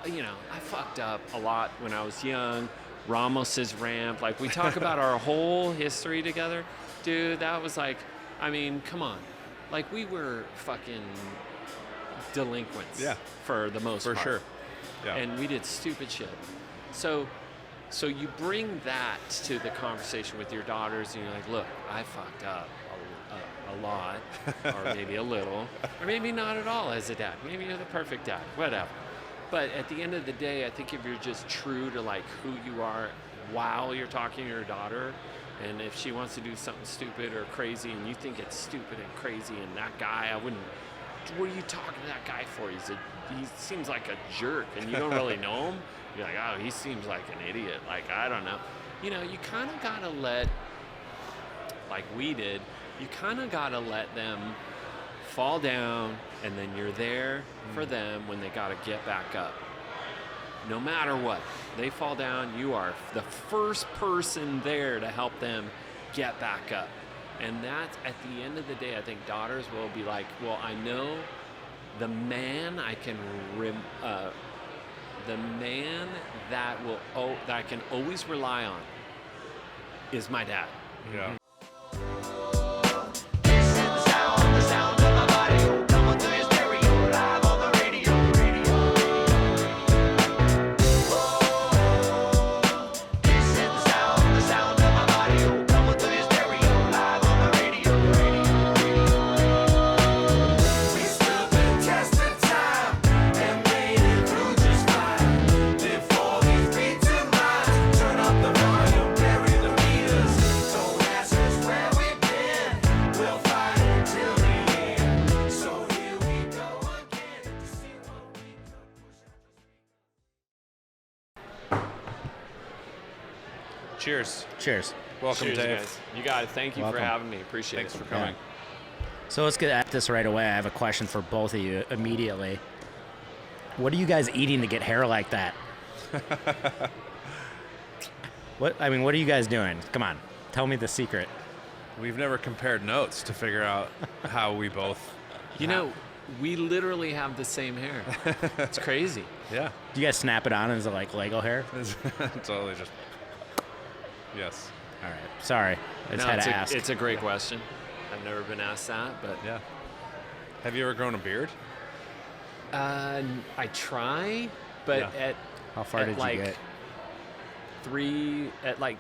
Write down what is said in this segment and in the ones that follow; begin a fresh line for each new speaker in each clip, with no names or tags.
I fucked up a lot when I was young. Ramos's ramp, like we talk about our whole history together, dude. That was like, I mean, come on, like we were fucking delinquents, for the most part. For sure, yeah. And we did stupid shit. So you bring that to the conversation with your daughters, and you're like, look, I fucked up a lot, or maybe a little, or maybe not at all as a dad. Maybe you're the perfect dad, whatever. But at the end of the day, I think if you're just true to like who you are while you're talking to your daughter, and if she wants to do something stupid or crazy and you think it's stupid and crazy, and that guy, what are you talking to that guy for? He seems like a jerk, and you don't really know him. You're like, oh, he seems like an idiot. Like, I don't know. You kind of got to let, like we did, you kind of got to let them fall down, and then you're there for them when they got to get back up. No matter what, they fall down, you are the first person there to help them get back up. And that's, at the end of the day, I think daughters will be like, well, I know the man I can that I can always rely on is my dad.
Yeah.
Cheers.
Welcome,
Cheers,
Dave.
Guys. You got it. Thank you for having me. Appreciate it.
Thanks for coming.
Yeah. So let's get at this right away. I have a question for both of you immediately. What are you guys eating to get hair like that? What are you guys doing? Come on. Tell me the secret.
We've never compared notes to figure out how we both...
We literally have the same hair. It's crazy.
Yeah.
Do you guys snap it on as like Lego hair?
Totally just... Yes.
All right. Sorry. I just had to ask.
It's a great question. I've never been asked that, but...
Yeah. Have you ever grown a beard?
I try, but at...
How far did you get?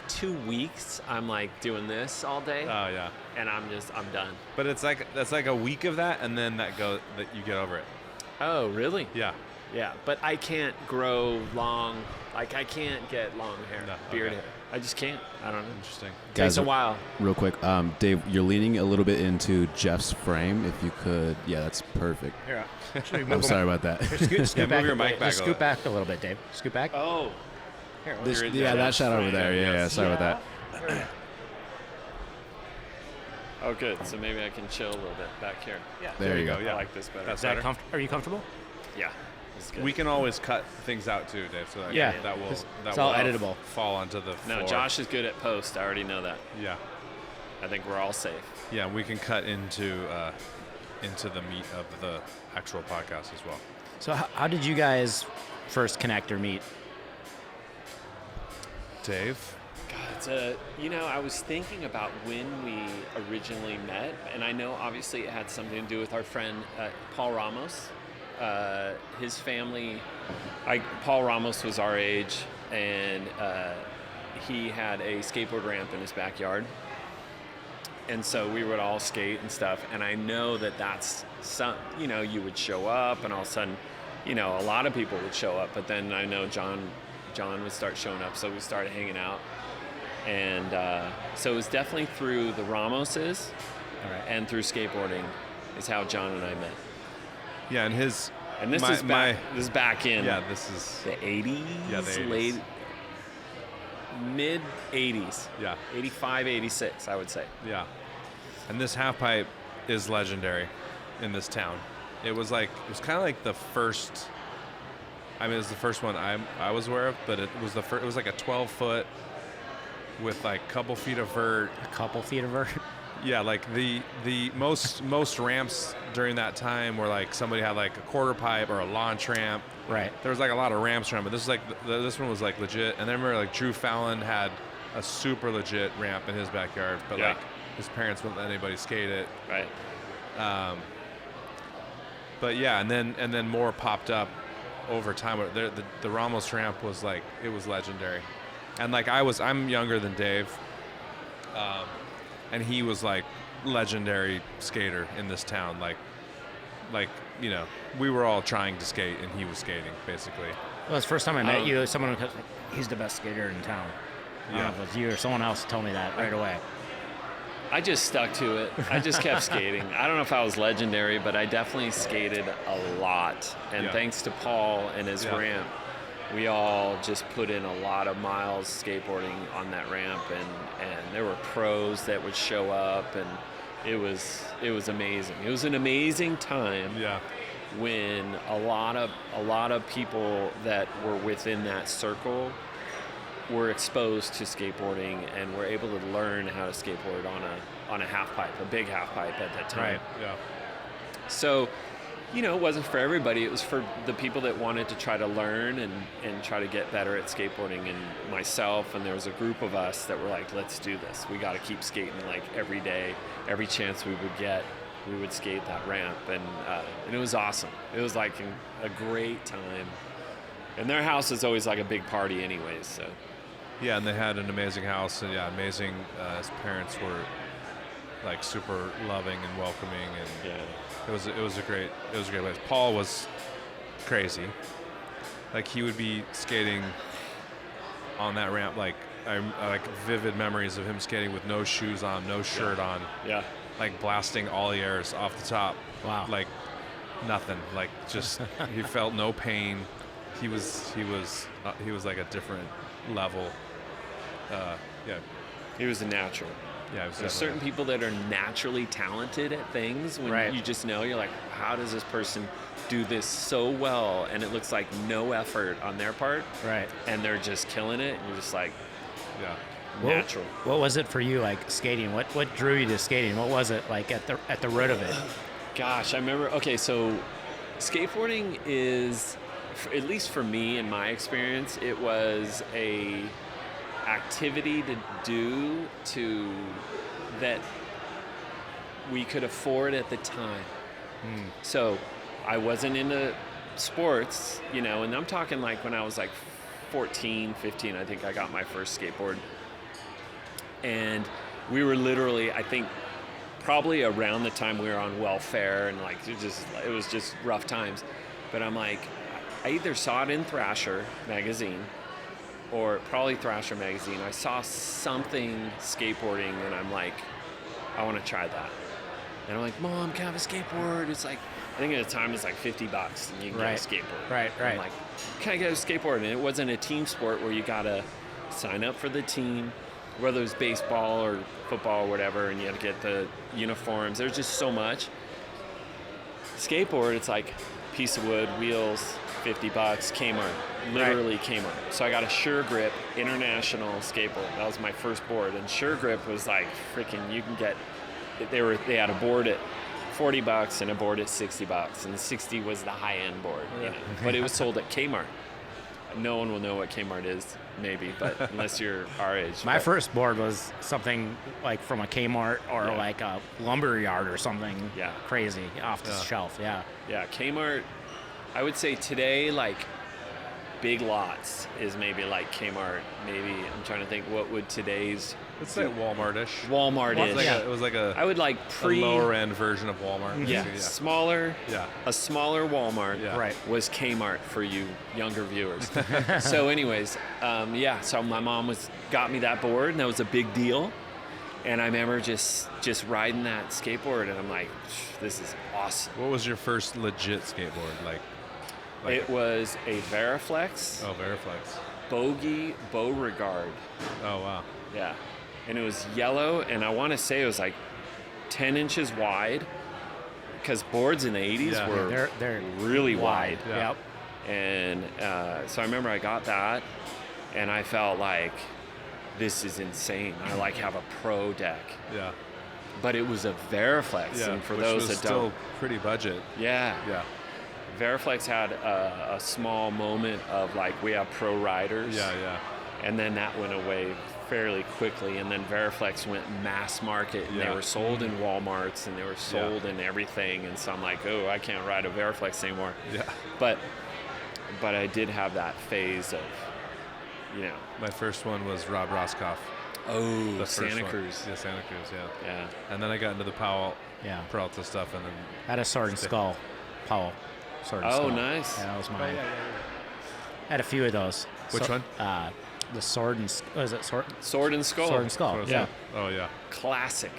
2 weeks, I'm like doing this all day.
Oh, yeah.
And I'm done.
But that's like a week of that, and then that you get over it.
Oh, really?
Yeah.
Yeah, but I can't grow long. Like, I can't get long hair, beard hair. I just can't. I don't know.
Interesting.
It takes a while.
Real quick, Dave, you're leaning a little bit into Jeff's frame. If you could, that's perfect.
Here,
I'm sorry about that.
Scoot back.
Move your mic back.
Scoot back a little bit, Dave. Scoot back.
Oh.
Here,
that shot over there. Yeah, sorry about that.
Oh, good. So maybe I can chill a little bit back here.
Yeah.
There you go.
Yeah.
I like this better.
Is that are you comfortable?
Yeah. It's good.
We can always cut things out too, Dave. So that will
it's all editable.
Fall onto the floor.
No, Josh is good at post. I already know that.
Yeah.
I think we're all safe.
Yeah, we can cut into the meat of the actual podcast as well.
So how did you guys first connect or meet?
Dave?
God, I was thinking about when we originally met, and I know obviously it had something to do with our friend Paul Ramos. His family, Paul Ramos was our age, and he had a skateboard ramp in his backyard. And so we would all skate and stuff, and I know that's some, you would show up, and all of a sudden, a lot of people would show up, but then I know John would start showing up, so we started hanging out. And so it was definitely through the Ramoses and through skateboarding is how John and I met.
Yeah, and this is back in
this is the 80s,
yeah, the 80s.
late mid 80s.
Yeah.
85, 86, I would say.
Yeah. And this half pipe is legendary in this town. It was kind of like the first. I mean, it was the first one I was aware of, but it was the first. It was like a 12-foot with like a couple feet of vert.
A couple feet of vert.
Yeah, like the most ramps during that time were like somebody had like a quarter pipe or a launch ramp.
Right.
There was like a lot of ramps around, but this is like this one was like legit. And then I remember like Drew Fallon had a super legit ramp in his backyard, but
Yeah.
like his parents wouldn't let anybody skate it.
Right.
But yeah, and then more popped up over time. The Ramos ramp was like, it was legendary, and like I'm younger than Dave, and he was like legendary skater in this town. Like you know, we were all trying to skate, and he was skating basically.
Well, it's the first time I met you. Someone was like, he's the best skater in town. I don't know if it was you or someone else told me that right away.
I just stuck to it. I just kept skating. I don't know if I was legendary, but I definitely skated a lot. And
Yeah.
thanks to Paul and his
Yeah.
ramp, we all just put in a lot of miles skateboarding on that ramp. And there were pros that would show up, and it was amazing. It was an amazing time
Yeah.
when a lot of people that were within that circle were exposed to skateboarding and were able to learn how to skateboard on a half pipe, a big half pipe at that time.
Right.
Yeah.
So, you know, it wasn't for everybody. It was for the people that wanted to try to learn and try to get better at skateboarding. And myself, and there was a group of us that were like, let's do this. We got to keep skating like every day, every chance we would get. We would skate that ramp, and it was awesome. It was like a great time. And their house is always like a big party anyways, so.
Yeah, and they had an amazing house, and yeah, amazing. His parents were like super loving and welcoming, and
Yeah.
it was a great place. Paul was crazy. Like he would be skating on that ramp, like I like vivid memories of him skating with no shoes on, no shirt on,
Yeah.
like blasting ollie airs off the top.
Wow.
Like nothing. Like just he felt no pain. He was like a different level. Yeah.
He was a natural.
Yeah, it was
There's
definitely-
certain people that are naturally talented at things when
Right.
you just know, you're like, how does this person do this so well? And it looks like no effort on their part.
Right.
And they're just killing it. And you're just like,
Yeah.
natural.
What was it for you, like skating? What drew you to skating? What was it like at the root of it?
Gosh, I remember. Okay, so skateboarding is, at least for me in my experience, it was a activity to do that we could afford at the time. So I wasn't into sports, you know, and I'm talking like when I was like 14, 15, I think I got my first skateboard. And we were literally, I think, probably around the time we were on welfare, and like it was just rough times. But I'm like, I either saw it in Thrasher magazine, or probably Thrasher magazine. I saw something skateboarding, and I'm like, I want to try that. And I'm like, Mom, can I have a skateboard? It's like, I think at the time it's like $50, and you can
Right.
get a skateboard.
Right.
I'm like, can I get a skateboard? And it wasn't a team sport where you gotta sign up for the team, whether it was baseball or football or whatever, and you had to get the uniforms. There's just so much. Skateboard, it's like piece of wood, wheels, $50, Kmart, literally Kmart. So I got a Sure Grip International skateboard. That was my first board, and Sure Grip was like freaking. You can get. They had a board at $40 and a board at $60, and 60 was the high end board. You know? But it was sold at Kmart. No one will know what Kmart is, maybe, but unless you're our age.
My
But-
first board was something like from a Kmart or
Yeah.
like a lumber yard or something
Yeah.
crazy off the
Yeah.
shelf. Yeah.
Yeah, Kmart, I would say today, like, Big Lots is maybe like Kmart. Maybe, I'm trying to think, what would today's
It's like Walmart-ish.
Walmart
It
is?
was like
Yeah.
it was like a,
I would like
a lower end version of Walmart.
yeah,
Yeah.
smaller,
Yeah.
a smaller Walmart
Yeah.
Right.
was Kmart for you younger viewers. So anyways, yeah, so my mom got me that board, and that was a big deal. And I remember just riding that skateboard, and I'm like, this is awesome.
What was your first legit skateboard? Like
It was a Veriflex
oh, Veriflex.
Bogey Beauregard.
Oh wow.
Yeah. And it was yellow, and I want to say it was like 10 inches wide, because boards in the 80s
Yeah.
were
They're
really wide.
Yeah.
Yep.
And so I remember I got that, and I felt like, this is insane. I like have a pro deck.
Yeah.
but it was a Veriflex.
Yeah,
And for
which
those
was
that
still
don't,
pretty budget.
yeah,
Yeah.
Veriflex had a small moment of like, we have pro riders.
Yeah.
And then that went away fairly quickly. And then Veriflex went mass market, and they were sold in Walmarts, and they were sold in everything. And so I'm like, oh, I can't ride a Veriflex anymore.
Yeah.
But I did have that phase of,
My first one was Rob Roscoff.
oh,
The first
Santa
one.
Cruz.
Yeah, Santa Cruz, yeah.
Yeah.
And then I got into the Powell
Yeah.
Peralta stuff, and then
I had a Sword and Skull, Powell. Sword and
Oh,
Skull.
nice.
Yeah, that was mine. I had a few of those.
Which one?
The Sword and was it Sword?
Sword and Skull.
Sword and Skull.
Sort of
Yeah.
stuff. Oh yeah.
Classic.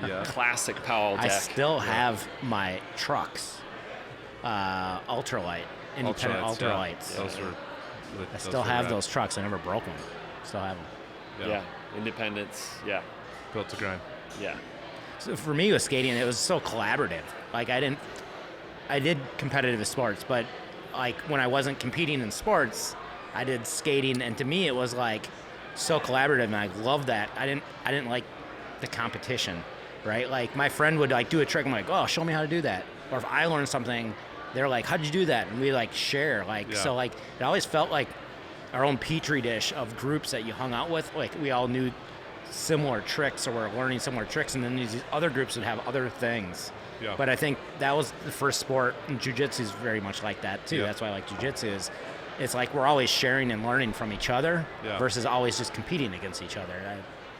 Yeah.
Classic Powell
I
deck.
still have my trucks, ultralight, independent ultralights.
Those were.
I still have those trucks. I never broke them. Still have them.
Yeah. Independence. Yeah.
Built to grind.
Yeah.
So for me with skating, it was so collaborative. Like I did competitive sports, but like when I wasn't competing in sports, I did skating, and to me it was like so collaborative, and I loved that. I didn't like the competition, right? Like my friend would like do a trick, I'm like, oh, show me how to do that. Or if I learned something, they're like, how'd you do that? And we like share, like so like it always felt like our own petri dish of groups that you hung out with. Like we all knew similar tricks, or were learning similar tricks, and then these other groups would have other things.
Yeah.
But I think that was the first sport, and jiu-jitsu is very much like that too.
Yeah.
That's why I like jiu-jitsu is it's like we're always sharing and learning from each other versus always just competing against each other.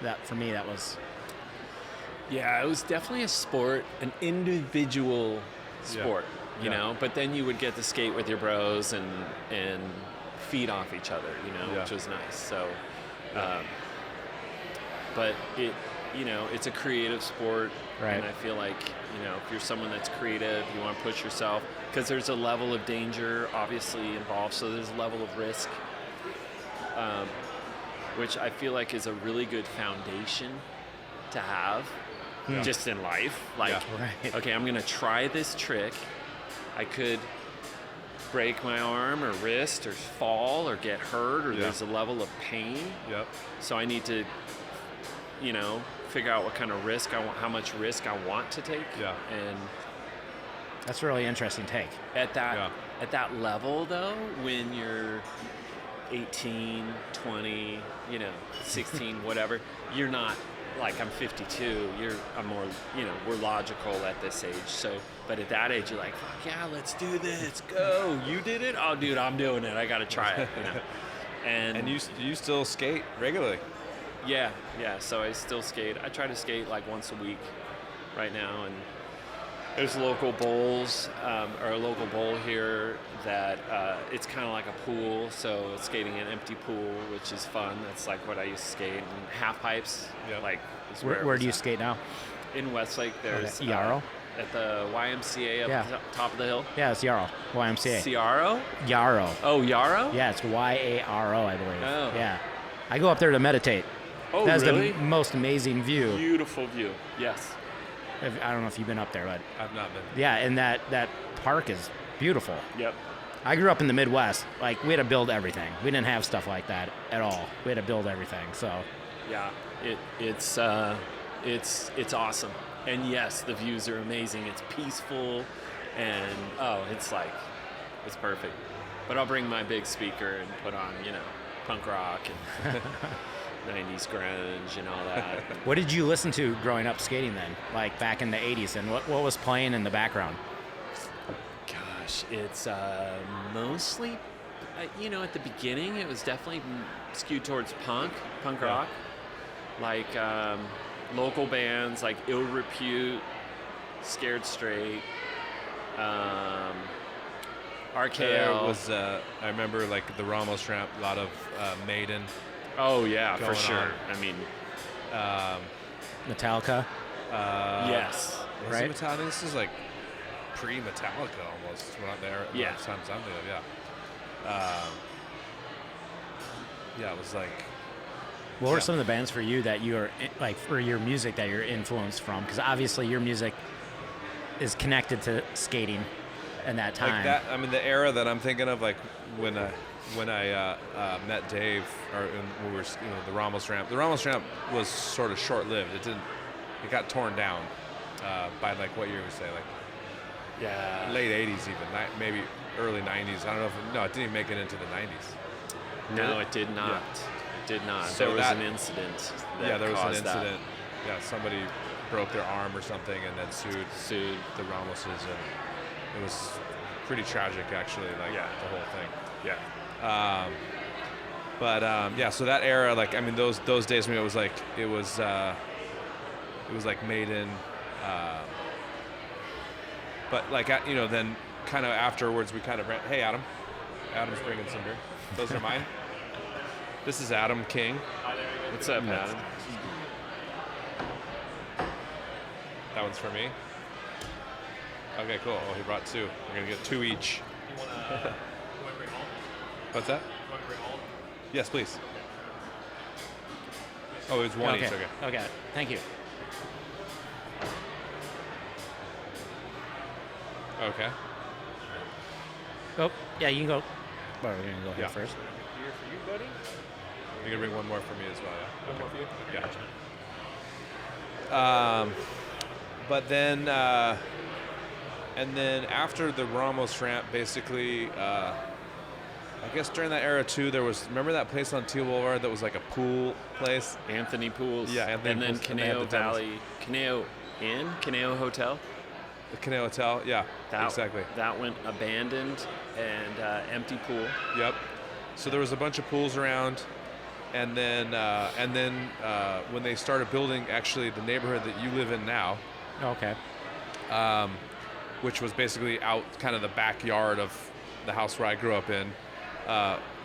That for me, that was.
Yeah, it was definitely a sport, an individual sport, you know. But then you would get to skate with your bros and feed off each other, which was nice. So, but it's a creative sport,
Right.
and I feel like if you're someone that's creative, you want to push yourself because there's a level of danger obviously involved. So there's a level of risk, which I feel like is a really good foundation to have. Just in life, like,
Right.
okay, I'm gonna try this trick. I could break my arm or wrist or fall or get hurt, or there's a level of pain.
Yep.
So I need to, figure out what kind of risk I want, how much risk I want to take.
Yeah.
And
That's a really interesting take.
at that level, though, when you're 18, 20, 16, whatever, you're not. Like I'm 52, I'm more, we're logical at this age. So, but at that age, you're like, fuck yeah, let's do this, go. You did it? Oh, dude, I'm doing it. I got to try it, And
you still skate regularly?
Yeah. So I still skate. I try to skate like once a week right now. And there's local bowls, or a local bowl here that it's kind of like a pool. So it's skating an empty pool, which is fun. That's like what I used to skate. And half pipes, like is
Where
it
do you
was at.
skate now?
In Westlake, there's
Yarrow?
at the YMCA up the top of the hill.
Yeah, it's Yarrow. YMCA.
Ciaro?
Yarrow.
Oh, Yarrow?
Yeah, it's Yaro, I believe.
Oh.
Yeah. I go up there to meditate.
Oh,
That's
really?
the most amazing view.
Beautiful view. Yes.
I don't know if you've been up there, but
I've not been.
yeah, and that park is beautiful.
Yep.
I grew up in the Midwest. Like, we had to build everything. We didn't have stuff like that at all. We had to build everything. So,
Yeah. It's awesome. And yes, the views are amazing. It's peaceful, and it's perfect. But I'll bring my big speaker and put on, punk rock and 90s grunge and all that.
what did you listen to growing up skating then? Like back in the 80s, and what was playing in the background?
Gosh, it's mostly, at the beginning, it was definitely skewed towards punk rock. Like local bands like Ill Repute, Scared Straight, RKL.
There was, I remember like the Ramos ramp, a lot of Maiden.
Oh yeah, for
going
sure.
on.
I mean,
Metallica?
yes.
Was
Right.
it Metallica? This is like pre-Metallica almost. When I'm there,
Yeah.
times I'm there, yeah, it was like.
What were some of the bands for you that you are like for your music that you're influenced from? Because obviously your music is connected to skating and that time.
Like that, I mean, the era that I'm thinking of, like when I met Dave, or when we were, the Ramos ramp. The Ramos ramp was sort of short-lived. It it got torn down by like what year would you say, like
Yeah.
late 80s even, maybe early 90s. I don't know if it didn't even make it into the 90s.
No, it did not.
Yeah.
It did not.
So
there was
that-
an incident. That
Yeah, there was an
caused that.
incident. Yeah, somebody broke their arm or something and then sued the Ramoses, and it was pretty tragic actually, like the whole thing.
Yeah.
Yeah, so that era, like, I mean, those days, I mean, it was like made in, but like, then kind of afterwards we kind of ran, hey, Adam's bringing some beer. Those are mine. This is Adam King.
What's up,
Yes.
Adam?
That one's for me. Okay, cool. Oh, he brought two. We're gonna get two each.
You want to bring home?
What's that?
You want to bring home?
Yes, please. Oh, it's one each. Okay.
Okay. Thank you.
Okay.
Oh, yeah, you can go. Well, we're gonna go ahead
Yeah.
first.
Beer for you, buddy?
You're gonna bring one more for me as well, yeah?
One more for you?
Yeah.
Gotcha.
But then, and then after the Ramos ramp, basically, I guess during that era too, there was, remember that place on Teal Boulevard that was like a pool place?
Anthony Pools.
Yeah, Anthony
and then
Pools, and they had
Caneo
the demos.
Valley, Caneo Inn, Caneo Hotel.
The Canal Hotel, yeah,
That,
exactly.
That went abandoned and empty pool.
Yep. So there was a bunch of pools around, and then when they started building actually the neighborhood that you live in now,
Okay.
which was basically out kind of the backyard of the house where I grew up in.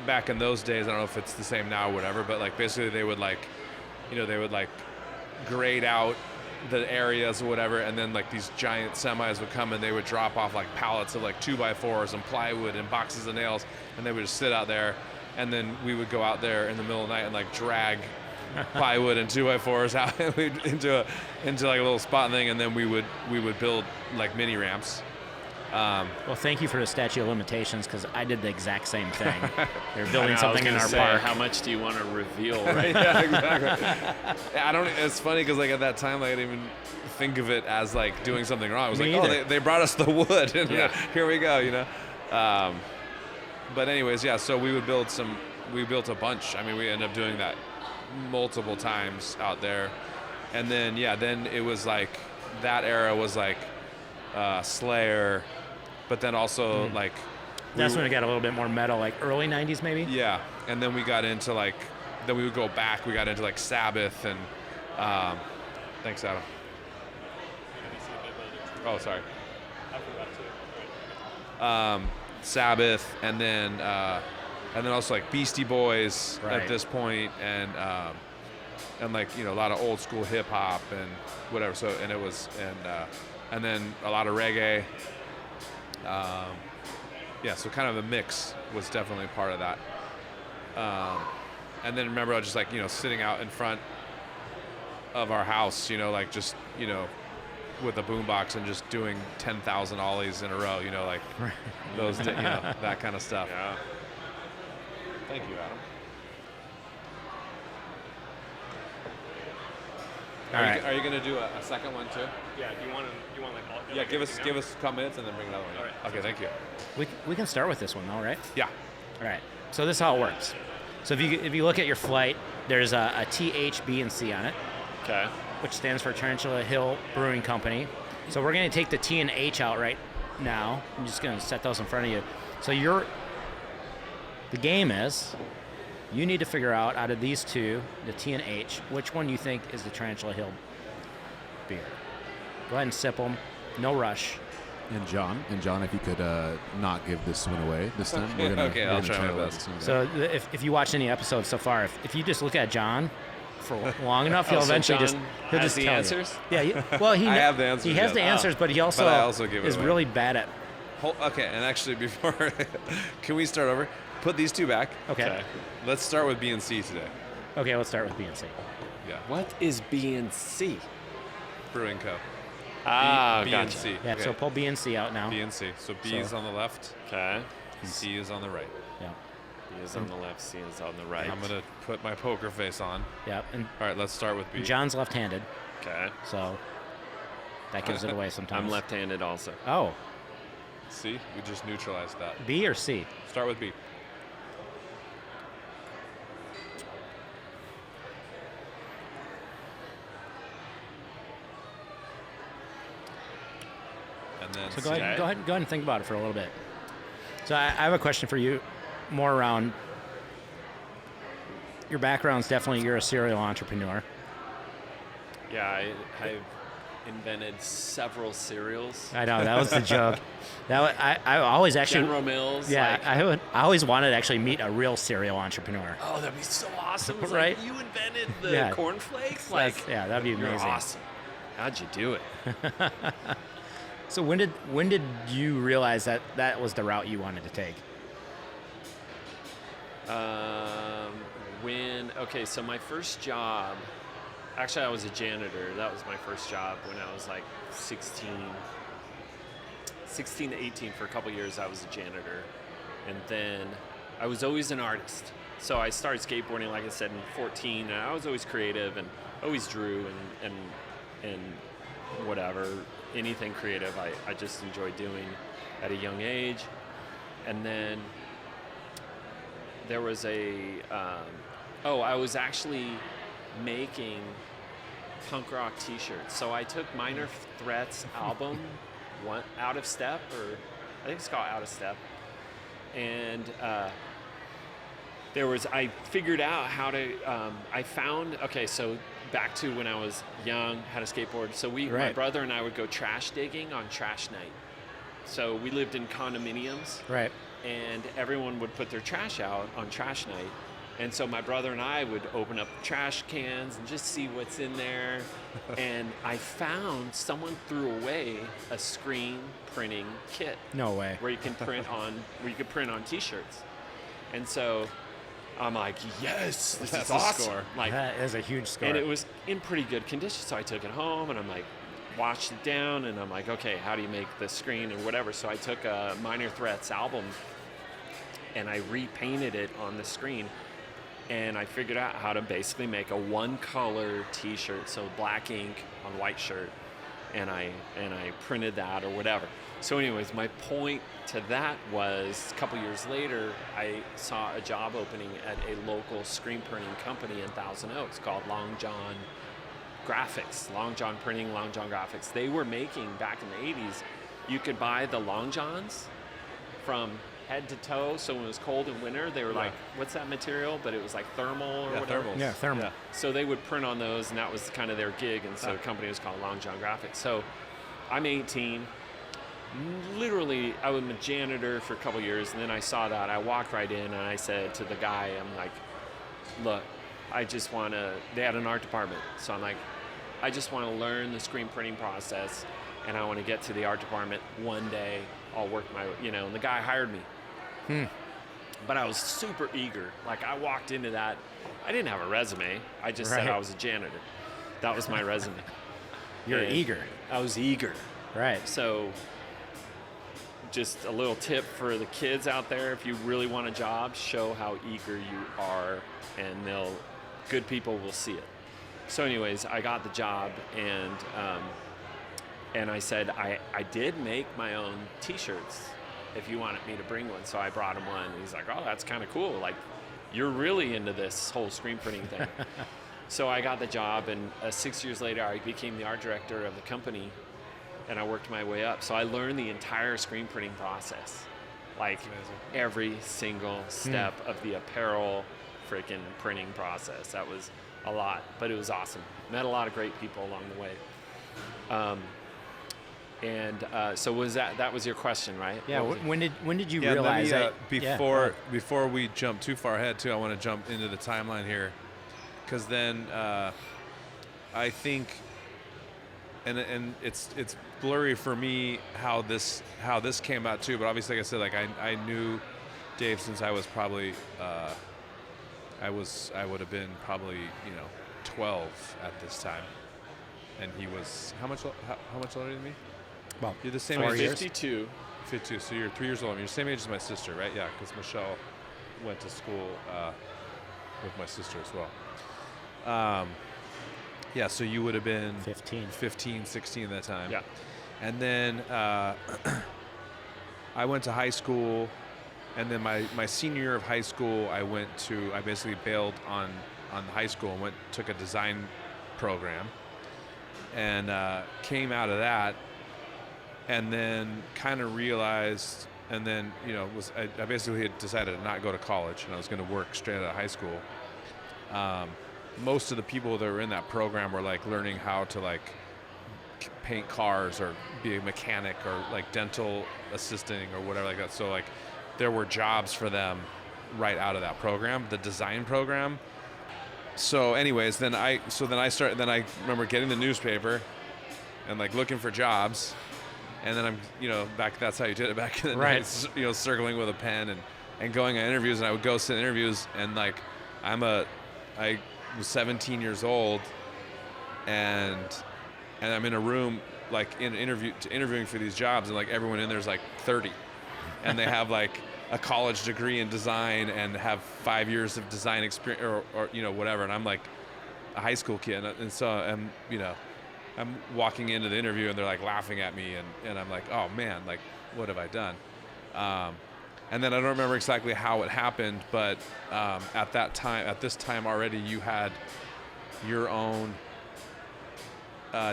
Back in those days, I don't know if it's the same now or whatever, but like basically they would like, they would like grade out the areas or whatever, and then like these giant semis would come and they would drop off like pallets of like 2x4s and plywood and boxes of nails, and they would just sit out there, and then we would go out there in the middle of the night and like drag plywood and 2x4s out into like a little spot thing, and then we would build like mini ramps.
Well, thank you for the statute of limitations, because I did the exact same thing. They're building
I was
something in
gonna
our
say,
park.
How much do you want to reveal? Right?
Yeah, exactly. I don't. It's funny because like at that time I didn't even think of it as like doing something wrong. I was
Me
like,
either.
oh, they brought us the wood, and
Yeah.
here we go, But anyways, yeah. So we built a bunch. I mean, we ended up doing that multiple times out there, and then then it was like that era was like Slayer, but then also like
That's when it got a little bit more metal, like early 90s maybe?
yeah, and then we got into like, then we would go back. We got into like Sabbath and, thanks, Adam. Oh, sorry.
I forgot to.
Sabbath, and then also like Beastie Boys
Right.
at this point, and like a lot of old school hip hop and whatever. So and it was and then a lot of reggae. So kind of a mix was definitely part of that. And then remember, I was just like, sitting out in front of our house, like just, with a boombox and just doing 10,000 ollies in a row, like those, that kind of stuff.
Yeah.
Thank you, Adam.
All right.
Are you going to do a second one too?
Yeah, do you want like all?
Yeah,
like
give
everything
us a couple minutes and then bring another one.
All right.
Okay, thank you.
We can start with this one, though, right?
Yeah.
All right. So this is how it works. So if you look at your flight, there's a TH, B, and C on it,
Okay.
which stands for Tarantula Hill Brewing Company. So we're going to take the T and H out right now. I'm just going to set those in front of you. So the game is, you need to figure out of these two, the T and H, which one you think is the Tarantula Hill beer. Go ahead and sip them. No rush.
And John, if you could not give this one away this time. We're gonna,
Okay,
we're
I'll
gonna
try my
to let
best.
this one go.
So if you watch any episodes so far, if you just look at John for long enough, he'll
so
eventually
John
he'll
has
just
the
tell
answers?
you. Yeah. Well, he
I have the answers,
He has
yes.
the answers, but he also,
I also give it
is
away.
really bad at.
Okay, and actually before, can we start over? Put these two back.
Okay.
Let's start with B and C today.
Okay. Let's start with B and C.
Yeah.
What is B and C?
Brewing Co.
Ah,
B
gotcha.
and C.
Yeah.
Okay.
So pull B and C out now.
B and C. So B is on the left,
Okay.
C is on the right.
Yeah.
B is on the left, C is on the right.
I'm gonna put my poker face on.
Yeah. And
All right, let's start with B.
John's left-handed.
Okay.
So that gives it away sometimes.
I'm left-handed also.
Oh,
See, we just neutralized that.
B or C?
Start with B. And then
So
C.
go ahead and think about it for a little bit. So I have a question for you, more around your background's definitely you're a serial entrepreneur.
Yeah, I've invented several cereals.
I know that was the joke. I always actually
General Mills.
yeah
like,
I always wanted to actually meet a real serial entrepreneur.
oh, that'd be so awesome. It's
Right?
Like, you invented the
Yeah.
cornflakes? Like,
Yeah, that'd be
you're
amazing.
awesome. How'd you do it?
So when did you realize that was the route you wanted to take?
Okay, so my first job, actually I was a janitor. That was my first job when I was like 16 to 18. For a couple years I was a janitor. And then I was always an artist. So I started skateboarding, like I said, in 14, and I was always creative and always drew and whatever, anything creative I just enjoyed doing at a young age. And then there was I was actually making punk rock t-shirts. So I took Minor Threat's album, Out of Step, or I think it's called Out of Step. And I figured out how to, so back to when I was young, had a skateboard. So my
Right.
brother and I would go trash digging on trash night. So we lived in condominiums.
Right.
And everyone would put their trash out on trash night. And so my brother and I would open up trash cans and just see what's in there. And I found someone threw away a screen printing kit
No way.
where you can print on t-shirts. And so I'm like, yes, this
That's
is
a
awesome.
score.
Like,
That is a huge score.
and it was in pretty good condition. So I took it home and I'm like, washed it down, and I'm like, okay, how do you make the screen and whatever? So I took a Minor Threats album and I repainted it on the screen, and I figured out how to basically make a one-color T-shirt, so black ink on white shirt, and I printed that or whatever. So anyways, my point to that was a couple years later, I saw a job opening at a local screen printing company in Thousand Oaks called Long John Graphics, Long John Printing, Long John Graphics. They were making, back in the 80s, you could buy the Long Johns from head to toe. So when it was cold in winter, they were like, what's that material? But it was like thermal or whatever.
Thermals.
Yeah, thermal.
Yeah.
So they would print on those, and that was kind of their gig. And so the company was called Long John Graphics. So I'm 18. Literally, I was a janitor for a couple years, and then I saw that. I walked right in, and I said to the guy, I'm like, look, I just want to, they had an art department. So I'm like, I just want to learn the screen printing process, and I want to get to the art department one day. I'll work my, and the guy hired me. But I was super eager. Like, I walked into that, I didn't have a resume. I just said
Right.
I was a janitor. That was my resume.
You're
And
eager.
I was eager.
Right.
So just a little tip for the kids out there: if you really want a job, show how eager you are, and good people will see it. So anyways, I got the job, and I said I did make my own t-shirts if you wanted me to bring one. So I brought him one, and he's like, oh, that's kind of cool. Like, you're really into this whole screen printing thing. So I got the job, and 6 years later, I became the art director of the company, and I worked my way up. So I learned the entire screen printing process, like every single step of the apparel freaking printing process. That was a lot, but it was awesome. Met a lot of great people along the way. So was that was your question, right?
Yeah.
What was it?
When did you
Yeah,
realize
let me,
that?
before we jump too far ahead, too, I want to jump into the timeline here, because then I think, and it's blurry for me how this came out too. But obviously, like I said, like I knew Dave since I was probably I would have been probably 12 at this time, and he was how much older than me?
Well,
You're the same
4
age.
years.
52.
52, so you're 3 years older. You're the same age as my sister, right? Yeah, because Michelle went to school with my sister as well. Yeah, so you would have been
15.
16 at that time.
Yeah.
And then I went to high school, and then my senior year of high school, I basically bailed on high school and took a design program, and came out of that, and then kind of realized, and then I basically had decided to not go to college, and I was going to work straight out of high school. Most of the people that were in that program were like learning how to like paint cars or be a mechanic or like dental assisting or whatever like that. So like there were jobs for them right out of that program, the design program. So anyways, then I remember getting the newspaper and like looking for jobs, and then I'm that's how you did it back in the
Right.
day, circling with a pen and going on interviews, and I would go sit in interviews, and like I was 17 years old, and I'm in a room like interviewing for these jobs, and like everyone in there's like 30, and they have like a college degree in design and have 5 years of design experience or whatever, and I'm like a high school kid, and so I'm walking into the interview and they're like laughing at me, and I'm like, oh man, like what have I done? And then I don't remember exactly how it happened, but at this time already, you had your own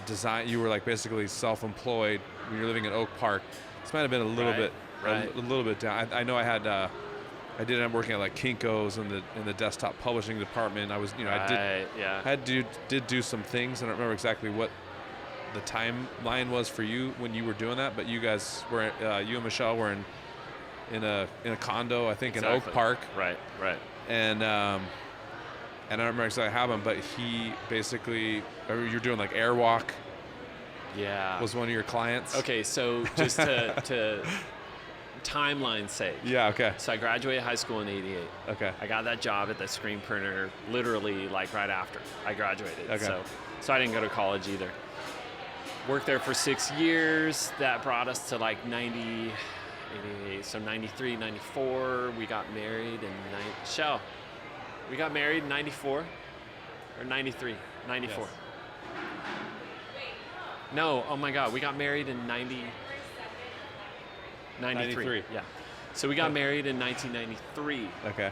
design. You were like basically self-employed when you're living in Oak Park. This might have been a little bit down. I know I did end up working at like Kinko's in the desktop publishing department. I was, I did do some things. I don't remember exactly what the timeline was for you when you were doing that, but you guys were, you and Michelle were in a condo, I think, in Oak Park.
Right.
And I don't remember exactly how it happened, but he basically, you're doing like Airwalk.
Yeah.
Was one of your clients.
Okay, so just to timeline's sake.
Yeah, okay.
So I graduated high school in '88.
Okay.
I got that job at the screen printer literally like right after I graduated.
Okay.
So I didn't go to college either. Worked there for 6 years. That brought us to like 88, so 93, 94. We got married in we got married in 94 or 93, 94.
Yes.
No, oh my God, we got married in 93.
93.
Yeah. So we got married in 1993.
Okay.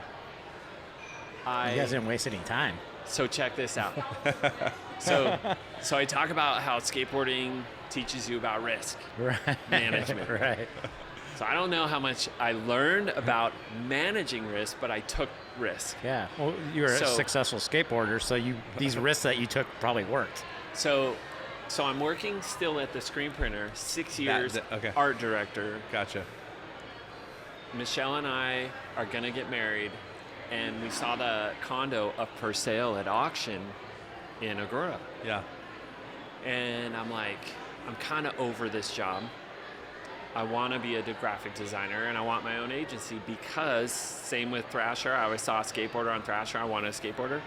You guys didn't waste any time.
So check this out. So I talk about how skateboarding teaches you about risk
Right.
management.
Right.
So I don't know how much I learned about managing risk, but I took risk.
Yeah. Well, you were a
So-
successful skateboarder, so these risks that you took probably worked.
So I'm working still at the screen printer, 6 years,
okay.
art director.
Gotcha.
Michelle and I are gonna get married, and we saw the condo up for sale at auction in Agora.
Yeah.
And I'm like, I'm kind of over this job. I want to be a graphic designer, and I want my own agency because, same with Thrasher, I always saw a skateboarder on Thrasher. I wanted a skateboarder.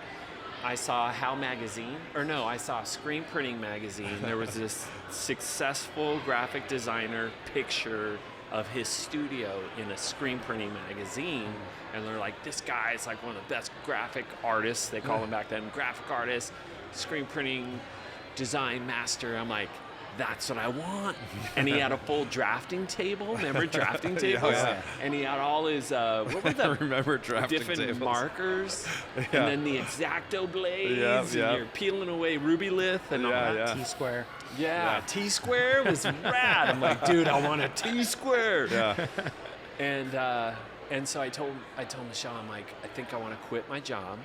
I saw I saw Screen Printing Magazine. There was this successful graphic designer picture of his studio in a screen printing magazine, and they're like, this guy is like one of the best graphic artists, they call him back then, graphic artist, screen printing design master. I'm like, that's what I want. And he had a full drafting table. Remember drafting tables?
Yeah.
And he had all his what were the
remember drafting
different
tables.
markers,
Yeah.
and then the X-Acto blades,
Yeah.
and you're peeling away ruby lith and all that.
Yeah.
T-square.
Yeah, T-square was rad. I'm like, dude, I want a T-square.
Yeah.
And so I told Michelle, I'm like, I think I want to quit my job,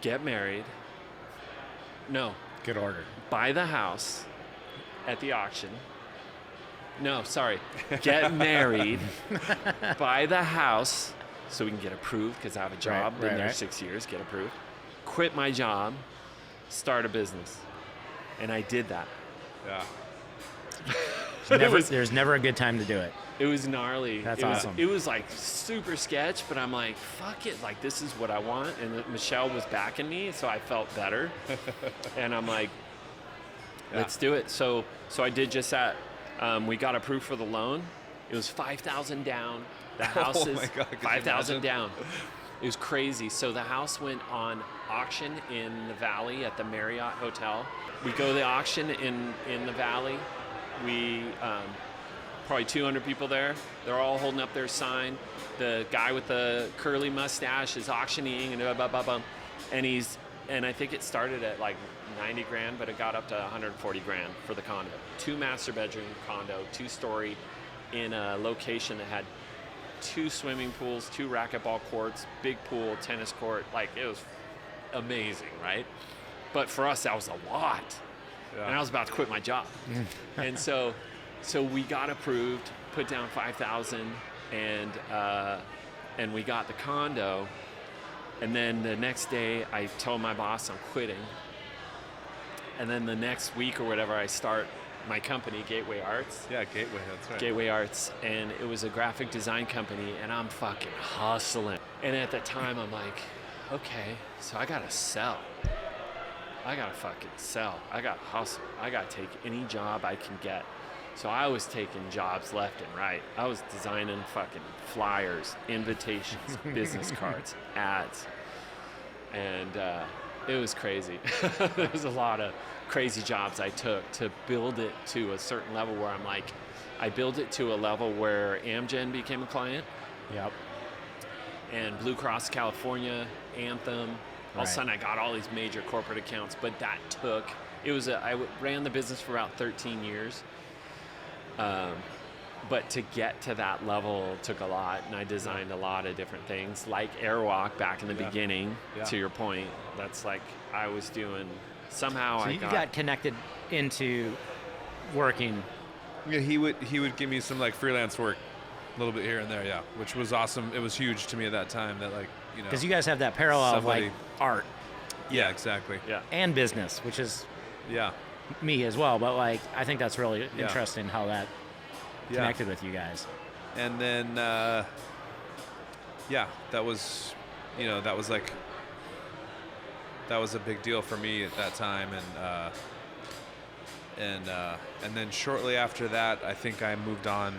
get married. No,
Good order.
buy the house at the auction. No, sorry, get married, buy the house so we can get approved because I have a job. Been there 6 years, get approved. Quit my job, start a business, and I did that.
Yeah.
There's never a good time to do it.
It was gnarly.
That's
it was,
awesome.
It was like super sketch, but I'm like, fuck it. Like, this is what I want. And Michelle was backing me, so I felt better. And I'm like, let's do it. So I did just that. We got approved for the loan. It was $5,000 down. The house
Oh
is
my God, could you
$5,000
imagine?
down. It was crazy. So the house went on auction in the Valley at the Marriott Hotel. We go to the auction in the Valley. We probably 200 people there. They're all holding up their sign. The guy with the curly mustache is auctioning and blah, blah, blah. And I think it started at like 90 grand, but it got up to 140 grand for the condo. 2 master bedroom condo, 2-story in a location that had 2 swimming pools, 2 racquetball courts, big pool, tennis court. Like, it was amazing, right? But for us, that was a lot.
Yeah.
And I was about to quit my job. And so we got approved, put down 5,000, and we got the condo. And then the next day, I told my boss I'm quitting. And then the next week or whatever, I start my company, Gateway Arts.
Yeah, Gateway. That's right.
Gateway Arts, and it was a graphic design company, and I'm fucking hustling. And at the time, I'm like, okay, so I gotta sell. I gotta fucking sell. I gotta hustle. I gotta take any job I can get. So I was taking jobs left and right. I was designing fucking flyers, invitations, business cards, ads, and it was crazy. There was a lot of crazy jobs I took to build it to a certain level where I'm like, I built it to a level where Amgen became a client.
Yep.
And Blue Cross California, Anthem. All of a sudden I got all these major corporate accounts, but that took, I ran the business for about 13 years. But to get to that level took a lot, and I designed a lot of different things, like Airwalk back in the beginning, to your point. That's like I was doing, somehow
So
I
you got connected into working.
Yeah, he would give me some like freelance work, a little bit here and there, yeah, which was awesome. It was huge to me at that time that
Because you guys have that parallel of like art
Yeah, exactly.
Yeah.
and business, which is
Yeah.
me as well. But like, I think that's really interesting how that connected with you guys.
And then, that was, that was a big deal for me at that time. And then shortly after that, I think I moved on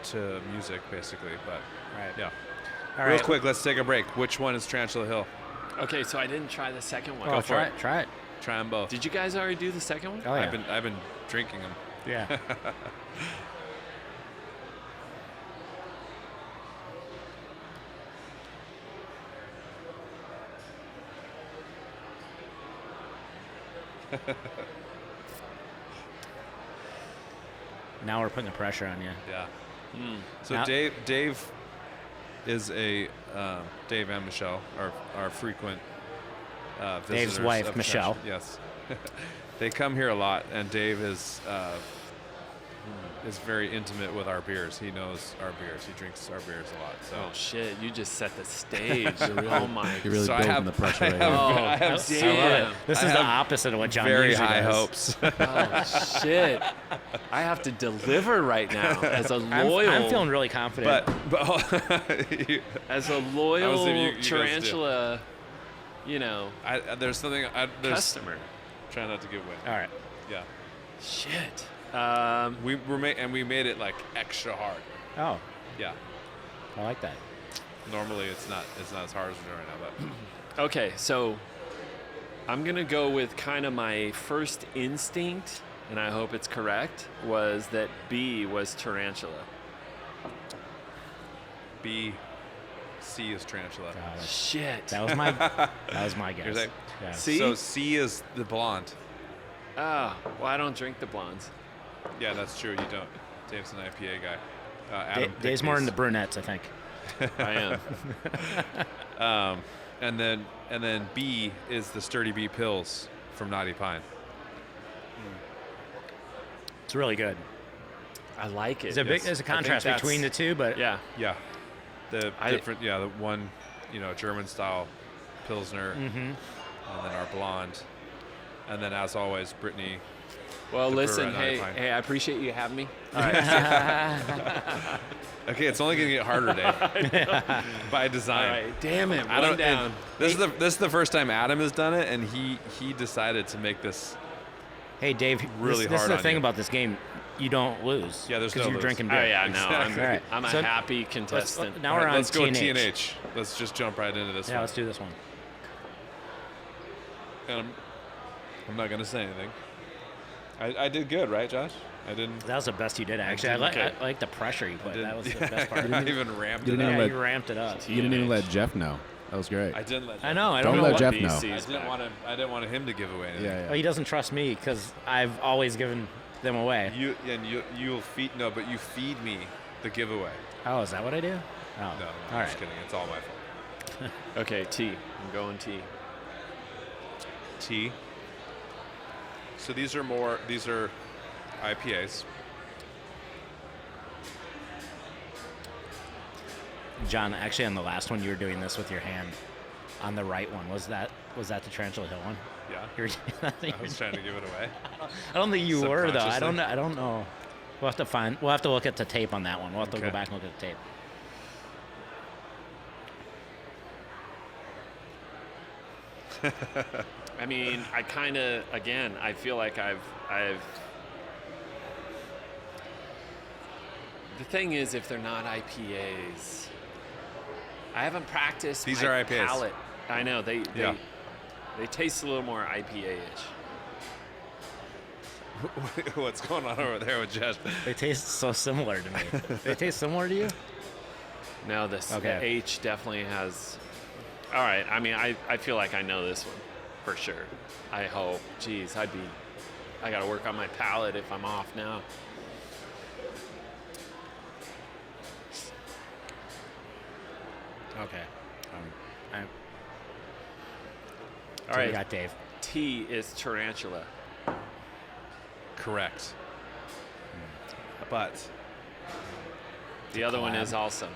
to music, basically. But yeah.
All
Real
right.
quick, let's take a break. Which one is Tarantula Hill?
Okay, so I didn't try the second one.
Oh,
for it.
Try it.
Try them both.
Did you guys already do the second one?
Oh yeah.
I've been drinking them.
Yeah. Now we're putting the pressure on you.
Yeah. So
Now-
Dave is a Dave and Michelle are frequent visitors.
Dave's wife,
of
Michelle.
Tarantula. Yes. They come here a lot, and Dave is very intimate with our beers. He knows our beers. He drinks our beers a lot. So.
Oh shit! You just set the stage. Oh my!
You're really
So I
building
have-
the pressure
I
right
have-
here.
Oh
I have
damn!
This
I
is the
have
opposite of what John
very
usually
high
does.
hopes.
Oh shit! I have to deliver right now as a loyal.
I'm feeling really confident.
but
as a
I was
loyal
thinking you guys do.
Tarantula,
there's something. There's
customer.
try not to give away.
All right.
Yeah.
Shit.
We made it like extra hard.
Oh,
Yeah.
I like that.
Normally it's not as hard as we're doing right now, but
Okay, so I'm gonna go with kind of my first instinct, and I hope it's correct, was that B was Tarantula.
C is Tarantula.
Shit.
That was my guess.
You're saying?
Yeah.
See?
So C is the blonde.
Oh, well, I don't drink the blondes.
Yeah, that's true. You don't. Dave's an IPA guy. Adam
Dave's
picked
more
these.
into brunettes, I think.
I am.
And then B is the Sturdy B Pills from Naughty Pine.
It's really good.
I like it.
There's a contrast between the two, but
Yeah.
Yeah. The
I-
different. Yeah, the one, German style Pilsner,
Mm-hmm.
and then our blonde, and then as always Brittany.
Well,
The
listen,
brewer at Naughty Pine.
hey, I appreciate you having me.
Okay, it's only gonna get harder, Dave. By
All
design.
right, damn it,
I
one
don't.
down.
and This is the first time Adam has done it, and he decided to make this.
hey, Dave,
Really
this is
hard
the
on
thing
you.
about this game. you don't lose.
Yeah, there's no
you're
lose.
drinking
Oh
beer.
yeah, no, I'm,
All right.
I'm a
So
happy contestant.
Now
All
we're
right,
on
let's go with
T&H.
T&H. Let's just jump right into this
Yeah,
one.
let's do this one.
And I'm not gonna say anything. I did good, right, Josh? I didn't.
That was the best you did, actually. I like the pressure you put. That was the best part.
I even ramped
You
it
didn't
up.
Yeah,
let-
you ramped it up.
You didn't even let Jeff know. That was great.
I didn't let.
I know. I don't
Don't
know
let
what.
Jeff know.
I didn't want him to give away anything.
Yeah,
Well, he doesn't trust me because I've always given them away.
You'll feed you feed me the giveaway.
Oh, is that what I do? Oh,
No,
all
I'm
right.
just kidding. It's all my fault.
Okay, T. I'm going T.
T. So these are IPAs.
John, actually, on the last one, you were doing this with your hand. On the right one, was that the Tarantula Hill one?
Yeah.
I
I was trying to give it away.
I don't think you were though. I don't
Subconsciously?
know. I don't know. We'll have to look at the tape on that one. We'll have to
Okay.
go back and look at the tape.
I mean, I kind of, again, I feel like I've. The thing is, if they're not IPAs, I haven't practiced.
These
my
are IPAs.
palate. I know they
Yeah.
they taste a little more IPA-ish.
What's going on over there with Josh?
They taste so similar to me. They taste similar to you?
No, the
Okay.
H definitely has. All right, I mean, I feel like I know this one for sure. I hope. Jeez, I got to work on my palate if I'm off now.
Okay.
All
So we
right,
got Dave.
T is tarantula.
Correct. But
The other one
collab.
is also.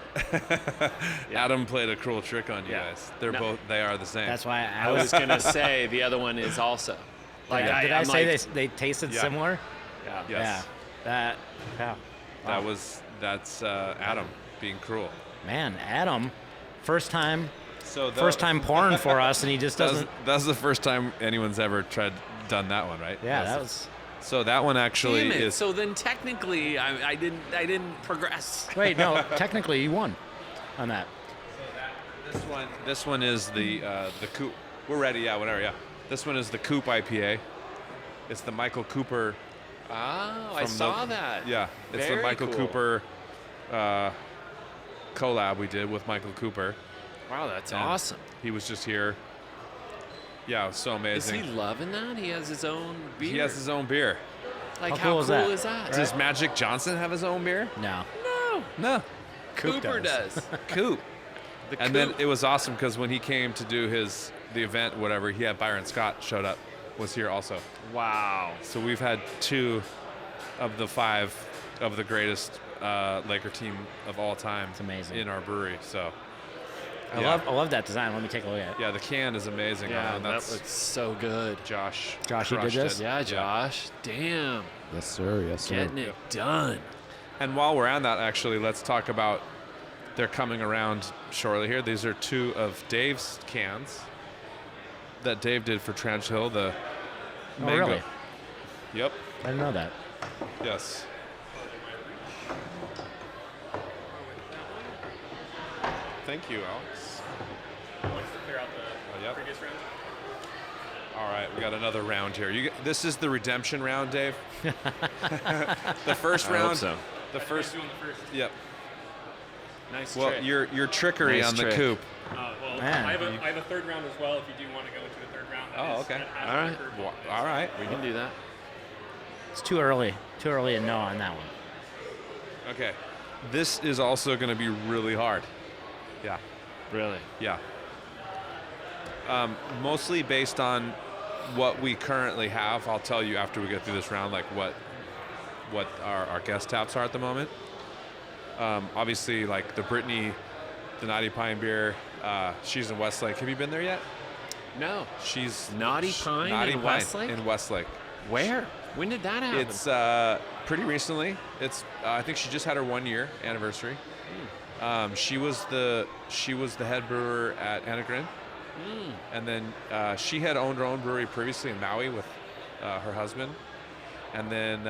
Adam played a cruel trick on you
Yeah.
guys.
No.
They are the same.
That's why
I was gonna say the other one is also. Like,
Did I
I'm
say
like,
they tasted
Yeah.
similar?
Yeah.
Yes.
Yeah.
That's Adam being cruel.
Man, Adam, first time
So
pouring for us, and he just doesn't.
That's the first time anyone's ever done that one, right?
Yeah, that was.
So that one actually
Damn it.
is.
So then technically, I didn't progress.
Wait, no. Technically, you won on that.
This one is the Coop. We're ready, yeah, whatever, yeah. This one is the Coop IPA. It's the Michael Cooper.
Oh, I
from
saw that.
Yeah, it's
Very
the Michael
cool.
Cooper collab we did with Michael Cooper.
Wow, that's
And
awesome.
He was just here. Yeah, it was so
Is
amazing.
he loving that? He has his own beer.
He has his own beer.
Like,
How
how
cool is
cool
that?
is that?
Does Magic Johnson have his own beer?
No.
No,
No.
Cooper does.
Coop.
The
And then
Coop.
it was awesome because when he came to do the event, whatever, he had Byron Scott showed up, was here also.
Wow.
So we've had 2 of the 5 of the greatest Laker team of all time.
It's amazing.
In our brewery. So
I love that design. Let me take a look at it.
yeah, the can is amazing.
Yeah,
and
that
that's
looks so good.
Josh.
Josh, you did
crushed
this?
it.
Yeah, Josh. Damn.
Yes, sir. Yes, sir.
Getting it done.
And while we're on that, actually, let's talk about. They're coming around shortly here. These are 2 of Dave's cans that Dave did for Tarantula Hill. The
Oh,
mango.
really?
Yep.
I didn't know that.
Yes. Thank you, Alex.
Wants to clear out the
yep.
previous round.
All right, we got another round here. This is the redemption round, Dave. The first
I
round.
hope so.
The first.
Doing the first.
Yep.
Nice
Well,
trick.
your trickery
Nice
on
trick.
the coop.
Well,
Man.
I have a third round as well. If you do want to go into the third round.
Oh, okay.
That has
All right.
the curveball.
All right.
We can do that.
It's too early. Too early to know on that one.
Okay. This is also going to be really hard. Yeah.
Really.
Yeah. Mostly based on what we currently have. I'll tell you after we get through this round, like what our guest taps are at the moment. Obviously, like the Brittany, the Naughty Pine beer. She's in Westlake. Have you been there yet?
No.
She's
Naughty Pine
Naughty
in
Pine
Westlake?
in Westlake.
Where? When did that happen?
It's pretty recently. It's I think she just had her 1-year anniversary. She was the head brewer at Anagrin, and then she had owned her own brewery previously in Maui with her husband, and then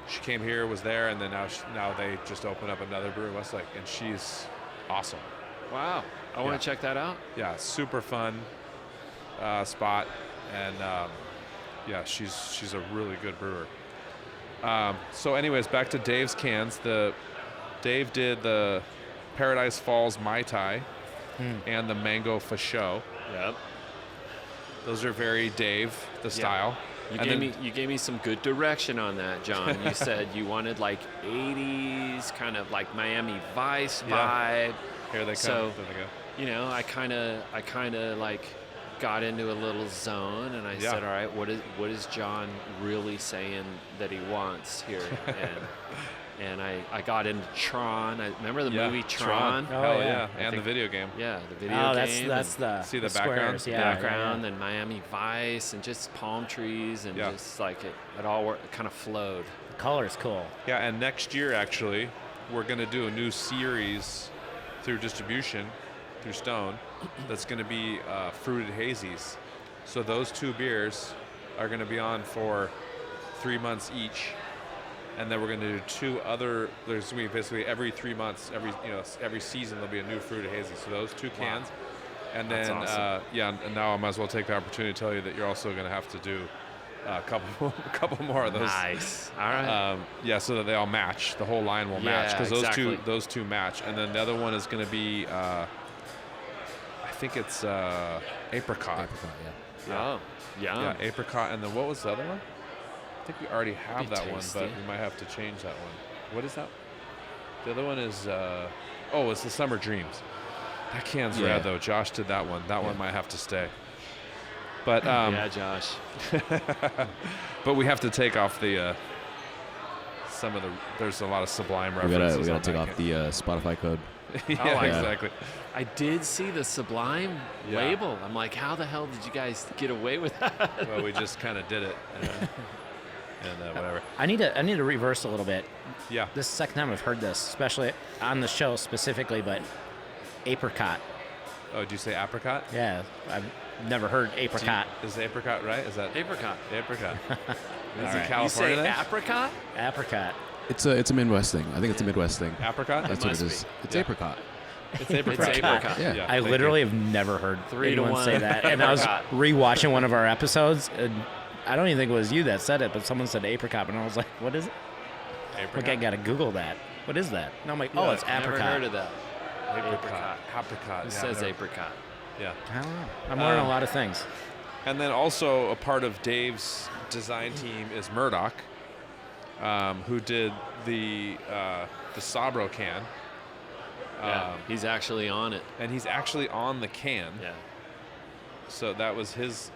she came here, was there, and then now they just opened up another brewery in Westlake, and she's awesome.
Wow. I want
Yeah.
to check that out.
Yeah, super fun spot, and yeah, she's a really good brewer. So, anyways, back to Dave's cans. Dave did the Paradise Falls Mai Tai and the Mango Fachot.
Yep.
Those are very Dave, the style.
You gave me some good direction on that, John. You said you wanted like 80s, kind of like Miami Vice vibe.
Here they come.
So,
There they go.
you know, I kind of like got into a little zone, and I said, all right, what is John really saying that he wants here? And I got into Tron. I remember the movie Tron.
Oh,
Hell
yeah.
yeah. And the video game.
Yeah, the video
Oh,
game.
that's the
See the
squares,
background?
yeah,
background and Miami Vice and just palm trees and just like it all kind of flowed.
The color's cool.
Yeah, and next year, actually, we're going to do a new series through distribution, through Stone, that's going to be fruited hazies. So those 2 beers are going to be on for 3 months each. And then we're going to do 2 other. There's going to be basically every 3 months, every season there'll be a new fruited hazy. So those 2 cans, and
That's
then
awesome.
and now I might as well take the opportunity to tell you that you're also going to have to do a couple more of those.
Nice. All right.
So that they all match. The whole line will match because
exactly.
those two match. And then the other one is going to be, I think it's apricot.
Oh, yeah.
Yeah, apricot. And then what was the other one? I think we already have
be
that one,
tasty.
but we might have to change that one. What is that? The other one is, it's the Summer Dreams. That can's rad, though. Josh did that one. That one might have to stay. But
Yeah, Josh.
but we have to take off the there's a lot of Sublime references.
We gotta
on
take
that
off the Spotify code.
yeah, exactly.
I did see the Sublime
Yeah.
label. I'm like, how the hell did you guys get away with that?
Well, we just kind of did it, and whatever.
I need to reverse a little bit.
Yeah.
This is the second time I've heard this, especially on the show specifically, but apricot.
Oh, did you say apricot?
Yeah, I've never heard apricot.
Is apricot right? Is that
Apricot.
apricot? Is
right.
it
You
California?
say
then?
apricot?
Apricot.
It's a Midwest thing. I think it's a Midwest thing.
Apricot?
That's what
must
it is.
be.
It's
Yeah.
apricot.
It's apricot.
It's apricot.
Yeah.
I
thank
literally
you.
have never heard
3 to
anyone
1.
say that. And I was
Apricot.
rewatching one of our episodes, and I don't even think it was you that said it, but someone said apricot, and I was like, what is it?
Apricot.
Okay, I got to Google that. What is that? And I'm like, oh, it's
Never
apricot.
heard of that.
Apricot. Apricot.
It
yeah,
says
no.
apricot.
Yeah.
I don't know. I'm learning a lot of things.
And then also a part of Dave's design team is Murdoch, who did the Sabro can.
Yeah, he's actually on it.
And he's actually on the can.
Yeah.
So that was his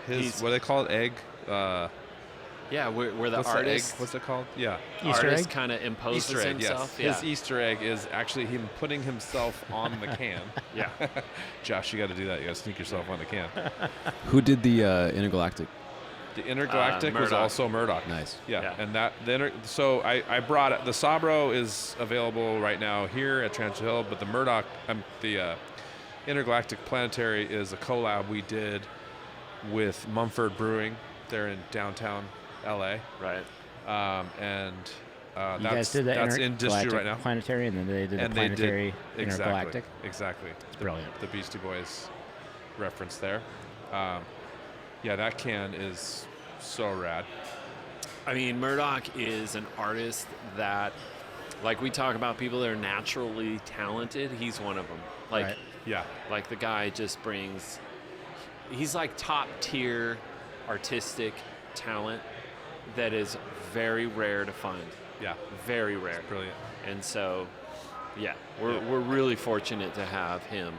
He's-
what do they call it? Egg?
Yeah, where the
What's
artist,
the egg? What's it called? Yeah.
Easter
artist
egg?
kind of imposes
Easter egg,
himself.
yes. His
Yeah.
Easter egg is actually him putting himself on the can.
Yeah.
Josh, you got to do that. You got to sneak yourself on the can.
Who did the Intergalactic?
The Intergalactic was
Murdoch.
also Murdoch.
Nice.
Yeah,
Yeah.
and so I brought it. The Sabro is available right now here at Tarantula Hill, but the Murdoch, the Intergalactic Planetary is a collab we did with Mumford Brewing. They're in downtown LA,
Right.
You guys
that's
did the
in district
intergalactic
right now.
planetary, and then they did
And
the
they
planetary
did
intergalactic.
exactly.
Brilliant.
The Beastie Boys reference there. Yeah, that can is so rad.
I mean, Murdoch is an artist that, like we talk about people that are naturally talented, he's one of them. Like,
Right.
Yeah,
like the guy just brings, he's like top tier artistic talent that is very rare to find.
yeah,
Very rare.
brilliant.
And so, yeah, we're really fortunate to have him.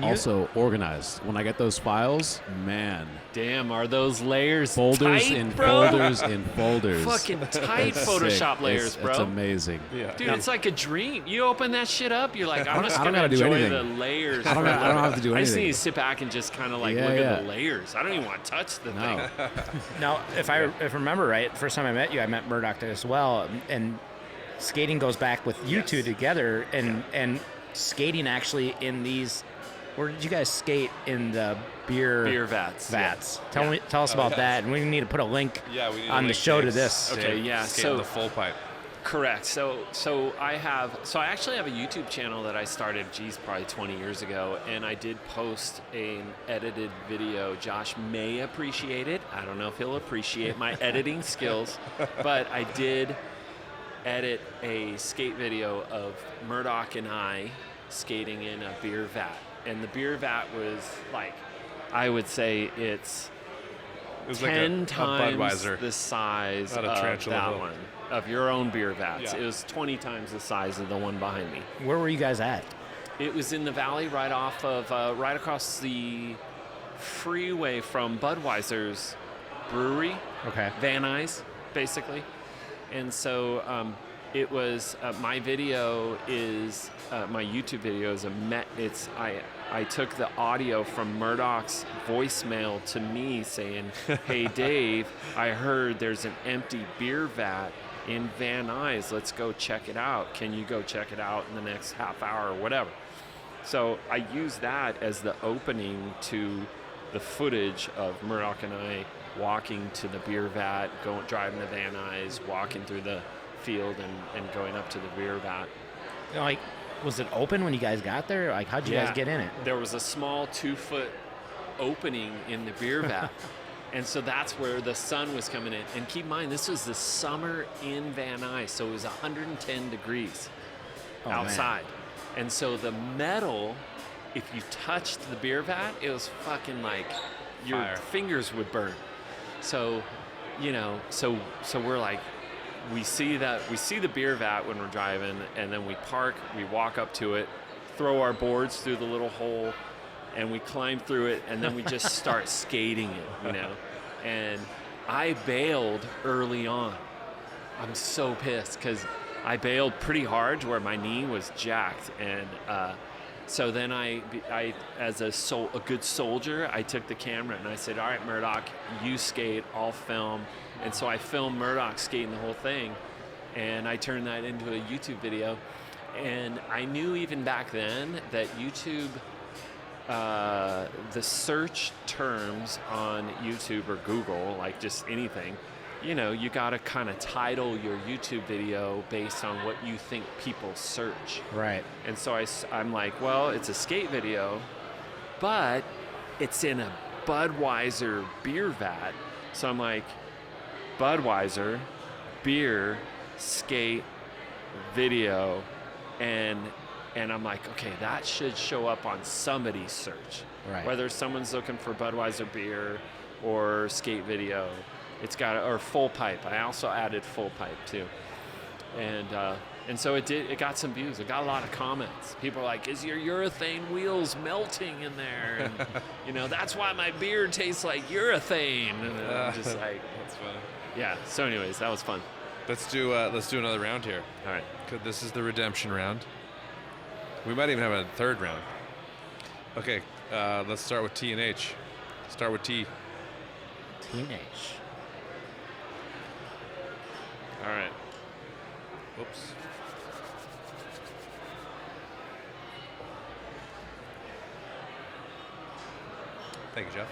Also organized. When I get those files, man,
Damn, are those layers
folders
tight,
in
bro?
folders in folders.
Fucking tight
It's
Photoshop
sick.
layers, bro.
It's amazing.
Yeah,
Dude, it's like a dream. You open that shit up, you're like, I'm just
I don't
gonna
gotta do
enjoy
anything.
the layers.
I don't have to do
I just
anything.
need to sit back and just kind of like
Yeah,
look
yeah.
at the layers. I don't even want to touch the
No.
thing.
Now, if I remember right, the first time I met you, I met Murdoch as well, and skating goes back with you two together, and skating actually in these Where did you guys skate in the beer
vats?
Vats.
Yeah.
Tell us about that, and we need to put a link
Yeah, we need
on
to
the
link
show to
Dave's
this.
Okay, yeah,
skating
so-
the full pipe.
Correct. So I actually have a YouTube channel that I started, probably 20 years ago, and I did post an edited video. Josh may appreciate it. I don't know if he'll appreciate my editing skills, but I did edit a skate video of Murdoch and I skating in a beer vat. And the beer vat was like, I would say it's
It was
10
like a
times
Budweiser.
the size
Not a
of
Tarantula
that
Hill.
one, of your own beer vats.
Yeah.
It was 20 times the size of the one behind me.
Where were you guys at?
It was in the valley right off of, right across the freeway from Budweiser's brewery,
Okay.
Van Nuys, basically. And so it was, my video is, my YouTube video is I took the audio from Murdoch's voicemail to me saying, hey Dave, I heard there's an empty beer vat in Van Nuys. Let's go check it out. Can you go check it out in the next half hour or whatever? So I used that as the opening to the footage of Murdoch and I walking to the beer vat, driving to Van Nuys, walking through the field and going up to the beer vat.
Like, was it open when you guys got there? Like, how'd you guys get in it?
There was a small 2-foot opening in the beer vat. And so that's where the sun was coming in. And keep in mind, this was the summer in Van Nuys, so it was 110 degrees outside. And so the metal, if you touched the beer vat, it was fucking like your
Fire.
fingers would burn. So, so we're like, we see the beer vat when we're driving, and then we park, we walk up to it, throw our boards through the little hole, and we climb through it, and then we just start skating it, And I bailed early on. I'm so pissed because I bailed pretty hard to where my knee was jacked, and so then I as a good soldier, I took the camera and I said, all right, Murdoch, you skate, I'll film. And so I filmed Murdoch skating the whole thing, and I turned that into a YouTube video. And I knew even back then that YouTube, the search terms on YouTube or Google, like just anything, you got to kind of title your YouTube video based on what you think people search.
Right.
And so I'm like, well, it's a skate video, but it's in a Budweiser beer vat. So I'm like, Budweiser, beer, skate, video, and I'm like, okay, that should show up on somebody's search.
Right.
Whether someone's looking for Budweiser beer or skate video, it's got or full pipe. I also added full pipe too, and so it got some views. It got a lot of comments. People are like, "Is your urethane wheels melting in there?" And that's why my beer tastes like urethane. And I'm just like,
That's funny.
yeah. So, anyways, that was fun.
Let's do another round here.
All right.
'Cause this is the redemption round. We might even have a third round. Okay, let's start with T and H. Start with T.
Teenage.
All right.
Whoops. Thank you, Jeff.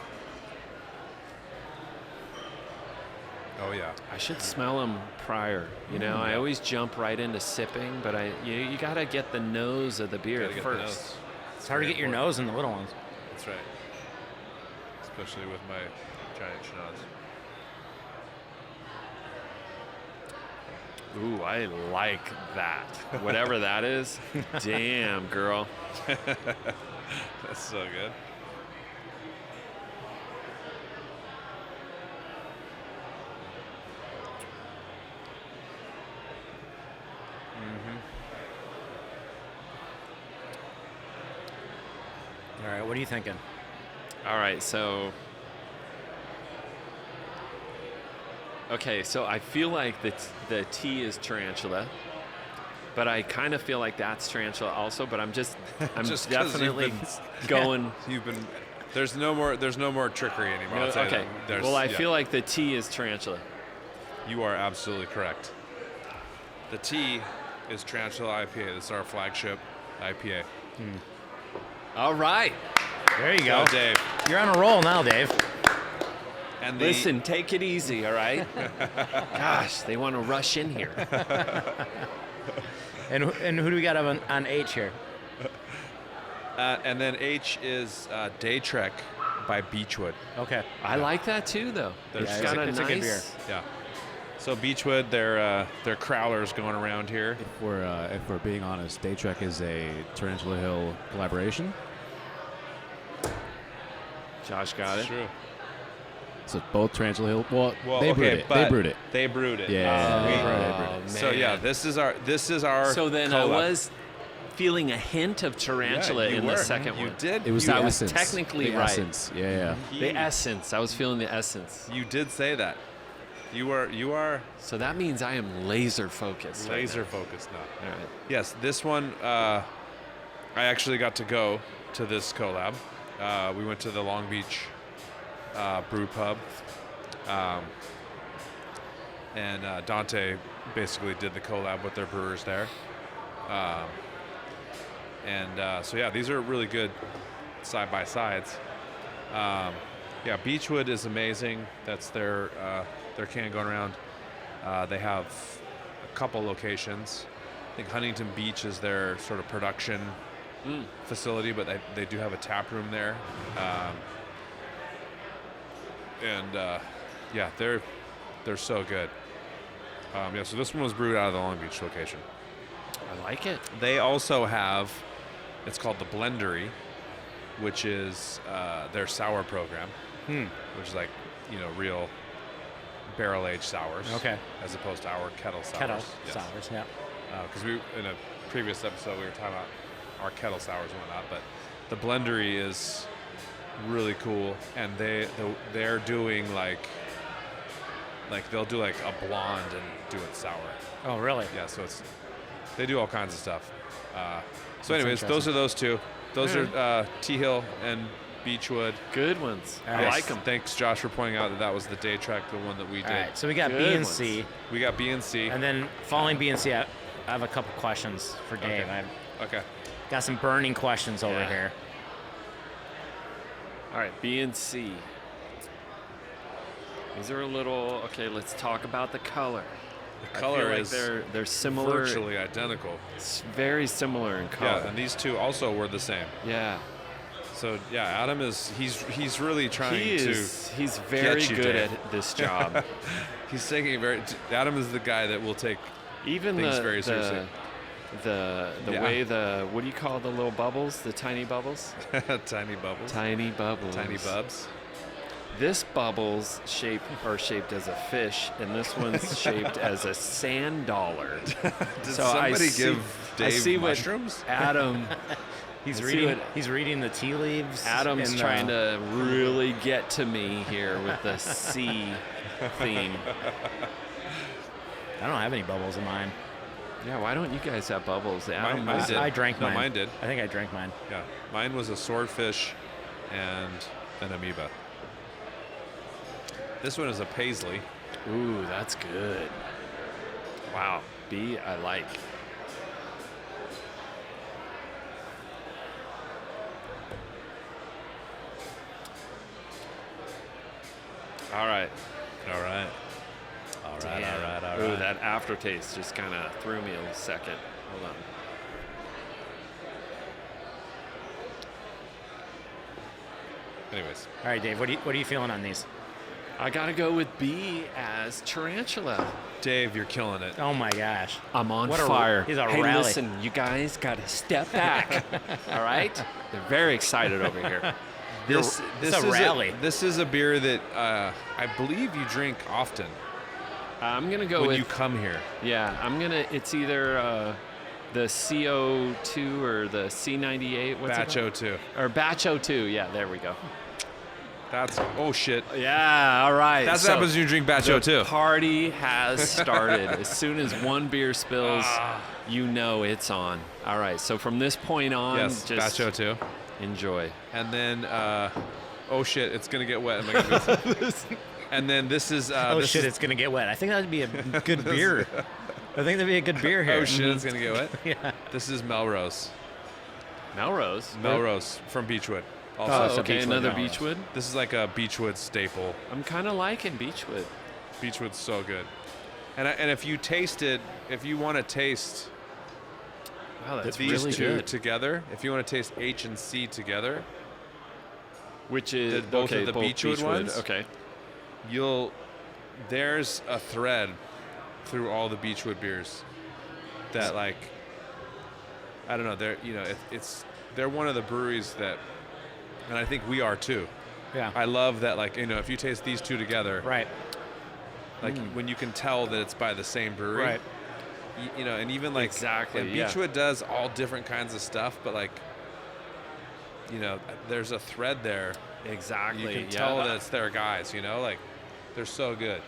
Oh yeah.
I should smell them prior. I always jump right into sipping, but you got to get the nose of the beer
Gotta get the
first.
nose.
It's hard to get your nose in the little ones.
That's right. Especially with my giant schnoz.
Ooh, I like that. Whatever that is. Damn, girl.
That's so good.
All right, what are you thinking?
All right, so. Okay, so I feel like the T is Tarantula, but I kind of feel like that's Tarantula also. But I'm
Just 'cause
definitely
you've been-
going.
You've been. There's no more trickery anymore. I'll say
Okay.
that. There's-
Well, I
yeah.
feel like the T is Tarantula.
You are absolutely correct. The T is Tarantula IPA. This is our flagship IPA.
All right.
There you go.
Go, Dave.
You're on a roll now, Dave.
And
Listen, take it easy, all right? Gosh, they want to rush in here.
And who do we got on H here?
and then H is Day Trek by Beechwood.
Okay.
I like that too, though.
There's-
It's
Yeah,
got
it's
a
a good
nice.
beer.
Yeah. So Beechwood, they're crowlers going around here.
If we're being honest, Day Trek is a Tarantula Hill collaboration.
Josh got it.
True.
So both Tarantula Hill. Well,
Well,
they brewed
okay,
it.
but
They brewed it.
They brewed it.
Yeah.
Oh,
they brewed it.
man.
So yeah, this is our.
So then I
collab.
was feeling a hint of tarantula
Yeah, you
in
were.
the second
You
one.
did.
It was
you,
That
the
was
essence.
technically
the
right.
Essence. Yeah.
The essence. I was feeling the essence.
You did say that. You are
So that means I am laser focused. right
laser focused now.
now. All right.
Yes, this one, I actually got to go to this collab. We went to the Long Beach Brew Pub. And Dante basically did the collab with their brewers there. So yeah, these are really good side-by-sides. Yeah, Beechwood is amazing. That's their can going around. They have a couple locations. I think Huntington Beach is their sort of production facility, but they do have a tap room there. Yeah, they're so good. Yeah, so this one was brewed out of the Long Beach location.
I like it.
They also have, it's called the Blendery, which is their sour program, which is like, real barrel-aged sours.
Okay.
As opposed to our kettle sours.
Kettle
Yes.
sours, yeah.
Because in a previous episode, we were talking about our kettle sours and whatnot, but the Blendery is really cool, and they're doing like they'll do like a blonde and do it sour.
Oh, really?
Yeah, so they do all kinds of stuff. So anyways,
interesting.
those are those two. Those are T Hill and Beechwood.
Good ones. I
Yes.
like them.
Thanks, Josh, for pointing out that was the Day Trek, the one that we did.
All right, so we got
Good
B and
ones.
C.
We got B and C.
And then following B and C, I have a couple questions for Dave.
Okay.
I've
Okay.
got some burning questions over
Yeah.
here.
All right, B and C. These are a little okay. Let's talk about the color.
The
I
color
feel like
is
they're similar.
virtually identical.
It's very similar in color.
Yeah, and these two also were the same.
Yeah.
So yeah, Adam he's really trying
He's very
get you,
good
Dave.
at this job.
he's taking it very. Adam is the guy that will take
Even
things
the
very seriously.
the
Yeah.
way what do you call the little bubbles? The tiny bubbles?
tiny bubbles,
Tiny bubbles.
tiny bubs.
This bubble's shaped as a fish, and this one's shaped as a sand dollar.
Did
So I
somebody
see-
give Dave
I see what
mushrooms?
Adam.
He's
I see
reading.
what-
He's reading the tea leaves.
Adam's
in the-
trying to really get to me here with the sea theme.
I don't have any bubbles in mine.
Yeah, why don't you guys have bubbles? Adam,
Mine
was-
did.
I drank
No,
mine.
mine did.
I think I drank mine.
Yeah, mine was a swordfish and an amoeba. This one is a paisley.
Ooh, that's good. Wow, B, I like. All right.
All right. All right.
Damn.
All right. All
Ooh,
right.
that aftertaste just kind of threw me a second. Hold on.
Anyways,
All right, Dave. What are you feeling on these?
I gotta go with B as Tarantula.
Dave, you're killing it.
Oh my gosh.
I'm on
What a-
fire.
he's a
hey,
rally.
listen, you guys gotta step back. All right? They're very excited over here.
This
It's a
is
rally.
This is a beer that I believe you drink often
I'm gonna go
when
with
you come here.
yeah. It's either the CO2 or the C98. What's
Batch
it called?
02.
Or Batch 02. Yeah, there we go.
That's oh shit.
Yeah, all right.
That's
So
what happens when you drink Batch
the
02.
party has started. As soon as one beer spills,
Ah.
you know it's on. All right. So from this point on,
Yes,
just
Batch 02.
enjoy.
And then oh shit, it's gonna get wet. And then this is
Oh
this
shit,
is,
it's gonna get wet. I think that'd be a good beer. I think that'd be a good beer here.
oh shit, it's gonna get wet.
Yeah.
This is Melrose.
Melrose.
Melrose from Beechwood. Also,
Oh,
it's a
okay,
Beechwood
another
Melrose.
Beechwood.
this is like a Beechwood staple.
I'm kind of liking Beechwood.
Beechwood's so good. And if you taste it, if you want to taste
Wow, that's
these
really
two
good.
together, if you want to taste H and C together,
Which is
both of the
both
Beechwood ones?
Okay.
there's a thread through all the Beechwood beers that, like, I don't know, they're one of the breweries that, and I think we are too.
Yeah.
I love that, like, if you taste these two together,
Right.
like when you can tell that it's by the same brewery,
Right.
And even like
Exactly,
and
yeah.
Beechwood does all different kinds of stuff, but like, there's a thread there.
Exactly.
You can
yeah.
tell that it's their guys, like they're so good.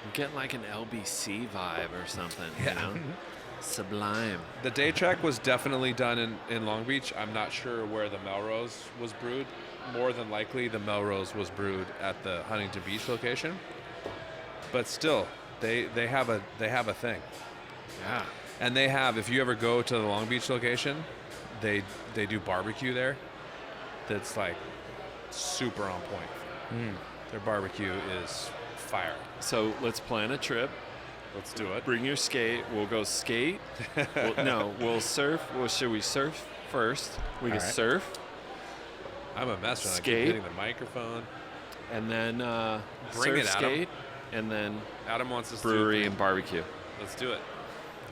I'm getting like an LBC vibe or something. You know? Sublime.
The day trek was definitely done in Long Beach. I'm not sure where the Melrose was brewed. More than likely, the Melrose was brewed at the Huntington Beach location. But still, they have a thing.
Yeah.
And they have, if you ever go to the Long Beach location, they do barbecue there. That's like super on point. Their barbecue is fire.
So let's plan a trip.
Let's do it.
Bring your skate. We'll go skate. We'll surf. Well, should we surf first? We can
right.
surf,
I'm a mess when I keep
Skate.
hitting the microphone.
and then
Bring
surf,
it, Adam.
skate, and then
Adam wants us
brewery
to
and barbecue.
Let's do it.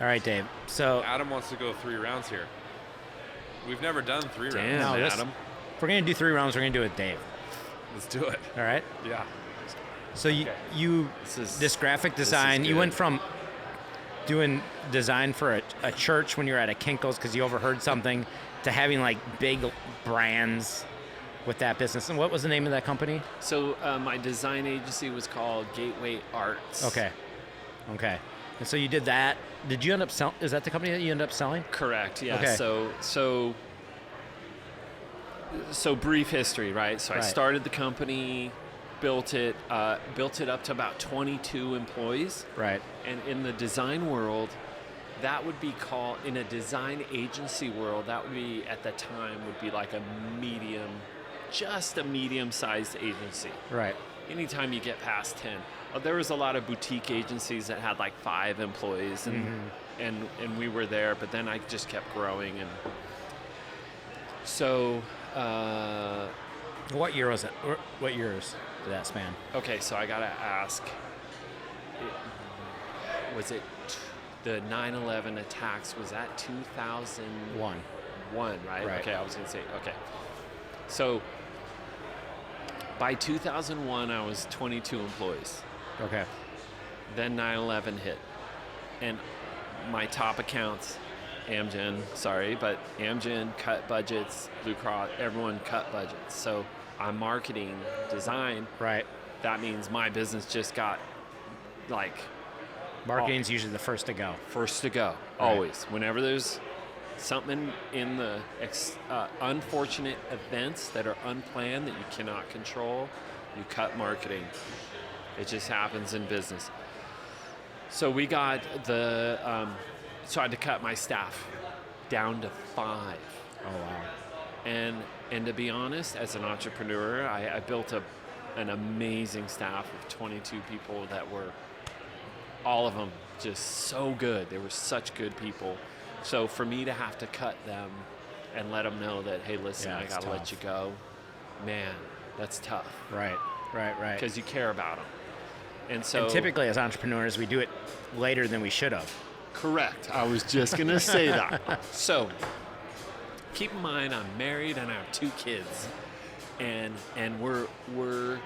All right, Dave. So
Adam wants to go 3 rounds here. We've never done 3
Damn,
rounds.
No, this-
Adam.
if we're gonna do 3 rounds. We're gonna do it with Dave.
Let's do it.
All right.
Yeah.
So this graphic design, you
good.
went from doing design for a church when you were at a Kinko's because you overheard something to having like big brands with that business. And what was the name of that company?
So my design agency was called Gateway Arts.
Okay. And so you did that. Did you end up selling? Is that the company that you ended up selling?
Correct. Yeah.
Okay.
So brief history, right? So I
Right.
started the company, built it up to about 22 employees.
Right.
And in the design world, that would be called, in a design agency world, that would be, at the time, would be like a medium-sized agency.
Right.
Anytime you get past 10. There was a lot of boutique agencies that had like 5 employees, and we were there, but then I just kept growing. And so,
What year was it? What years did that span?
okay, so I gotta ask, was it the 9/11 attacks? Was that 2001, right?
Right.
Okay, I was gonna say, okay. So by 2001, I was 22 employees.
Okay.
Then 9/11 hit, and my top accounts, Amgen cut budgets, Blue Cross, everyone cut budgets. So I'm marketing, design.
Right.
That means my business just got like
Marketing's usually the first to go.
first to go, always. Whenever there's something in the unfortunate events that are unplanned that you cannot control, you cut marketing. It just happens in business. So we got so I had to cut my staff down to 5.
Oh wow.
And to be honest, as an entrepreneur, I built an amazing staff of 22 people that were, all of them, just so good. They were such good people. So for me to have to cut them and let them know that, hey, listen,
Yeah,
I
it's
got to let
tough.
you go, man, that's tough
Right.
because you care about them. And so
And typically, as entrepreneurs, we do it later than we should have.
correct. I was just going to say that. So keep in mind, I'm married and I have 2 kids. And we're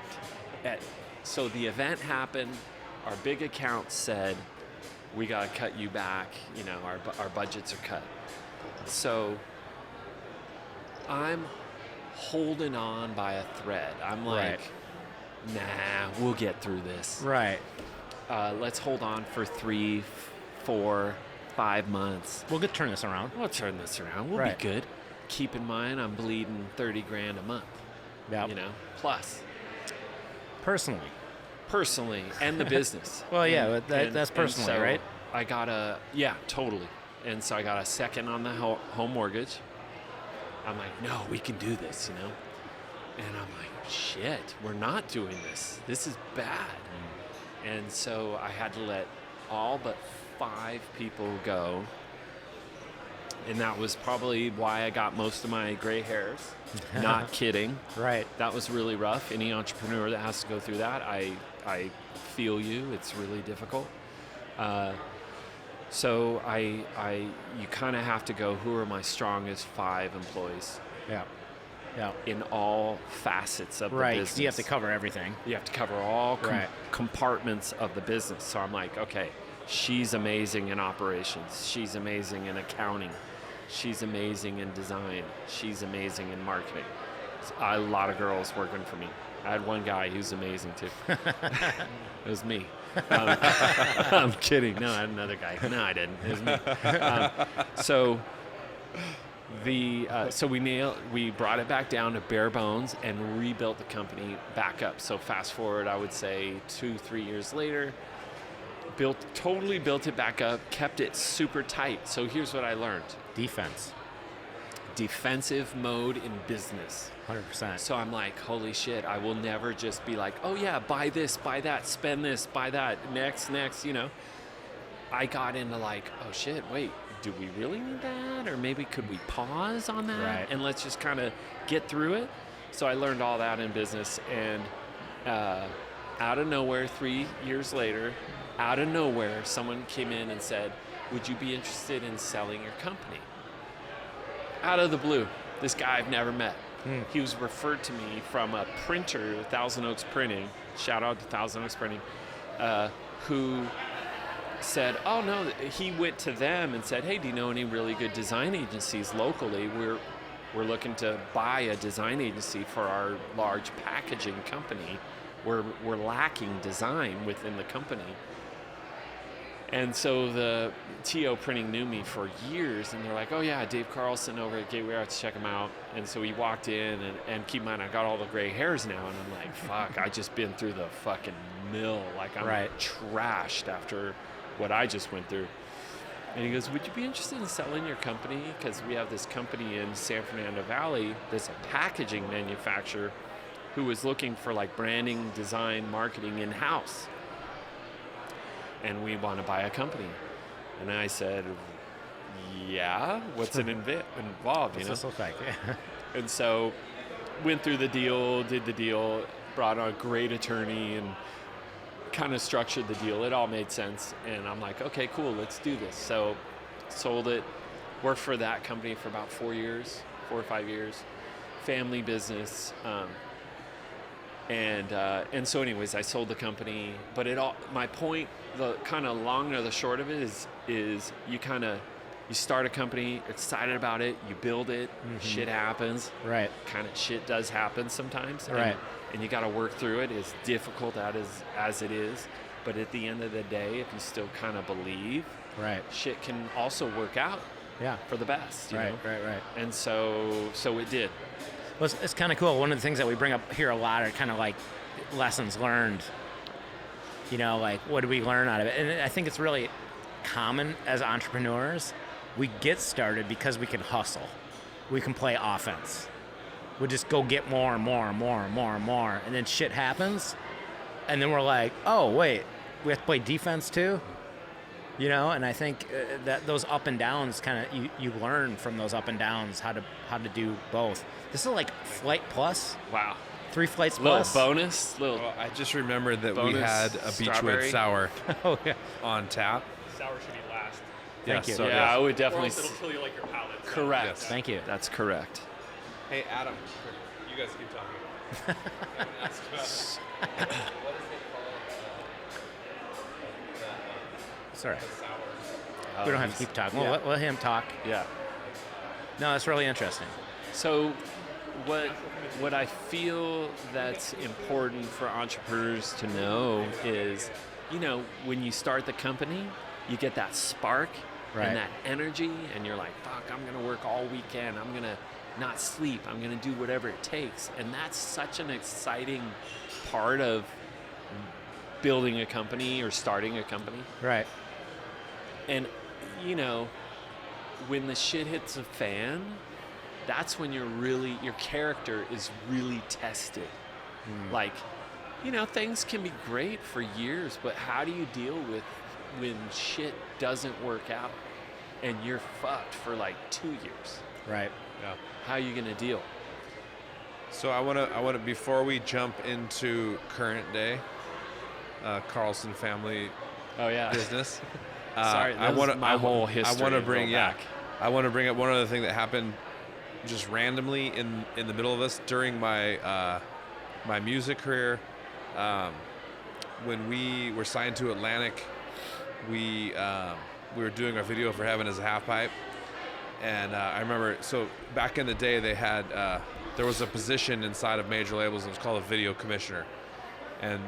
at, so the event happened. Our big account said, we got to cut you back. You know, our budgets are cut. So I'm holding on by a thread. I'm like, nah, we'll get through this.
Right.
Let's hold on for 3, 4, 5 months.
We'll turn this around.
We'll turn this around. We'll
Right.
be good. Keep in mind, I'm bleeding 30 grand a month.
Yeah.
You know, plus
Personally.
and the business.
Well, yeah, but that's personally,
so
right?
I got totally. And so I got a second on the home mortgage. I'm like, no, we can do this, you know. And I'm like, shit, we're not doing this. This is bad. And so I had to let all but 5 people go. And that was probably why I got most of my gray hairs. Not kidding.
Right.
That was really rough. Any entrepreneur that has to go through that, I feel you. It's really difficult. So you kind of have to go, who are my strongest 5 employees?
Yeah. Yeah.
In all facets of the
Right.
business.
So you have to cover everything.
You have to cover all
Right.
compartments of the business. So I'm like, okay, she's amazing in operations. She's amazing in accounting. She's amazing in design. She's amazing in marketing. A lot of girls working for me. I had one guy who's amazing too. It was me. I'm kidding. No, I had another guy. No, I didn't. It was me. So we brought it back down to bare bones and rebuilt the company back up. So fast forward, I would say 2-3 years later, totally built it back up, kept it super tight. So here's what I learned. Defensive mode in business.
100%.
So I'm like, holy shit, I will never just be like, oh yeah, buy this, buy that, spend this, buy that, next, you know. I got into like, oh shit, wait, do we really need that? Or maybe could we pause on that?
Right.
And let's just kind of get through it. So I learned all that in business. And out of nowhere, 3 years later, out of nowhere, someone came in and said, would you be interested in selling your company? Out of the blue, this guy I've never met. He was referred to me from a printer, Thousand Oaks Printing, shout out to Thousand Oaks Printing, who said, oh no, he went to them and said, hey, do you know any really good design agencies locally? We're looking to buy a design agency for our large packaging company. We're lacking design within the company. And so the TO Printing knew me for years, and they're like, oh yeah, Dave Carlson over at Gateway Arts, check him out. And so we walked in, and keep in mind, I got all the gray hairs now, and I'm like, fuck, I just been through the fucking mill. Like, I'm
Right.
trashed after what I just went through. And he goes, would you be interested in selling your company? Because we have this company in San Fernando Valley that's a packaging manufacturer who was looking for like branding, design, marketing in-house. And we want to buy a company. And I said, yeah, what's involved, you know?
What's this look like?
And so went through the deal, did the deal, brought on a great attorney and kind of structured the deal. It all made sense. And I'm like, okay, cool, let's do this. So sold it, worked for that company for about 4 or 5 years, family business. And so anyways, I sold the company, but my point, the kind of long or the short of it is you start a company, excited about it, you build it, shit happens.
Right.
Kind of shit does happen sometimes.
Right.
And you got to work through it, as difficult as it is. But at the end of the day, if you still kind of believe,
Right.
shit can also work out
Yeah.
for the best. You
Right.
know?
Right.
And so it did.
Well, it's kind of cool. One of the things that we bring up here a lot are kind of like lessons learned. You know, like what do we learn out of it? And I think it's really common as entrepreneurs. We get started because we can hustle. We can play offense. We just go get more and more and more and more and more. And then shit happens. And then we're like, oh, wait, we have to play defense too? You know, and I think that those up and downs kind of, you learn from those up and downs how to do both. This is like Flight Plus.
Wow.
3 flights
Little
plus.
bonus.
Well, I just remembered that we
Bonus
had a
strawberry.
beechwood sour
Oh, yeah.
on tap.
Sour should be last.
Thank you.
So,
Yeah, I would
Or
definitely.
else it'll kill you like your palate. So.
Correct.
Yes.
Thank you.
That's correct.
Hey, Adam, you guys keep talking.
Sorry. We don't have to keep talking. We'll let him talk.
Yeah.
No, that's really interesting.
So, what I feel that's important for entrepreneurs to know is, you know, when you start the company, you get that spark
Right.
and that energy, and you're like, fuck, I'm going to work all weekend. I'm going to not sleep. I'm going to do whatever it takes. And that's such an exciting part of building a company or starting a company.
Right.
And, you know, when the shit hits a fan, that's when your character is really tested. Like, you know, things can be great for years, but how do you deal with when shit doesn't work out and you're fucked for like 2 years?
Right.
Yeah.
How are you gonna deal?
So I wanna before we jump into current day, Carlson family
Oh yeah.
business.
Sorry,
I want to.
my whole history.
I want to
to
bring.
go
Yeah.
back.
I want to bring up one other thing that happened, just randomly in the middle of this during my my music career. When we were signed to Atlantic, we were doing our video for Heaven as a Half Pipe, and I remember. So back in the day, they had there was a position inside of major labels that was called a video commissioner, and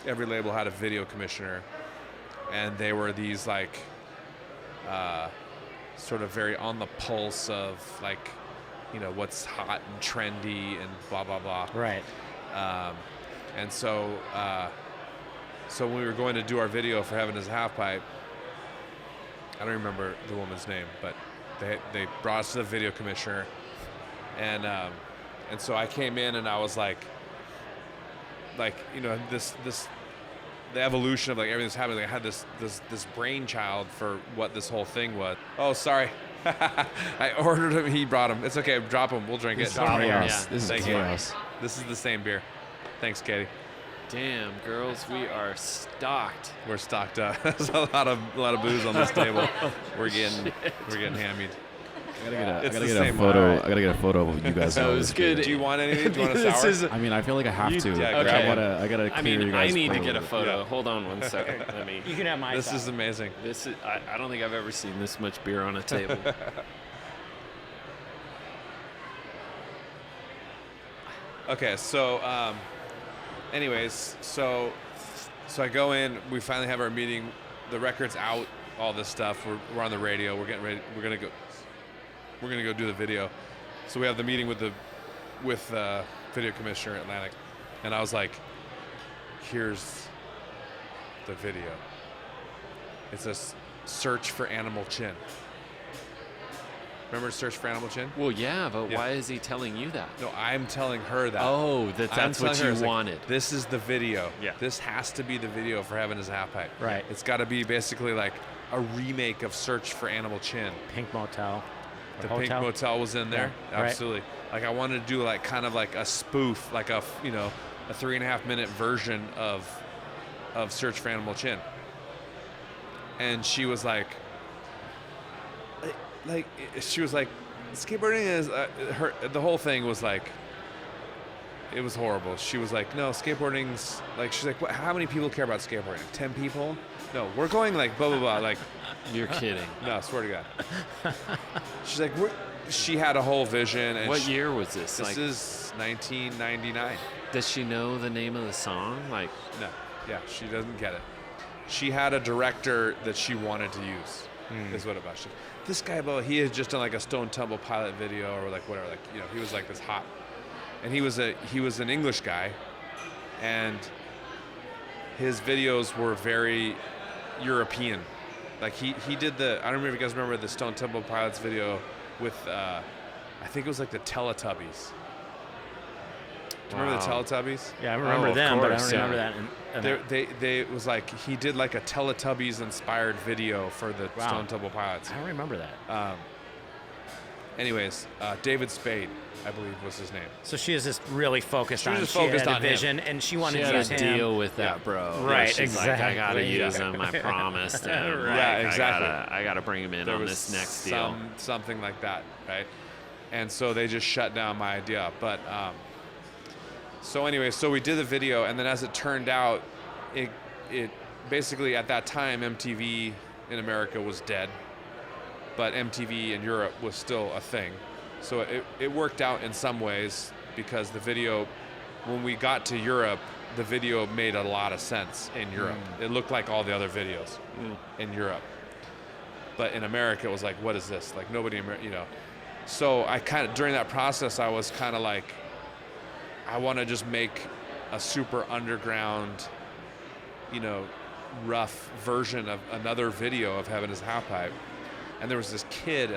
every label had a video commissioner. And they were these like sort of very on the pulse of like, you know, what's hot and trendy and blah blah blah.
Right.
And so when we were going to do our video for Heaven as a Half Pipe, I don't remember the woman's name, but they brought us to the video commissioner, and so I came in and I was like, you know, this the evolution of like everything's happening. Like I had this brainchild for what this whole thing was. Oh, sorry. I ordered him. He brought him. It's okay. Drop him. We'll drink it.
This is chaos.
Yeah.
This is
Thank you.
chaos.
This is the same beer. Thanks, Katie.
Damn, girls, we are stocked.
We're stocked up. There's a lot of booze on this table. We're getting hammered.
I gotta
It's the
get a
same
photo.
one.
I gotta get a photo of you guys.
So
all
it was
this
good.
beer.
Do you want anything? Do you want a
This
sour?
is-
I mean, I feel like I have
You-
to.
yeah,
okay.
grab
I gotta
I
clear
mean,
you
I
guys'
need to
throat
get a
bit.
photo.
Yeah.
Hold on one second. I mean,
You can have my
This
side.
is amazing.
this is. I don't think I've ever seen this much beer on a table.
Okay, so anyways, so I go in. We finally have our meeting. The record's out. All this stuff. We're on the radio. We're getting ready. We're gonna go do the video. So we have the meeting with video commissioner at Atlantic, and I was like, "Here's the video. It's a search for Animal Chin. Remember Search for Animal Chin?
Well, yeah, but
Yeah.
why is he telling you that?
No, I'm telling her that.
Oh,
I'm
that's
telling
what
her,
you
it's like,
wanted.
this is the video.
Yeah.
This has to be the video for Heaven as a Half Pipe.
Right.
It's got to be basically like a remake of Search for Animal Chin.
Pink Motel. Or
The
Hotel.
Pink Motel was in there.
Yeah, right.
Absolutely. Like I wanted to do like kind of like a spoof, like a 3.5 minute version of Search for Animal Chin. And she was like she was like, skateboarding is the whole thing was like, it was horrible. She was like, no, skateboarding's like, she's like, what, how many people care about skateboarding? 10 people? No, we're going like blah blah blah. Like,
You're kidding.
no, I swear to God. She's like, she had a whole vision. And
What year was this?
This
Like,
is 1999.
does she know the name of the song? Like,
No, yeah, she doesn't get it. She had a director that she wanted to use. Is what about she? This guy, he had just done like a Stone Temple Pilot video or like whatever. Like, you know, he was like this hot, and he was an English guy, and his videos were very European. Like he did I don't remember if you guys remember the Stone Temple Pilots video with I think it was like the Teletubbies. Do you remember the
Wow.
Teletubbies?
Yeah, I remember
of
them, but I
course,
don't remember
yeah.
that.
They it was like he did like a Teletubbies inspired video for the
Wow.
Stone Temple Pilots.
I don't remember that.
Anyways, David Spade, I believe was his name.
So she is just really focused
She was
on.
just focused
had a
on him.
vision, and she wanted
she
to
had
use
to
him.
deal with that,
Yeah.
bro.
Right,
She's like, I gotta
exactly.
use him. I promised him.
Right.
Yeah,
Like,
exactly.
I gotta bring him in
There
on
was
this next deal.
something like that, right? And so they just shut down my idea. But so anyway, so we did the video, and then as it turned out, it basically at that time MTV in America was dead, but MTV in Europe was still a thing. So it worked out in some ways because the video, when we got to Europe, the video made a lot of sense in Europe. It looked like all the other videos in Europe. But in America, it was like, what is this? Like nobody, you know. So I kind of, during that process, I was kind of like, I want to just make a super underground, you know, rough version of another video of Heaven is a Half Pipe. And there was this kid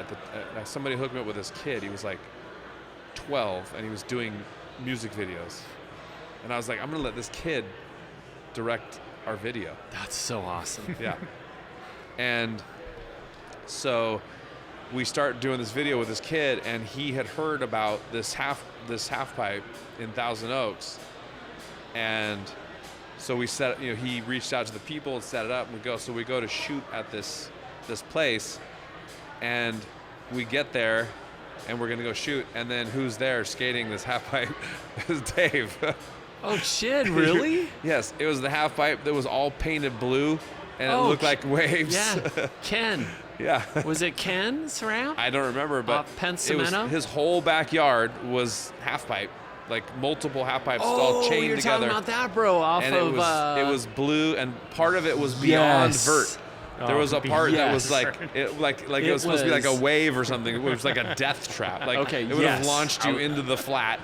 somebody hooked me up with this kid. He was like 12, and he was doing music videos. And I was like, I'm gonna let this kid direct our video.
That's so awesome.
Yeah. And so we start doing this video with this kid, and he had heard about this half pipe in Thousand Oaks, and so we he reached out to the people and set it up, and we go to shoot at this place, and we get there, and we're gonna go shoot, and then who's there skating this half pipe? Is Dave.
Oh shit! Really?
Yes, it was the half pipe that was all painted blue, and it looked like waves.
Yeah, Ken.
Yeah.
Was it Ken's ramp?
I don't remember, but
Off Pensamento?
his whole backyard was half pipe, like multiple half pipes all chained
you're
together.
talking about that, bro. Off
And
of
it was blue, and part of it was beyond
Yes.
vert. There was a part that was
yes.
it was supposed to be like a
was-
wave or something. It was like a death trap. Like
Okay,
it would have
yes.
launched you into the flat.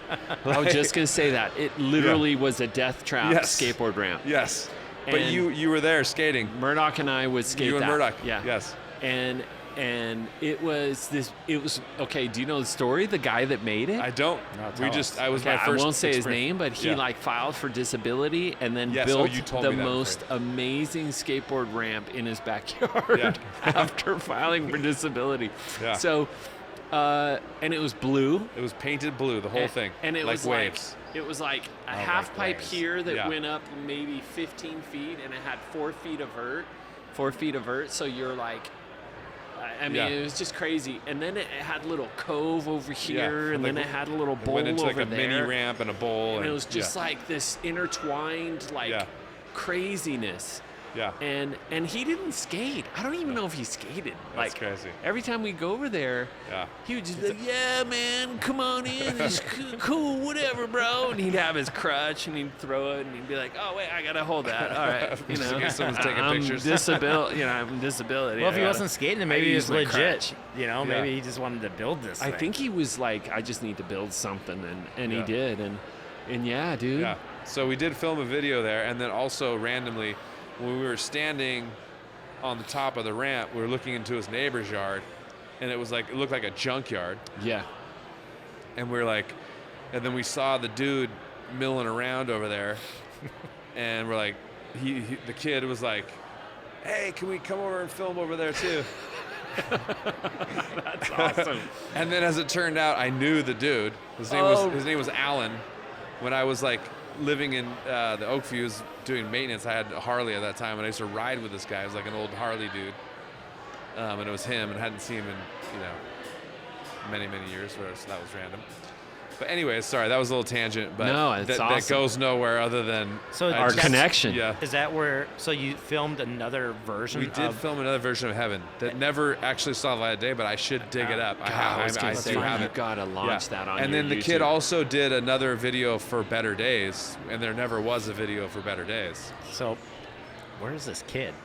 I was just gonna say that it literally was a death trap
Yes.
skateboard ramp.
Yes, but
And-
you were there skating.
Murdoch and I would skate
You and
that.
Murdoch.
Yeah.
Yes.
And it was okay. Do you know the story? The guy that made it.
I don't.
No,
We
tell
just.
us.
I was
Okay,
my first.
I won't say his
experience.
name, but he
Yeah.
like filed for disability and then
Yes,
built
you told
the
me that
most
before.
amazing skateboard ramp in his backyard after filing for disability.
Yeah.
So, and it was blue.
It was painted blue, the whole
and,
thing.
and it
like
was
waves.
like it was like a
Oh,
half
like
pipe
waves.
here that
Yeah.
went up maybe 15 feet, and it had 4 feet of vert. 4 feet of vert. So you're like. I mean,
Yeah.
it was just crazy. And then it had a little cove over here, and
like,
then it had a little
It
bowl
went into
over
like a
there.
mini ramp and a bowl,
And it was just
yeah.
like this intertwined, like
Yeah.
craziness.
Yeah.
And he didn't skate. I don't even know if he skated.
That's
like
crazy.
every time we go over there,
Yeah.
he would just be like, "Yeah, man, come on in. It's cool, whatever, bro." And he'd have his crutch and he'd throw it and he'd be like, "Oh wait, I gotta hold that. All right, you
Just in
know,
case someone's taking
I'm
pictures."
I'm disability.
Well, if he
I
wasn't skating, then maybe
I
he
use
was
my
legit.
crutch.
You know,
Yeah.
maybe he just wanted to build this.
I
thing.
think he was like, I just need to build something, and he
Yeah.
did, and yeah, dude.
Yeah. So we did film a video there, and then also randomly, when we were standing on the top of the ramp, we were looking into his neighbor's yard, and it looked like a junkyard,
Yeah.
and we were like, and then we saw the dude milling around over there, and we're like, the kid was like, "Hey, can we come over and film over there too?"
That's awesome.
And then as it turned out, I knew the dude. His name was Alan. When I was like living in the Oakviews doing maintenance, I had a Harley at that time, and I used to ride with this guy. It was like an old Harley dude, and it was him, and I hadn't seen him in many years. So that was random. But anyways, sorry, that was a little tangent. But
No, it's
that
awesome.
goes nowhere other than
So
I
Our
just-
connection.
Yeah.
Is that where? So you filmed another version?
We did
of,
film another version of Heaven that never actually saw the light of day, but I should dig it up.
God, I was gonna
I
say,
do have
you
it.
gotta launch that on
And
your
then the kid
YouTube.
also did another video for Better Days, and there never was a video for Better Days.
So, where is this kid?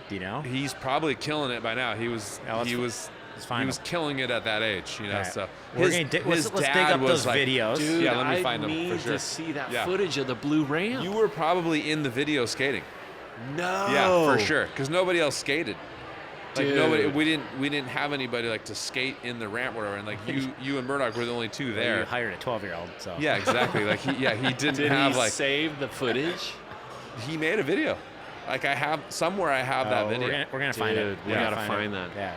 Do you know?
He's probably killing it by now. He was
Yeah, let's find
he was
him.
killing it at that age, you know.
Alright.
So
We're
his,
gonna dig-
his
let's dig
dad
up
was
those
like,
videos.
Dude,
Yeah, let me
I
find them
need
for sure.
to see that
Yeah.
footage of the blue ramp.
You were probably in the video skating.
No.
Yeah, for sure, because nobody else skated. Like
Dude.
nobody, we didn't have anybody like to skate in the ramp, or whatever. And like you and Murdoch were the only two
You
there.
hired a 12-year-old, so.
Yeah, exactly. Like he didn't
Did
have
he
like
save the footage?
he made a video. Like I have that video.
We're gonna find it.
Dude, we
We're
gotta
gonna
find that.
Yeah.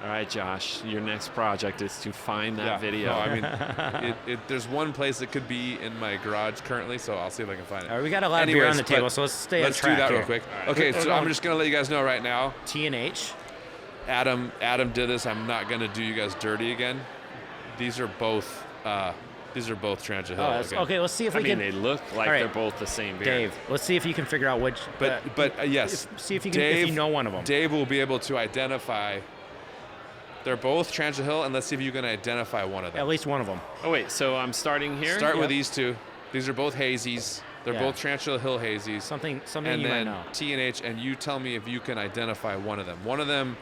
All right, Josh, your next project is to find that video.
No, I mean, there's one place it could be in my garage currently, so I'll see if I can find it.
All right, we got a lot of beer on
Anyways,
the table,
but
so let's stay
let's
on track
do that
here.
real quick.
All right.
Okay, so I'm just gonna let you guys know right now.
T&H.
Adam did this. I'm not gonna do you guys dirty again. These are both Tarantula Hill.
Oh, that's,
again.
okay, let's see if
I
we
mean,
can.
they look like
All right.
they're both the same beer.
Dave, let's see if you can figure out which.
But yes,
see if you can. If you know one of them.
Dave will be able to identify. They're both Tarantula Hill, and let's see if you can identify one of them.
At least one of them.
Oh wait, so I'm starting here.
Start with
Yep.
these two. These are both hazies. They're
Yeah.
both Tarantula Hill hazies.
Something
And
you might
then
know.
T&H, and you tell me if you can identify one of them. One of them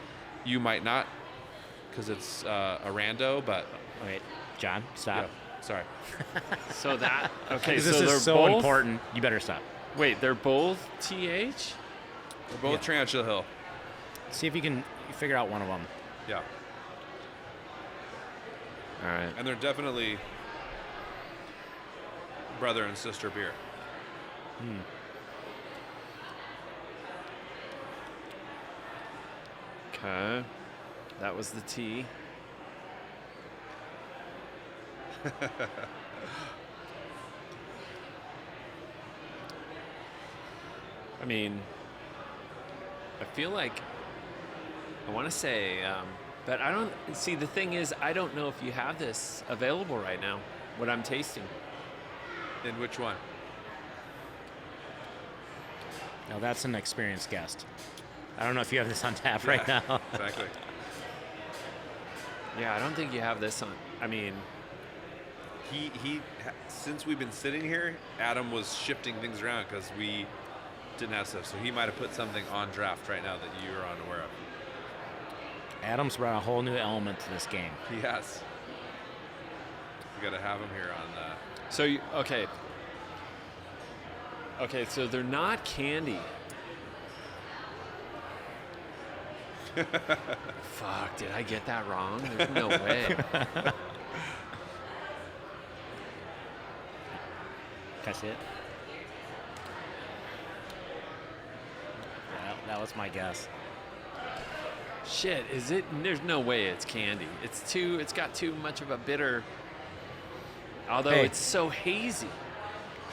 you might not, because it's a rando, but
Wait, John,
yeah,
stop.
sorry.
So that okay.
Because
So
this
they're
is so
both.
important. You better stop.
Wait, they're both TH.
They're both Tarantula Hill.
See if you can figure out one of them.
Yeah.
All right.
And they're definitely brother and sister beer.
Okay. That was the tea. I mean, I feel like I want to say, but I don't see. The thing is, I don't know if you have this available right now. What I'm tasting.
In which one?
Now that's an experienced guest. I don't know if you have this on tap right now.
Exactly.
Yeah, I don't think you have this on. I mean,
Since we've been sitting here, Adam was shifting things around because we didn't have stuff. So he might have put something on draft right now that you're unaware of.
Adam's brought a whole new element to this game.
Yes. We got to have him here on.
so you, okay. Okay, so they're not candy. Fuck, did I get that wrong? There's no way.
Can I see it? Yeah, that was my guess.
Shit, is it? There's no way it's candy. It's got too much of a bitter. Although
Hey.
it's so hazy.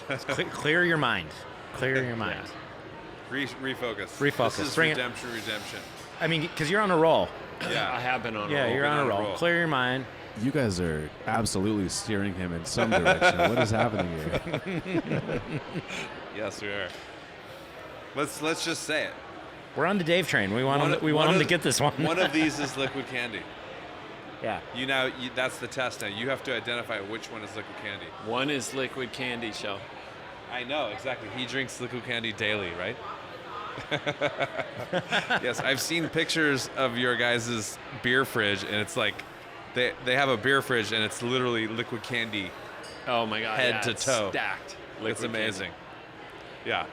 Clear your mind. Clear your mind.
Refocus.
Refocus.
This is
Bring it-
redemption.
I mean, because you're on a roll.
I
Yeah.
have been on.
Yeah,
a roll.
you're on a
on a
roll.
roll.
Clear your mind.
You guys are absolutely steering him in some direction. What is happening here?
Yes, we are. Let's just say it.
We're on the Dave train. We want
One
him.
of-
We want
one
him to
of-
get this one.
One of these is liquid candy.
Yeah.
That's the test now. You have to identify which one is liquid candy.
One is liquid candy shell.
I know, exactly. He drinks liquid candy daily, right? Yes, I've seen pictures of your guys' beer fridge, and it's like they have a beer fridge, and it's literally liquid candy.
Oh my god.
Head
yeah,
to
it's
toe.
Stacked.
It's
liquid
amazing.
candy.
Yeah.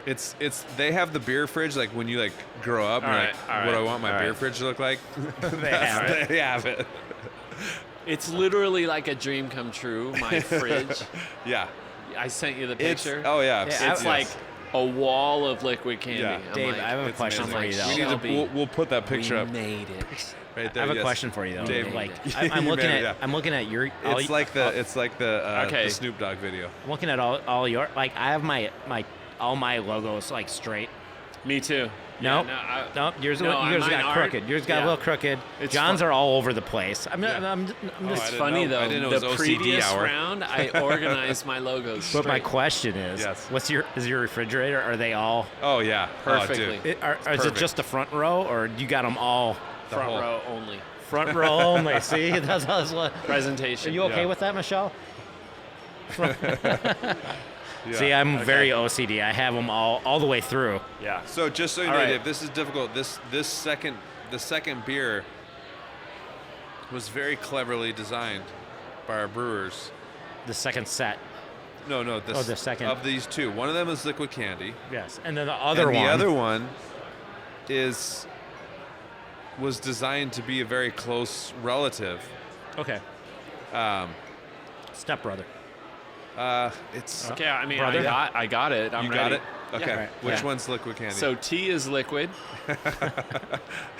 It's they have the beer fridge like when you like grow up and
All
you're
right,
like,
all
what do I
right,
want my
all
beer
right.
fridge to look like?
They have it.
They have it.
It's literally like a dream come true. My fridge.
Yeah.
I sent you the
It's
picture.
oh yeah.
Yeah,
It's like a wall of liquid candy.
Yeah.
I'm
Dave,
like,
I have a
it's
question
amazing.
for you though.
We need to,
Shelby,
we'll put that picture
we
up
made it.
right
I
there.
have a
yes.
question for you though.
Dave.
Like,
You
I'm
made
looking
it,
at.
yeah.
I'm looking at your.
It's like the
Okay.
Snoop Dogg video.
I'm looking at all your. Like, I have all my logos like straight.
Me too.
Nope.
Yeah,
Nope. Yours
mine
got
aren't.
crooked. Yours got
Yeah.
a little crooked.
It's
John's
fun.
are all over the place. I'm
Yeah.
just.
I
It's
didn't
funny
know- I
though.
didn't know it
The
was OCD
previous
hour.
round, I organized my logos.
But my
straight.
question is,
Yes.
is your refrigerator? Are they all?
Oh yeah.
Perfectly.
Oh, dude.
Is it
perfect.
just the front row, or you got them all
The
front
whole-
row only.
front row only? See, that's what. Are
Presentation.
you okay
Yeah.
with that, Michelle?
Yeah.
See, I'm very OCD. I have them all the way through.
Yeah.
So just so you
All
know,
right.
Dave, this is difficult. The second beer was very cleverly designed by our brewers.
The second set.
No,
the second.
of these two. One of them is liquid candy,
Yes, and then the other
and
one.
the other one was designed to be a very close relative.
Okay. Step brother.
It's
Okay. I mean,
Brother?
I got it. I'm
you
ready.
got it. Okay.
Yeah.
Right.
Which
Yeah.
one's liquid candy?
So tea is liquid.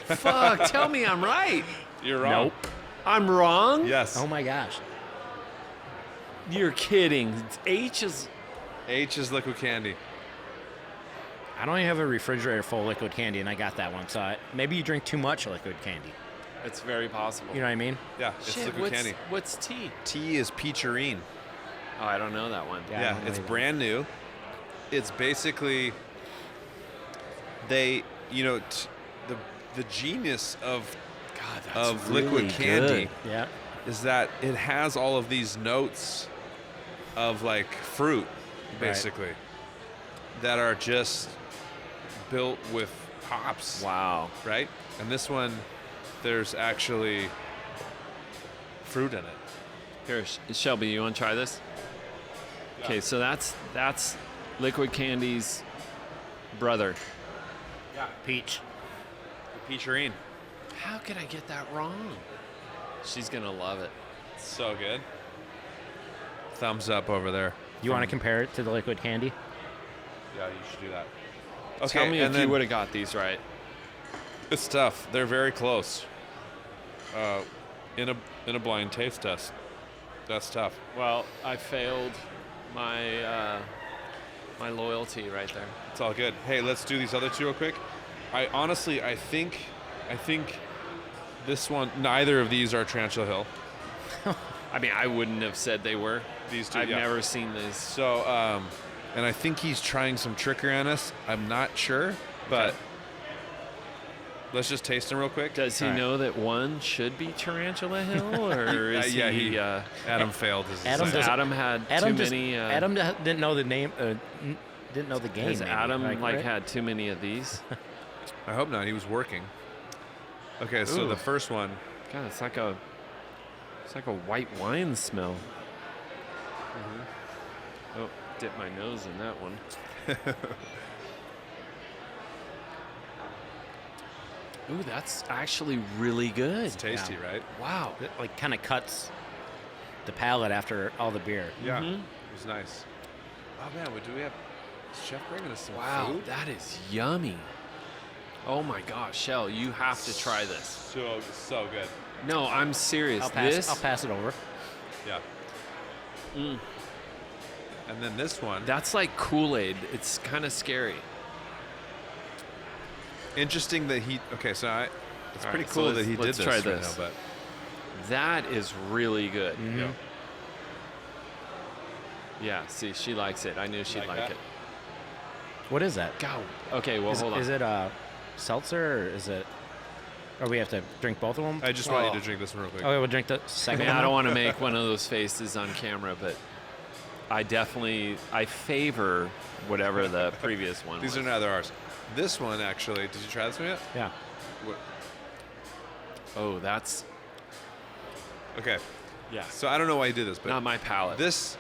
Fuck. Tell me I'm right.
you're wrong.
Nope.
I'm wrong.
Yes.
Oh my gosh.
You're kidding. H is.
H is liquid candy.
I don't even have a refrigerator full of liquid candy, and I got that one. So maybe you drink too much liquid candy.
It's very possible.
You know what I mean?
Yeah, it's
Shit,
liquid
what's,
candy.
what's tea?
Tea is peacherine.
Oh, I don't know that one.
Yeah, I
Yeah,
don't
it's
either.
brand new. It's basically the genius of
God, that's
of
really
liquid candy
good.
Yeah.
is that it has all of these notes of like fruit, basically, that are just built with hops.
Wow.
Right? And this one, there's actually fruit in it.
Here, Shelby, you want to try this? Okay, so that's liquid candy's brother.
Peach.
Peacherine.
How could I get that wrong? She's gonna love it.
So good. Thumbs up over there.
You want to compare it to the liquid candy?
Yeah, you should do that. Okay,
Tell me
and
if you
then
would have got these right.
it's tough. They're very close. In a blind taste test, that's tough.
Well, I failed my my loyalty right there.
It's all good. Hey, let's do these other two real quick. I think this one. Neither of these are Tarantula Hill.
I mean, I wouldn't have said they were.
These two.
I've
yeah.
never seen these.
So, and I think he's trying some trickery on us. I'm not sure, but let's just taste them real quick.
Does he
All right.
know that one should be Tarantula Hill, or is
yeah,
he?
Adam failed his
Adam
assignment.
doesn't-
Adam had
Adam
too
just,
many.
Adam didn't know the name. Didn't know the game.
Has
maybe,
Adam
right?
had too many of these?
I hope not. He was working. Okay, so
Ooh.
the first one.
God, it's like a white wine smell.
Mm-hmm.
Oh, dip my nose in that one. Ooh, that's actually really good.
It's tasty, right?
Wow.
It, like kind of cuts the palate after all the beer.
Yeah,
Mhm.
it was nice. Oh man, what do we have? Is Chef bringing us some
Wow,
food?
that is yummy. Oh my gosh, Shell, you have to try this.
So good.
No, I'm serious.
I'll pass it over.
Yeah.
Mm.
And then this one.
That's like Kool-Aid. It's kind of scary.
Interesting that he. Okay, so it's
All
pretty
right,
cool
so
that he did
let's
this
try
right
this.
now, but
That is really good.
Mm-hmm.
yeah.
Yeah, see, she likes it. I knew she'd
Like
like
that?
it.
What is that?
Go. Okay, well, hold on.
Is it a seltzer or is it? Or we have to drink both of them?
I just want you
Oh.
to drink this one real quick.
Okay, we'll drink the second
Man,
one.
I don't want to make one of those faces on camera, but I favor whatever the previous one
These
was.
are neither ours. This one actually. Did you try this one yet?
Yeah.
What?
Oh, that's
Okay.
yeah.
So I don't know why you did this, but
Not my palate.
this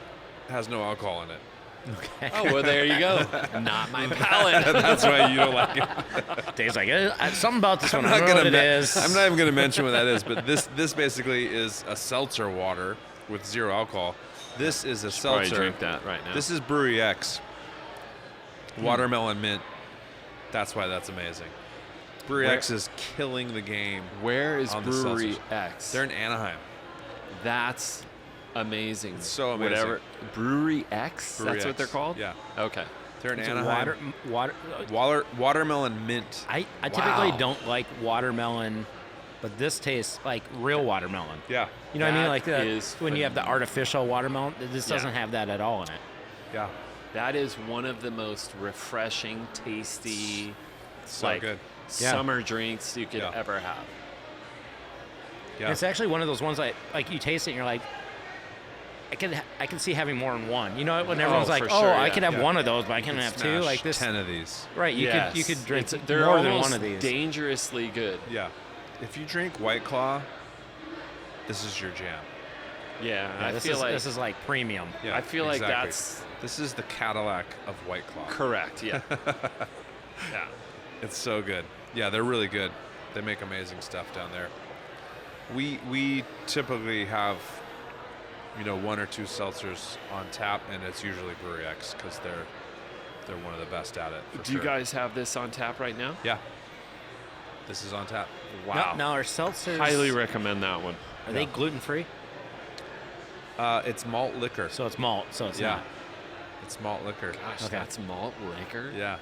has no alcohol in it.
Okay.
Oh, well, there you go. Not my palate.
That's why you don't like it.
Dave's like, something about this one. I
I'm
don't
not
know what
gonna.
it is.
I'm not even gonna mention what that is. But this basically is a seltzer water with zero alcohol. This is a
Probably
seltzer.
drink that right now.
This is Brewery X. Watermelon mint. That's why that's amazing. Brewery
Where-
X is killing the game.
Where is
on the
Brewery
seltzers.
X?
They're in Anaheim.
That's amazing.
It's so amazing.
Whatever. Brewery X?
Brewery
That's what
X.
they're called?
Yeah.
Okay.
They're in
It's
Anaheim. Watermelon mint.
I typically
Wow.
don't like watermelon, but this tastes like real watermelon.
Yeah.
You know what I mean?
That
Like
is
when you have the artificial watermelon, this
Yeah.
doesn't have that at all in it.
Yeah.
That is one of the most refreshing, tasty,
So
like
good.
Yeah.
summer drinks you could
Yeah.
ever have.
Yeah.
It's actually one of those ones that like you taste it and you're like, I can see having more than one. You know, when everyone's like,
for
oh,
sure,
I
yeah.
could have
Yeah.
one of those, but I can't
You
have
could
two.
smash
Like this,
10 of these.
right? You could drink
they're
more than
almost
one of these.
dangerously good.
Yeah. If you drink White Claw, this is your jam.
Yeah,
Yeah,
I feel like
this is like premium.
Yeah,
I feel like
exactly.
that's
This is the Cadillac of White Claw.
correct. Yeah. Yeah.
It's so good. Yeah, they're really good. They make amazing stuff down there. We typically have, one or two seltzers on tap, and it's usually Brewery X because they're one of the best at it. For
Do you
sure.
guys have this on tap right now?
Yeah. This is on tap.
Wow.
Now our seltzers
Highly recommend that one.
are they gluten free?
It's malt liquor.
So it's malt. So it's
yeah.
not.
It's malt liquor.
Gosh,
Okay.
that's malt liquor.
Yeah.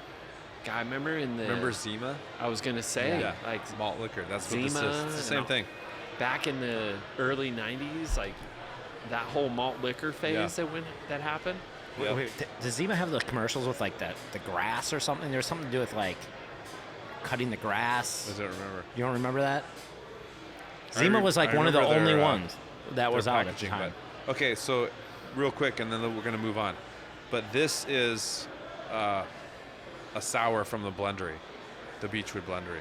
God, I remember
Remember Zima?
I was gonna say
Yeah.
like
Malt liquor. That's what this
Zima
is. It's the same
and-
thing.
back in the early '90s, like that whole malt liquor phase
Yeah.
that happened.
Yeah.
Wait, does Zima have the commercials with like the grass or something? There's something to do with like cutting the grass.
I don't remember.
You don't remember that?
I
Zima
re-
was like
I
one of the
remember
only
their,
ones that was
Their
out at the
packaging,
time.
but- okay, so real quick, and then we're going to move on. But this is a sour from the blendery, the Beechwood Blendery.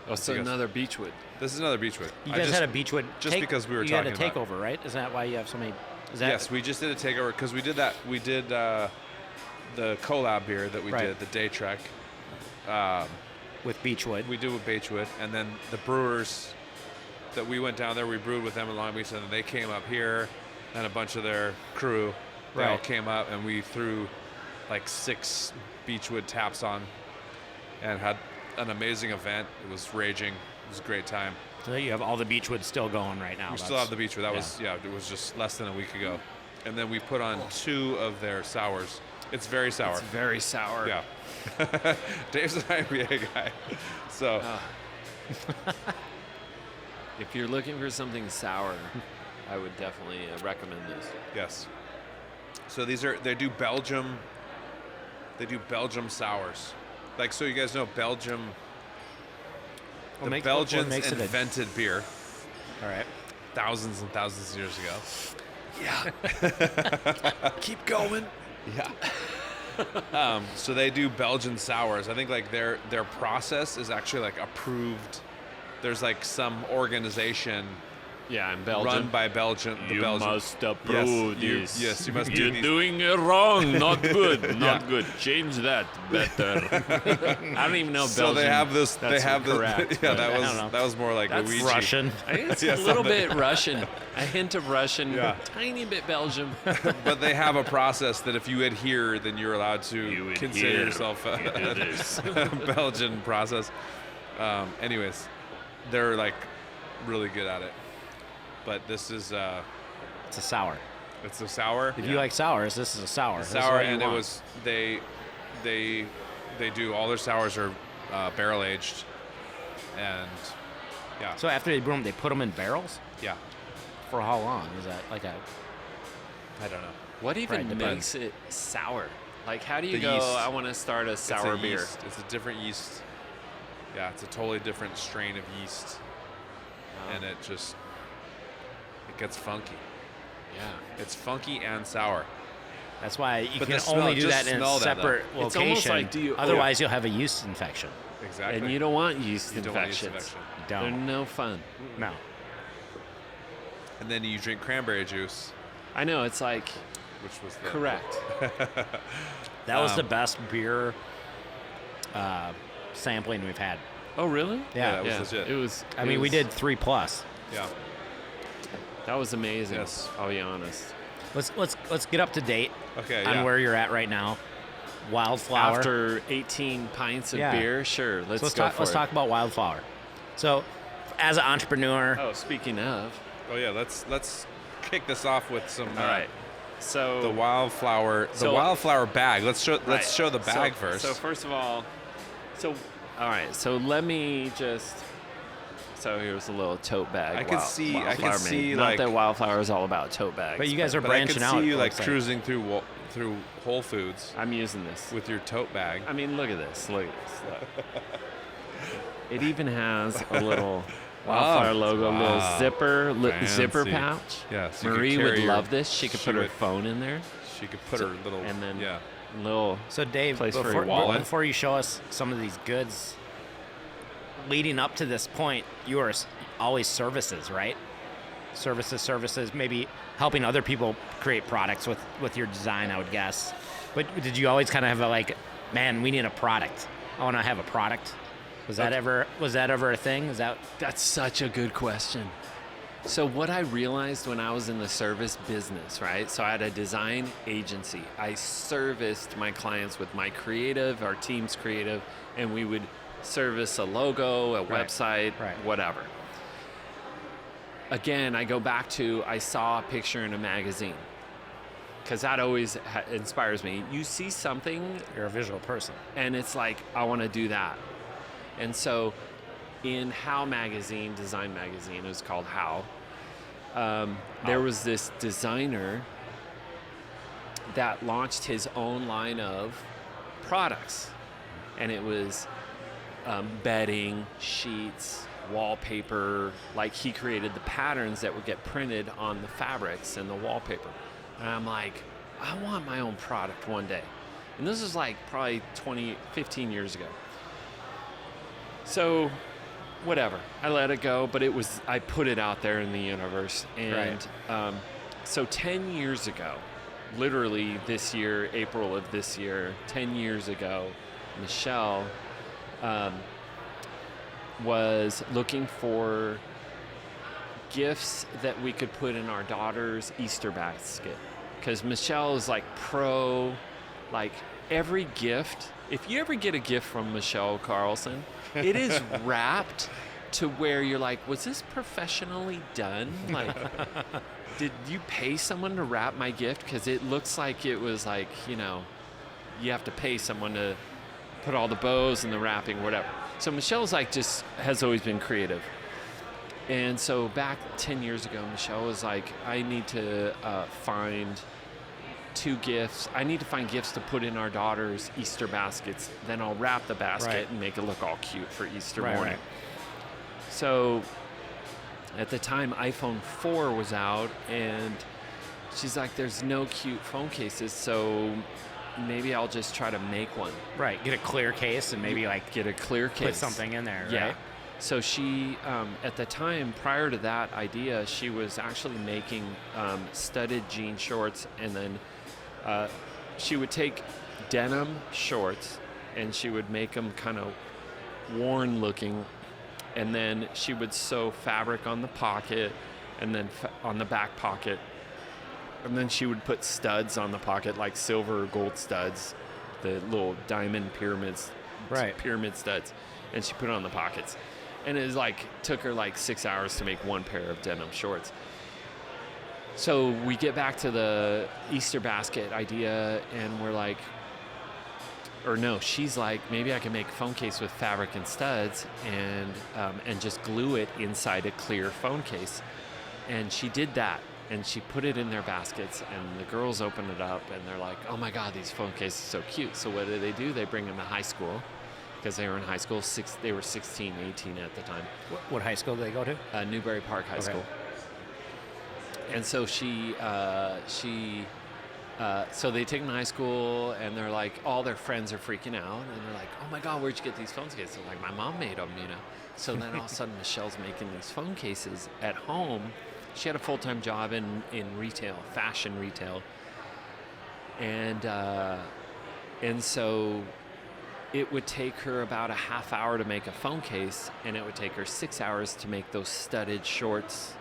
Oh, so
Because-
another Beechwood.
This is another Beechwood.
You
I
guys
just-
had a Beechwood.
just because we were
you had a
talking about
takeover, right? Isn't that why you have so many? Is that,
Yes, we just did a takeover because we did that. We did the collab beer that we
Right.
did, the Day Trek.
with Beechwood.
We do with Beechwood, and then the brewers that we went down there, we brewed with them in Long Beach, and then they came up here, and a bunch of their crew, they all
Right.
came up, and we threw like 6 Beechwood taps on, and had an amazing event. It was raging. It was a great time.
So you have all the Beechwood still going right now.
We still have the Beechwood. That was it was just less than a week ago, and then we put on 2 of their sours. It's very sour.
It's very sour.
Yeah. Dave's an IPA guy, so
If you're looking for something sour, I would definitely recommend this.
yes. So they do Belgium sours. Like, so you guys know Belgium.
What
The
what
Belgians
makes it a-
invented beer
All right.
thousands and thousands of years ago.
Yeah. Keep going.
Yeah. So they do Belgian sours. I think like their process is actually like approved. There's like some organization
Yeah, in Belgium.
run by Belgium. The
You
Belgian.
must approve this.
Yes, you must do
You're
these.
doing it wrong. Not good.
Yeah.
Not good. Change that. Better. I don't even know Belgium.
So they have this.
That's
They have
correct,
this. Yeah,
but
I don't know.
that was more like
That's
Luigi.
Russian.
I think it's
Yeah,
a little
something.
bit Russian. A hint of Russian.
Yeah.
Tiny bit Belgium.
But they have a process that if you adhere, then you're allowed to
You
consider
adhere.
yourself
You do this.
a Belgian process. Anyways, they're like really good at it. But this is
It's a sour.
it's a sour.
If you like sours, this is a sour. This is
Sour,
what you
and it
want.
was they do all their sours are barrel aged, and yeah,
So after they brew them, they put them in barrels?
yeah.
For how long? Is that like a...
I don't know.
What even
Right, depends.
makes it sour? Like, how do you
The
go,
yeast.
I want to start a sour
it's a
beer?
Yeast. It's a different yeast. Yeah, it's a totally different strain of yeast, and it gets funky.
Yeah.
It's funky and sour.
That's why you
But
can
the smell-
only do
just
that in a
smell that, though.
separate
It's
location.
almost like, do you-
Otherwise, you'll have a yeast infection.
Exactly.
And you don't want yeast
You don't want yeast
infections.
infection.
They're
Don't.
no fun.
No.
And then you drink cranberry juice,
I know, it's like,
which was the,
correct.
That was the best beer sampling we've had.
Oh, really?
Yeah,
Yeah.
that was legit.
It was.
I
it
mean, we
was-
did 3+.
Yeah.
That was amazing.
Yes.
I'll be honest.
Let's get up to date
Okay.
on
Yeah.
where you're at right now. Wildflower.
After 18 pints of
Yeah.
beer, sure. Let's
So
go for
let's
it.
talk about Wildflower. So, as an entrepreneur,
Oh, speaking of.
Oh yeah. Let's kick this off with some.
All right. So
The wildflower. The
So-
wildflower bag. Let's
right.
show the bag
So-
first.
So first of all, all right. So let me just. So here's a little tote bag.
I can see- I can
Wildflower
see,
made.
like-
Not that Wildflower is all about tote bags.
but you guys are
but I
branching
could
out.
see you
it
like
looks
cruising through Whole Foods
I'm using this.
with your tote bag.
I mean, look at this. Look at this. Look. It even has a little Wildflower logo, a little
wow.
zipper
Fancy.
pouch.
Yeah, so you could
Marie would
carry your-
love this. She could
she
put her
would-
phone in there.
She could put her little
and then
yeah.
little.
So Dave,
Place for your
before,
wallet.
before you show us some of these goods, leading up to this point, you were always services, right? Services, maybe helping other people create products with your design, I would guess. But did you always kind of have a like, man, we need a product. I want to have a product. Was that ever a thing? Is that
That's such a good question. So what I realized when I was in the service business, right? So I had a design agency. I serviced my clients with my creative, our team's creative, and we would service a logo, a
Right.
website,
Right.
whatever. Again, I go back to I saw a picture in a magazine because that always inspires me. You see something
you're a visual person?
and it's like, I want to do that. And so in How magazine, design magazine, it was called How, there was this designer that launched his own line of products. And it was bedding, sheets, wallpaper. Like, he created the patterns that would get printed on the fabrics and the wallpaper. And I'm like, I want my own product one day. And this is like probably 15 years ago. So, whatever. I let it go, but I put it out there in the universe. And so 10 years ago, literally this year, April of this year, 10 years ago, Michelle was looking for gifts that we could put in our daughter's Easter basket. Because Michelle is like like every gift. If you ever get a gift from Michelle Carlson, it is wrapped to where you're like, was this professionally done? Like, did you pay someone to wrap my gift? Because it looks like it was like, you know, you have to pay someone to put all the bows and the wrapping, whatever. So Michelle's like just has always been creative. And so back 10 years ago, Michelle was like, I need to find 2 gifts. I need to find gifts to put in our daughter's Easter baskets. Then I'll wrap the basket and make it look all cute for Easter morning.
Right.
So at the time, iPhone 4 was out, and she's like, there's no cute phone cases, so maybe I'll just try to make one.
Right. Get a clear case and maybe like
Get a clear case.
put something in there.
Yeah.
Right?
So she, at the time, prior to that idea, she was actually making studded jean shorts, and then she would take denim shorts and she would make them kind of worn looking, and then she would sew fabric on the pocket and then on the back pocket, and then she would put studs on the pocket, like silver or gold studs, the little diamond pyramids, pyramid studs, and she put it on the pockets. And it was like, took her like 6 hours to make one pair of denim shorts. So we get back to the Easter basket idea, and we're like, or no, she's like, maybe I can make a phone case with fabric and studs and just glue it inside a clear phone case. And she did that, and she put it in their baskets, and the girls open it up, and they're like, oh my God, these phone cases are so cute. So what do? They bring them to high school, because they were in high school. They were 16, 18 at the time.
What high school did they go to?
Newbury Park High School. And so so they take them to high school, and they're like, all their friends are freaking out, and they're like, oh my God, where'd you get these phone cases? They're like, my mom made them, you know. So then all of a sudden, Michelle's making these phone cases at home. She had a full-time job in retail, fashion retail, and so it would take her about a half hour to make a phone case, and it would take her 6 hours to make those studded shorts,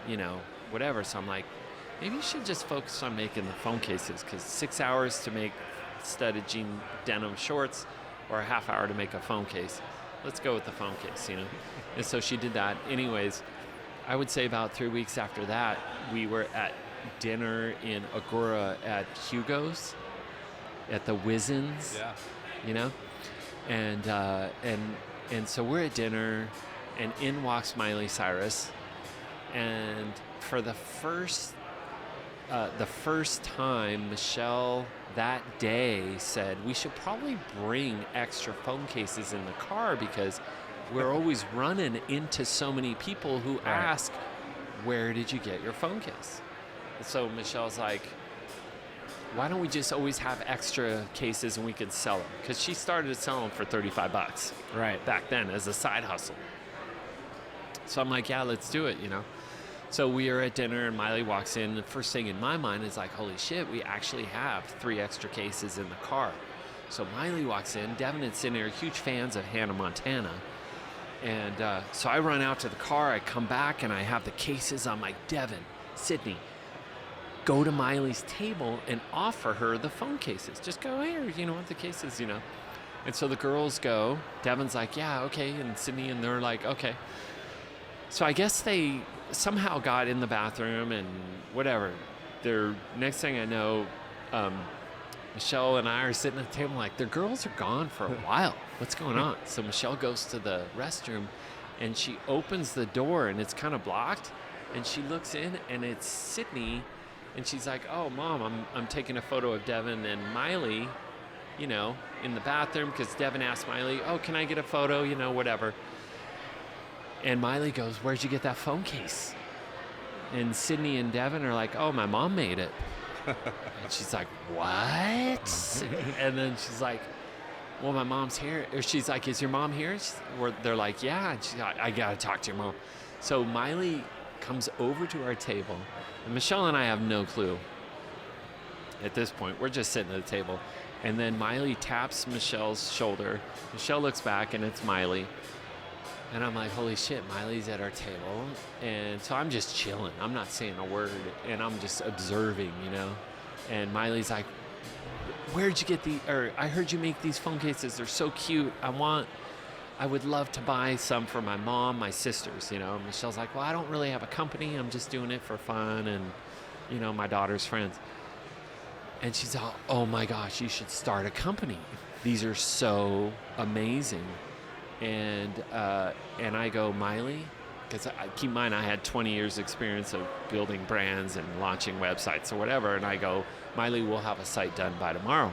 you know, whatever. So I'm like, maybe you should just focus on making the phone cases, because 6 hours to make studded jean denim shorts or a half hour to make a phone case. Let's go with the phone case, you know. And so she did that. Anyways, I would say about 3 weeks after that, we were at dinner in Agora at Hugo's, at the Wizzens, you know? And so we're at dinner, and in walks Miley Cyrus, and for the first time, Michelle that day said, we should probably bring extra phone cases in the car, because we're always running into so many people who ask, where did you get your phone case? And so Michelle's like, why don't we just always have extra cases and we can sell them? Because she started selling them for $35 back then as a side hustle. So I'm like, yeah, let's do it, you know. So we are at dinner, and Miley walks in. The first thing in my mind is like, holy shit, we actually have 3 extra cases in the car. So Miley walks in. Devin and Sydney are huge fans of Hannah Montana. And so I run out to the car. I come back, and I have the cases. I'm like, Devin, Sydney, go to Miley's table and offer her the phone cases. Just go, here, you know, with the cases, you know. And so the girls go. Devin's like, yeah, okay. And Sydney, and they're like, okay. So I guess they somehow got in the bathroom and whatever. Next thing I know, Michelle and I are sitting at the table like, the girls are gone for a while. What's going on? So Michelle goes to the restroom, and she opens the door, and it's kind of blocked. And she looks in, and it's Sydney, and she's like, oh, Mom, I'm taking a photo of Devin and Miley, you know, in the bathroom, because Devin asked Miley, oh, can I get a photo, you know, whatever. And Miley goes, where'd you get that phone case? And Sydney and Devin are like, oh, my mom made it. And she's like, what? And then she's like, well, my mom's here. Or she's like, is your mom here? They're like, yeah. And she's like, I got to talk to your mom. So Miley comes over to our table. And Michelle and I have no clue at this point. We're just sitting at the table. And then Miley taps Michelle's shoulder. Michelle looks back, and it's Miley. And I'm like, holy shit, Miley's at our table. And so I'm just chilling. I'm not saying a word. And I'm just observing, you know. And Miley's like, where'd you get I heard you make these phone cases. They're so cute. I would love to buy some for my mom, my sisters, you know. Michelle's like, well, I don't really have a company. I'm just doing it for fun and, you know, my daughter's friends. And she's all, oh my gosh, you should start a company. These are so amazing. And I go, Miley, because keep in mind I had 20 years experience of building brands and launching websites or whatever. And I go, Miley, we'll have a site done by tomorrow.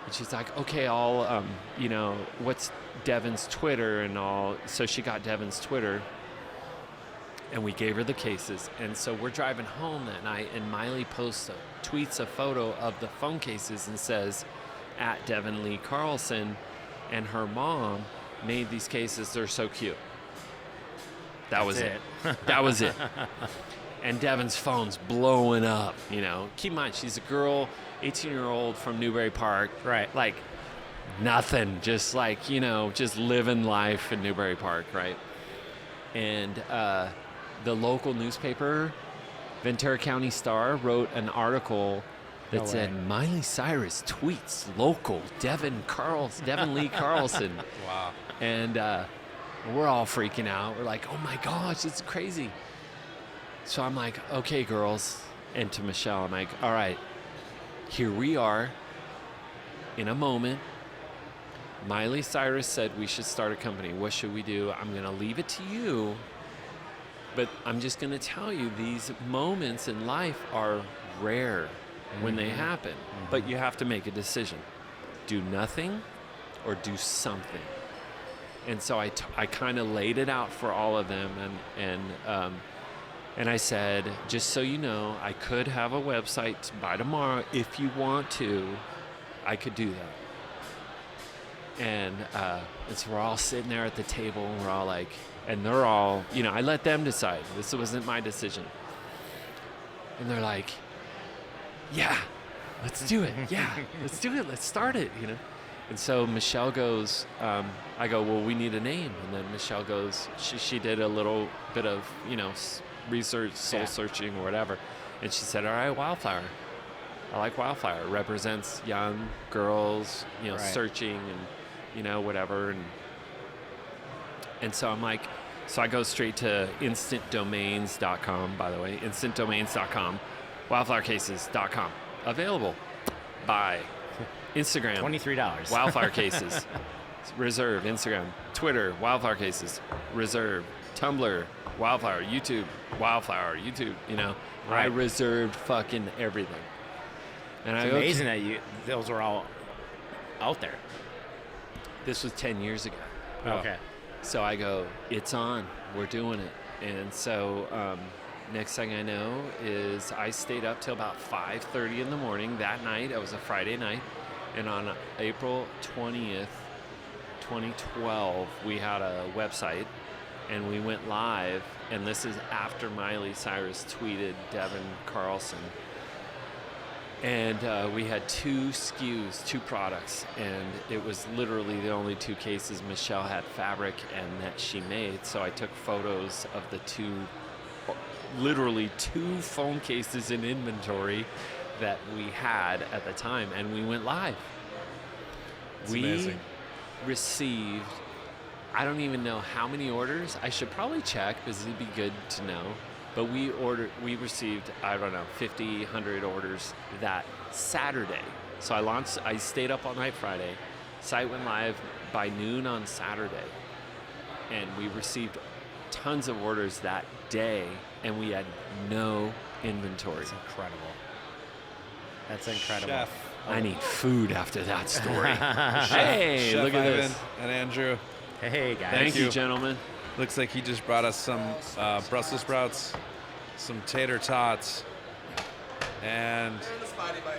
And she's like, okay, I'll, you know, what's Devin's Twitter and all. So she got Devin's Twitter and we gave her the cases. And so we're driving home that night and Miley tweets a photo of the phone cases and says, at Devin Lee Carlson, and her mom made these cases. They're so cute. That was it. That was it. And Devin's phone's blowing up, you know. Keep in mind, she's a girl, 18-year-old from Newbury Park.
Right.
Like, nothing. Just like, you know, just living life in Newbury Park, right? And the local newspaper, Ventura County Star, wrote an article that said, Miley Cyrus tweets local Devin Lee Carlson.
Wow.
And we're all freaking out. We're like, oh my gosh, it's crazy. So I'm like, okay, girls. And to Michelle, I'm like, all right, here we are in a moment. Miley Cyrus said we should start a company. What should we do? I'm going to leave it to you. But I'm just going to tell you, these moments in life are rare when they happen. But you have to make a decision. Do nothing or do something. And so I kind of laid it out for all of them. And I said, just so you know, I could have a website by tomorrow. If you want to, I could do that. And so we're all sitting there at the table, and we're all like, and they're all, you know, I let them decide. This wasn't my decision. And they're like, yeah, let's do it. Yeah, let's do it. Let's start it, you know. And so Michelle goes, I go, well, we need a name. And then Michelle goes, she did a little bit of, you know, research, soul searching or whatever. And she said, all right, Wildflower. I like Wildflower. It represents young girls, you know, searching and, you know, whatever. And so I'm like, so I go straight to instantdomains.com, by the way, instantdomains.com, wildflowercases.com. Available by Instagram.
$23.
Wildflower Cases. Reserve. Instagram. Twitter. Wildflower Cases. Reserve. Tumblr. Wildflower. YouTube. Wildflower. YouTube. You know, I reserved fucking everything. And
It's amazing that those are all out there.
This was 10 years ago.
Okay.
So I go, it's on. We're doing it. And so next thing I know is I stayed up till about 5:30 in the morning that night. It was a Friday night. And on April 20th, 2012, we had a website. And we went live. And this is after Miley Cyrus tweeted Devin Carlson. And we had 2 SKUs, 2 products, and it was literally the only 2 cases Michelle had fabric and that she made. So I took photos of the 2, literally 2 phone cases in inventory that we had at the time, and we went live.
That's
we
amazing.
received, I don't even know how many orders. I should probably check because it'd be good to know. But we received, I don't know, 50, 100 orders that Saturday. So I stayed up all night Friday. Site went live by noon on Saturday. And we received tons of orders that day, and we had no inventory.
That's incredible. That's incredible.
Chef.
I need food after that story.
Chef
Hey, look at
Ivan
this.
and Andrew.
Hey, guys.
Thank you,
you.
gentlemen.
Looks like he just brought us some Brussels sprouts, some tater tots, and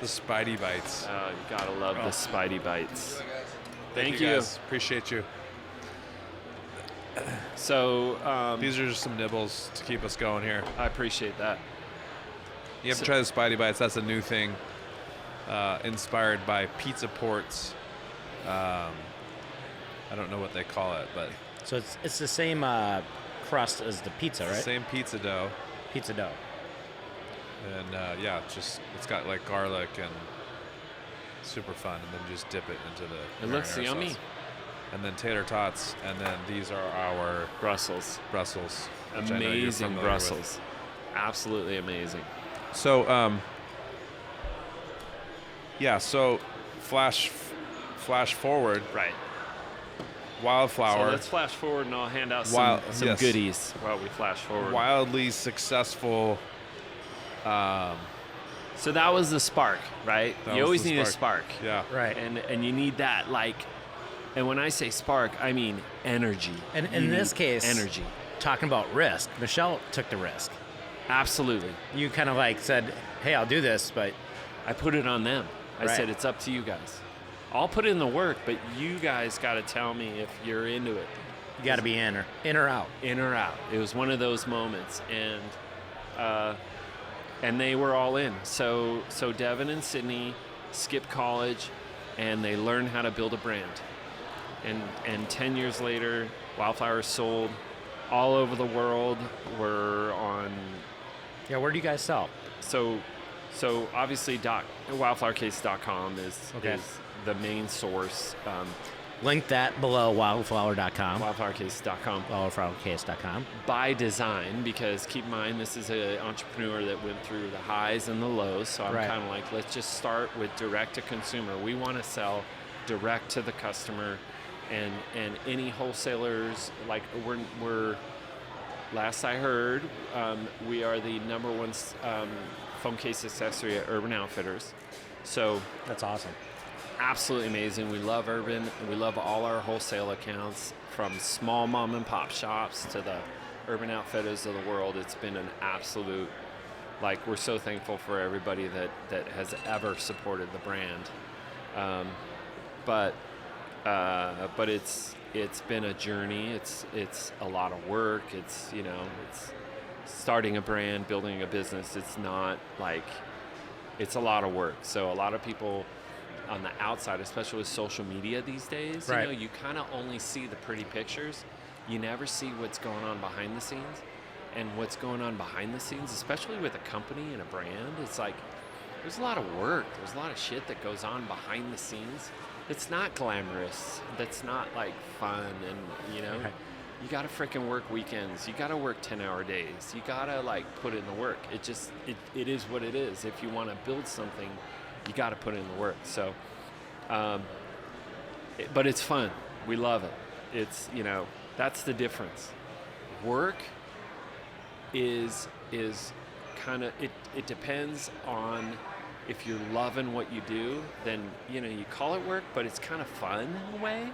the Spidey Bites.
Oh, you gotta love the Spidey Bites. Thank
you
you.
guys. Appreciate you.
So
These are just some nibbles to keep us going here.
I appreciate that.
You have to try the Spidey Bites. That's a new thing, inspired by Pizza Port's. I don't know what they call it, but
So it's the same crust as the pizza, right?
Same pizza dough.
Pizza dough.
And it's got like garlic and super fun. And then just dip it into the
It looks
marinara
yummy.
sauce. And then tater tots. And then these are our
Brussels.
Brussels. which I know you're
Amazing
familiar with.
Brussels. Absolutely amazing.
So, so flash forward,
Right.
Wildflower,
So let's flash forward and I'll hand out
Wild-
some
yes.
goodies while we flash forward.
wildly successful.
So that was the spark, right?
That
You
was
always
the
need a
spark.
spark.
Yeah.
Right.
And you need that, like, and when I say spark, I mean energy.
And
You
in this
need
case,
energy.
talking about risk, Michelle took the risk.
Absolutely.
You kind of like said, hey, I'll do this, but
I put it on them. I
Right.
said, it's up to you guys. I'll put in the work, but you guys got to tell me if you're into it.
you got to be in or out.
In or out. It was one of those moments, and they were all in. So Devin and Sydney skipped college, and they learned how to build a brand. And 10 years later, Wildflower sold all over the world. We're on.
Yeah, where do you guys sell?
So obviously, wildflowercase.com is
Okay.
is the main source.
Link that below, wildflower.com.
Wildflowercase.com.
Wildflowercase.com.
By design, because keep in mind this is an entrepreneur that went through the highs and the lows, so I'm
Right.
kind of like, let's just start with direct to consumer. We want to sell direct to the customer, and any wholesalers, like we're last I heard, we are the number one phone case accessory at Urban Outfitters. So
That's awesome.
absolutely amazing. We love Urban, and we love all our wholesale accounts, from small mom and pop shops to the Urban Outfitters of the world. It's been an absolute, like, we're so thankful for everybody that has ever supported the brand. But it's been a journey. It's a lot of work. It's starting a brand, building a business. It's not like, it's a lot of work. So a lot of people on the outside, especially with social media these days,
Right.
you kind of only see the pretty pictures. You never see what's going on behind the scenes. And what's going on behind the scenes, especially with a company and a brand, it's like there's a lot of work. There's a lot of shit that goes on behind the scenes. It's not glamorous. That's not like fun. And
Right.
you got to freaking work weekends. You got to work 10-hour days. You got to like put in the work. It is what it is. If you want to build something, you got to put in the work. So, but it's fun. We love it. It's, that's the difference. Work is kind of, it depends on, if you're loving what you do, then, you call it work, but it's kind of fun in a way.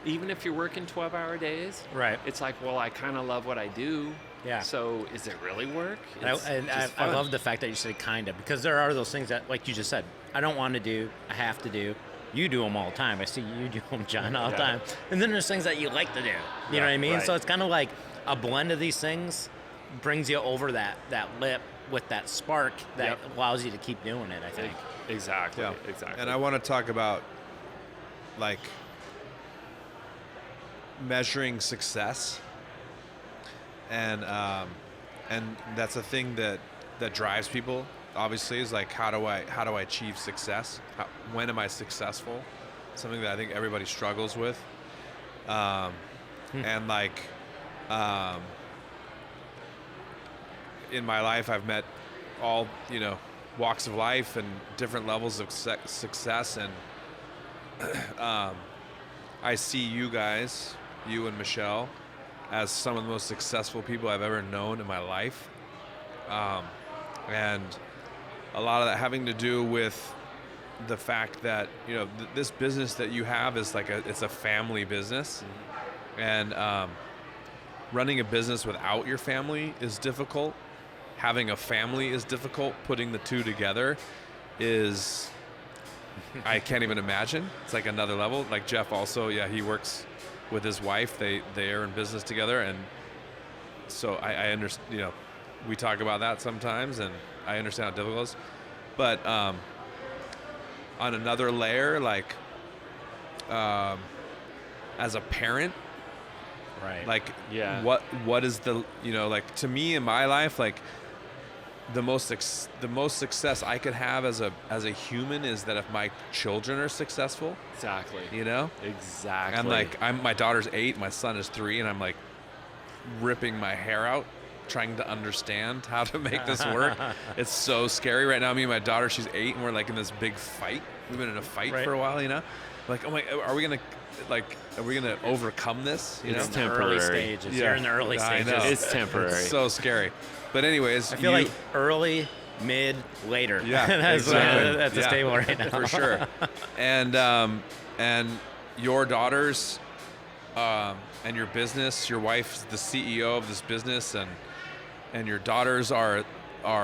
Even if you're working 12-hour days,
Right.
it's like, well, I kind of love what I do.
Yeah.
So is it really work?
And
It's
I
just
I
fun.
love the fact that you said kind of, because there are those things that, like you just said, I don't want to do, I have to do. You do them all the time. I see you do them, John, all the
Yeah.
time. And then there's things that you like to do. You know what I mean?
right.
So it's kind of like a blend of these things brings you over that lip with that spark that
Yep.
allows you to keep doing it, I think.
Exactly.
Yeah.
Exactly.
And I want to talk about like measuring success, and that's a thing that drives people. Obviously, is like, how do I achieve success? When am I successful? Something that I think everybody struggles with. And like, in my life, I've met all walks of life and different levels of success, and I see you guys, you and Michelle, as some of the most successful people I've ever known in my life, and a lot of that having to do with the fact that this business that you have is like it's a family business, and running a business without your family is difficult. Having a family is difficult. Putting the two together is, I can't even imagine. It's like another level. Like Jeff also, he works with his wife. They are in business together, and so I understand. We talk about that sometimes, and I understand how difficult it is. But on another layer, like as a parent,
Right.
Like,
Yeah.
what is the, like, to me in my life, like, the most success I could have as a human is that if my children are successful,
Exactly. Exactly.
and like my daughter's 8, my son is 3, and I'm like ripping my hair out trying to understand how to make this work. It's so scary right now. Me and my daughter, she's 8, and we're like in this big fight. We've been in a fight
Right.
for a while, Like, oh my, are we gonna overcome this?
It's
in the
temporary.
early stages.
Yeah.
You're in the early
I
stages.
know.
It's temporary.
It's so scary. But anyways,
I feel like early, mid, later.
Yeah,
that's
exactly.
that's the
Yeah,
stable right now.
for sure. And your daughters, and your business, your wife's the CEO of this business, and your daughters are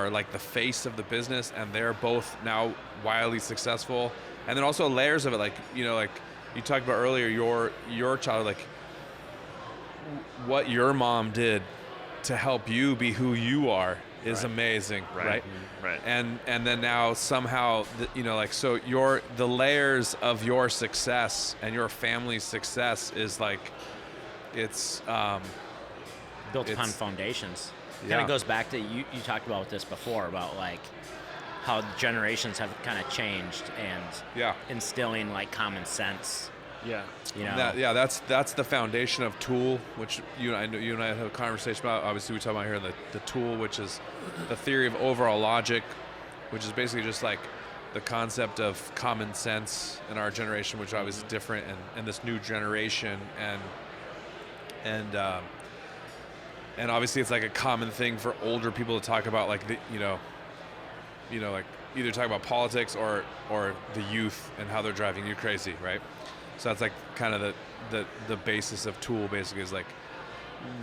like the face of the business, and they're both now wildly successful. And then also layers of it, like like you talked about earlier, your child, like what your mom did to help you be who you are is amazing, right?
Right.
And then now somehow, like, so the layers of your success and your family's success is like, it's
Built upon
It's-
foundations.
Yeah.
Kind of goes back to you talked about this before about like how generations have kind of changed and
yeah.
instilling like common sense.
Yeah.
That's the foundation of Tool, which you and I have a conversation about. Obviously, we talk about here the Tool, which is the theory of overall logic, which is basically just like the concept of common sense in our generation, which obviously is different, and this new generation, and obviously it's like a common thing for older people to talk about, like like either talk about politics or the youth and how they're driving you crazy, right? So that's like kind of the basis of Tool, basically, is like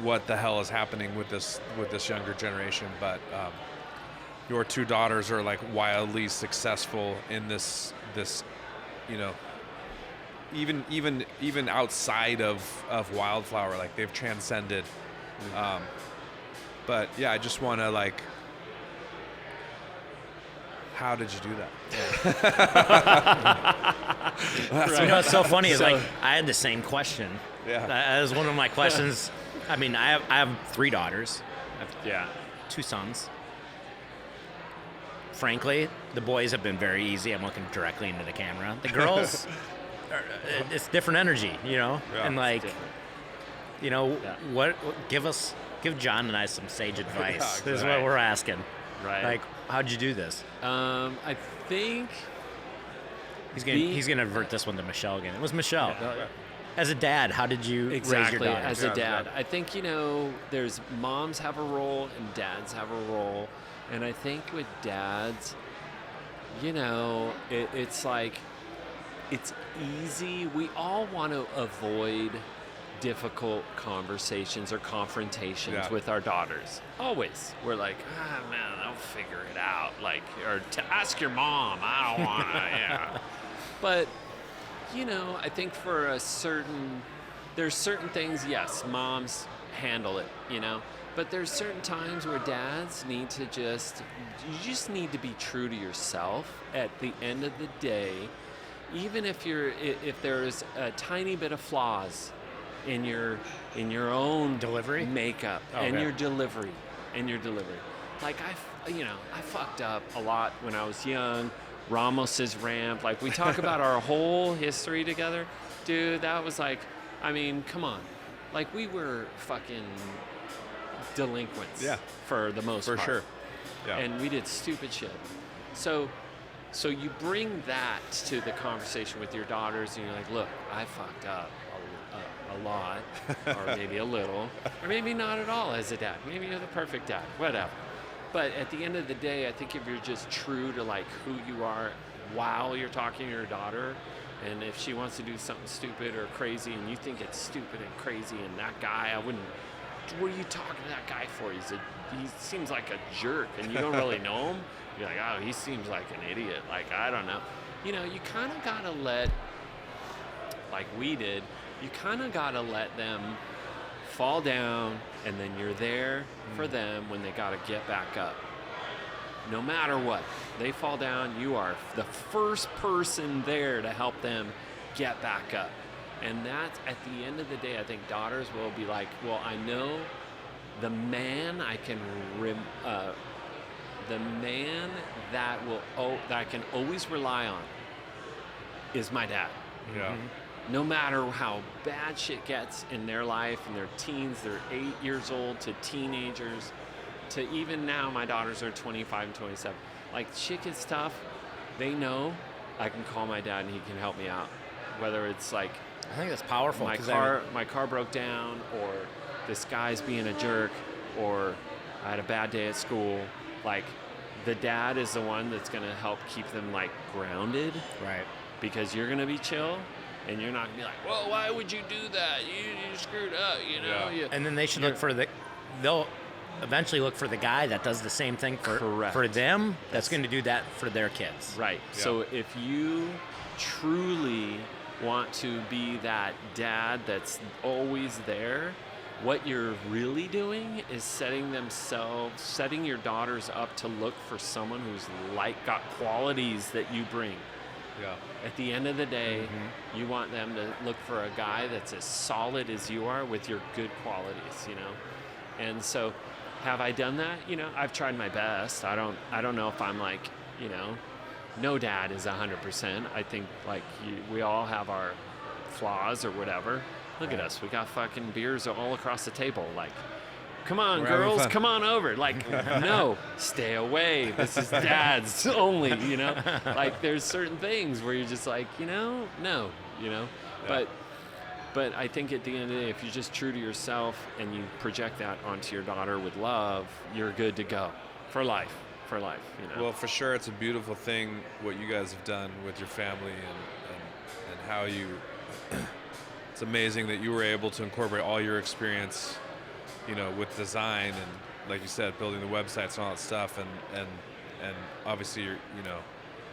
what the hell is happening with this younger generation. But your 2 daughters are like wildly successful in this even outside of Wildflower, like they've transcended. But yeah, I just want to like, how did you do that?
It's so funny. Is like I had the same question.
Yeah.
That was one of my questions. I mean, I have 3 daughters. I have
Yeah.
2 sons. Frankly, the boys have been very easy. I'm looking directly into the camera. The girls, it's different energy,
Yeah.
and like,
Yeah.
what give John and I some sage advice. This is
Right.
what we're asking.
Right.
Like, how'd you do this?
I think
He's gonna avert this one to Michelle again. It was Michelle. As a dad, how did you raise your
exactly
daughters?
as a dad, I think there's moms have a role and dads have a role, and I think with dads, it's like it's easy. We all want to avoid difficult conversations or confrontations with our daughters. Always. We're like, man, I'll figure it out. Like, or to ask your mom, I don't want to, yeah. But, I think there's certain things, yes, moms handle it, but there's certain times where dads need to you just need to be true to yourself at the end of the day, even if there's a tiny bit of flaws in your own
Delivery?
makeup and your delivery. Like I fucked up a lot when I was young. Ramos's ramp, like we talk about our whole history together, dude. That was like, I mean, come on, like we were fucking delinquents.
Yeah.
For the most part.
For sure. Yeah.
And we did stupid shit. So you bring that to the conversation with your daughters, and you're like, look, I fucked up a lot, or maybe a little, or maybe not at all as a dad. Maybe you're the perfect dad, whatever. But at the end of the day, I think if you're just true to like who you are while you're talking to your daughter, and if she wants to do something stupid or crazy and you think it's stupid and crazy, and that guy, what are you talking to that guy for? He seems like a jerk, and you don't really know him. You're like, oh, he seems like an idiot. Like, I don't know. You kind of got to let, like we did, you kind of got to let them fall down, and then you're there for them when they got to get back up. No matter what, they fall down, you are the first person there to help them get back up. And that's, at the end of the day, I think daughters will be like, well, I know the man I can, the man that I can always rely on is my dad.
Yeah.
No matter how bad shit gets in their life, and their teens, they're 8 years old to teenagers, to even now, my daughters are 25 and 27. Like, shit gets tough, they know I can call my dad and he can help me out. Whether it's like,
I think that's powerful.
my car broke down, or this guy's being a jerk, or I had a bad day at school. Like, the dad is the one that's gonna help keep them like grounded,
Right.
because you're gonna be chill, and you're not gonna be like, well, why would you do that? You screwed up, you know.
Yeah.
And then they should look for they'll eventually look for the guy that does the same thing
Correct.
for them. That's going to do that for their kids.
Right.
Yeah.
So if you truly want to be that dad that's always there, what you're really doing is setting your daughters up to look for someone who's got qualities that you bring.
Yeah.
At the end of the day, you want them to look for a guy that's as solid as you are with your good qualities, you know? And so, have I done that? You know, I've tried my best. I don't know if I'm like, you know, no dad is 100%. I think like we all have our flaws or whatever. Look at us. We got fucking beers all across the table. Like, come on,
We're having
girls,
fun.
come on over. Like, no, stay away. This is dad's only, you know? Like, there's certain things where you're just like, you know, no, you know?
Yeah.
But I think at the end of the day, if you're just true to yourself and you project that onto your daughter with love, you're good to go for life, you know?
Well, for sure, it's a beautiful thing what you guys have done with your family and how you. It's amazing that you were able to incorporate all your experience, you know, with design and, like you said, building the websites and all that stuff, and obviously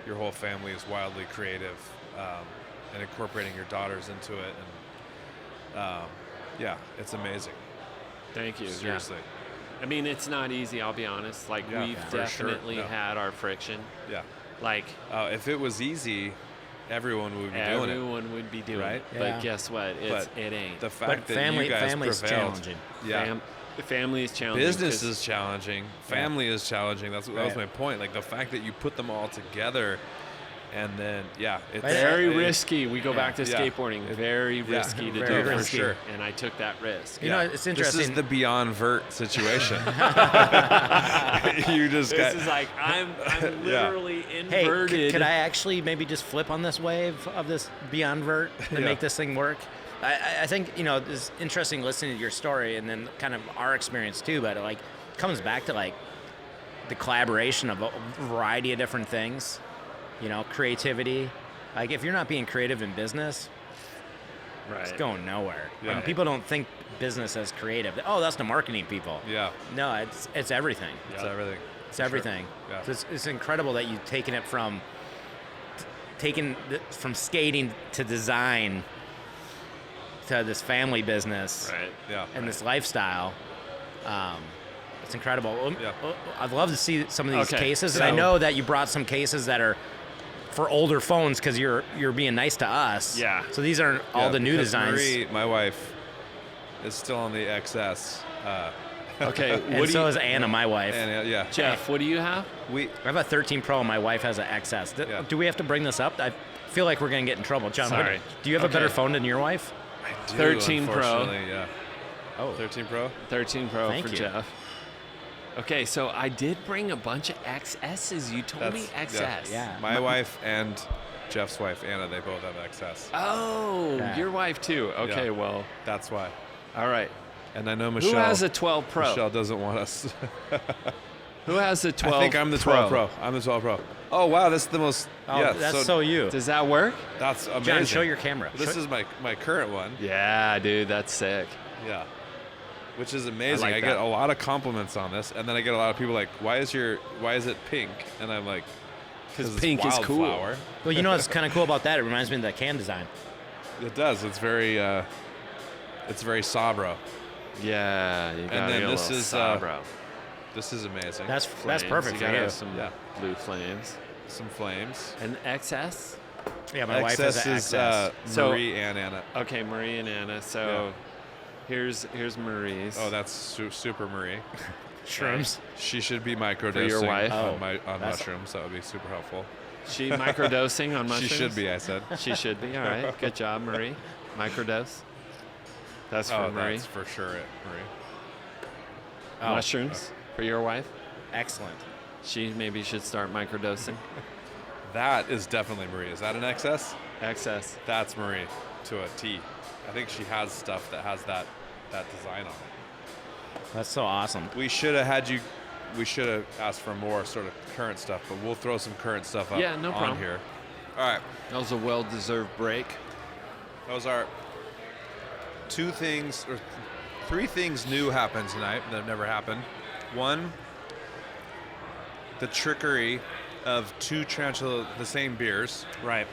your whole family is wildly creative, and incorporating your daughters into it, and yeah, it's amazing.
Thank you.
Seriously.
Yeah. I mean, it's not easy, I'll be honest. Like,
Yeah,
we've
for sure.
definitely
Yeah.
had our friction.
Yeah.
Like,
If it was easy, everyone would be doing it.
everyone would be doing
Right?
it.
Yeah.
But guess what?
But
It ain't.
The fact that
family
you guys
family's
prevailed.
challenging.
Yeah.
Family is challenging.
Business
'cause-
is challenging. Family is challenging. That was
Right.
my point. Like the fact that you put them all together, and then it's
very
it-
risky. We go back to
Yeah.
skateboarding. Very risky to
very
do for
risky.
sure. And I took that risk.
You know, it's interesting.
This is the beyond vert situation. You just
This
got.
is like I'm
Yeah.
literally
Hey,
inverted.
could I actually maybe just flip on this wave of this beyond vert and
Yeah.
make this thing work? I think, you know, it's interesting listening to your story and then kind of our experience too, but it like comes back to like the collaboration of a variety of different things, you know, creativity. Like if you're not being creative in business, it's
Right.
going nowhere.
Yeah.
And people don't think business as creative. Oh, that's the marketing people.
Yeah.
No, it's everything.
It's everything.
It's everything.
Yeah.
So it's incredible that you've taken it from from skating to design to this family business
Right.
Yeah.
and this lifestyle. It's incredible.
Yeah.
I'd love to see some of these
Okay,
cases, and I
so-
know that you brought some cases that are for older phones because you're being nice to us.
Yeah.
So these aren't all
Yeah,
the new
because
designs.
Marie, my wife, is still on the XS.
Okay.
And
What do
so
you,
is Anna, my wife.
And yeah,
Jeff? What do you have?
we.
I have a 13 Pro, and my wife has an XS.
Yeah.
Do we have to bring this up? I feel like we're going to get in trouble. John,
Sorry.
do you have a better
Okay.
phone than your wife?
I do,
13 Pro.
unfortunately, Yeah.
Oh.
13 Pro.
13 Pro
Thank
for
you.
Jeff. Okay, so I did bring a bunch of XSs. You told me XS.
Yeah.
My wife and Jeff's wife, Anna, they both have XS.
Oh,
Yeah.
your wife too. Okay,
Yeah.
well,
That's why.
all right.
And I know Michelle.
Who has a 12 Pro?
Michelle doesn't want us.
Who has the 12
I think I'm the 12 Pro. I'm the 12 Pro. Oh wow, this is the most.
Oh,
yeah,
that's so you.
Does that work?
That's amazing.
John, show your camera.
This
Show-
is my current one.
Yeah, dude, that's sick.
Yeah. Which is amazing.
like
I get
that.
a lot of compliments on this, and then I get a lot of people like, "Why is it pink?" And I'm like,
Because
it's
pink is cool.
wildflower."
Well, you know what's kind of cool about that? It reminds me of the can design.
It does. It's very Sabro.
Yeah, you got
then
a
this
little
is,
Sabro.
This is amazing.
That's
Flames.
perfect
You
for
gotta
you.
have some
Yeah.
blue flames.
Some flames.
And XS?
Yeah, my wife has
excess
an
is
excess.
So-
Marie and Anna.
Okay, Marie and Anna. So here's Marie's.
Oh, that's super Marie.
Shrooms.
She should be microdosing
For your wife?
on,
Oh,
on
that's-
mushrooms. That would be super helpful.
She microdosing on mushrooms?
She should be, I said.
She should be. All right. Good job, Marie. Microdose. That's for
Oh,
Marie.
that's for sure it, Marie.
Oh,
Mushrooms for your wife.
excellent.
She maybe should start microdosing.
That is definitely Marie. Is that an excess?
Excess.
That's Marie to a T. I think she has stuff that has that design on it.
That's so awesome.
We should have had you. We should have asked for more sort of current stuff, but we'll throw some current stuff up
Yeah, no
on
problem.
here. All right.
That was a well-deserved break.
Those are two things or three things new happened tonight that have never happened. One, the trickery of two Tarantula, the same beers,
Right.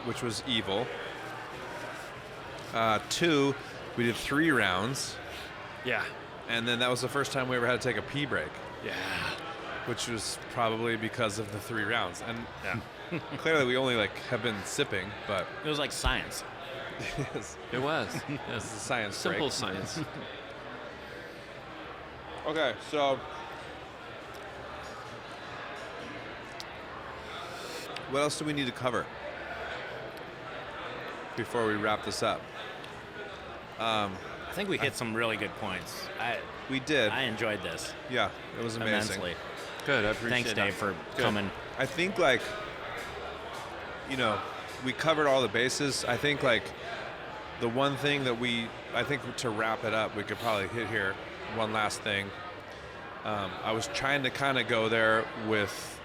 which was evil. Two, we did 3 rounds,
Yeah.
and then that was the first time we ever had to take a pee break,
Yeah.
which was probably because of the 3 rounds. And
Yeah.
clearly we only have been sipping, but
It was like science.
it's
It was.
a
Yes.
science
Simple
break.
science.
Okay, so what else do we need to cover before we wrap this up?
I think we hit some really good points.
We did.
I enjoyed this
Yeah, it was amazing.
immensely.
Good. I appreciate
Thanks,
it.
Dave, for
Good.
coming.
I think we covered all the bases. I think the one thing that I think to wrap it up, we could probably hit here one last thing. I was trying to kind of go there with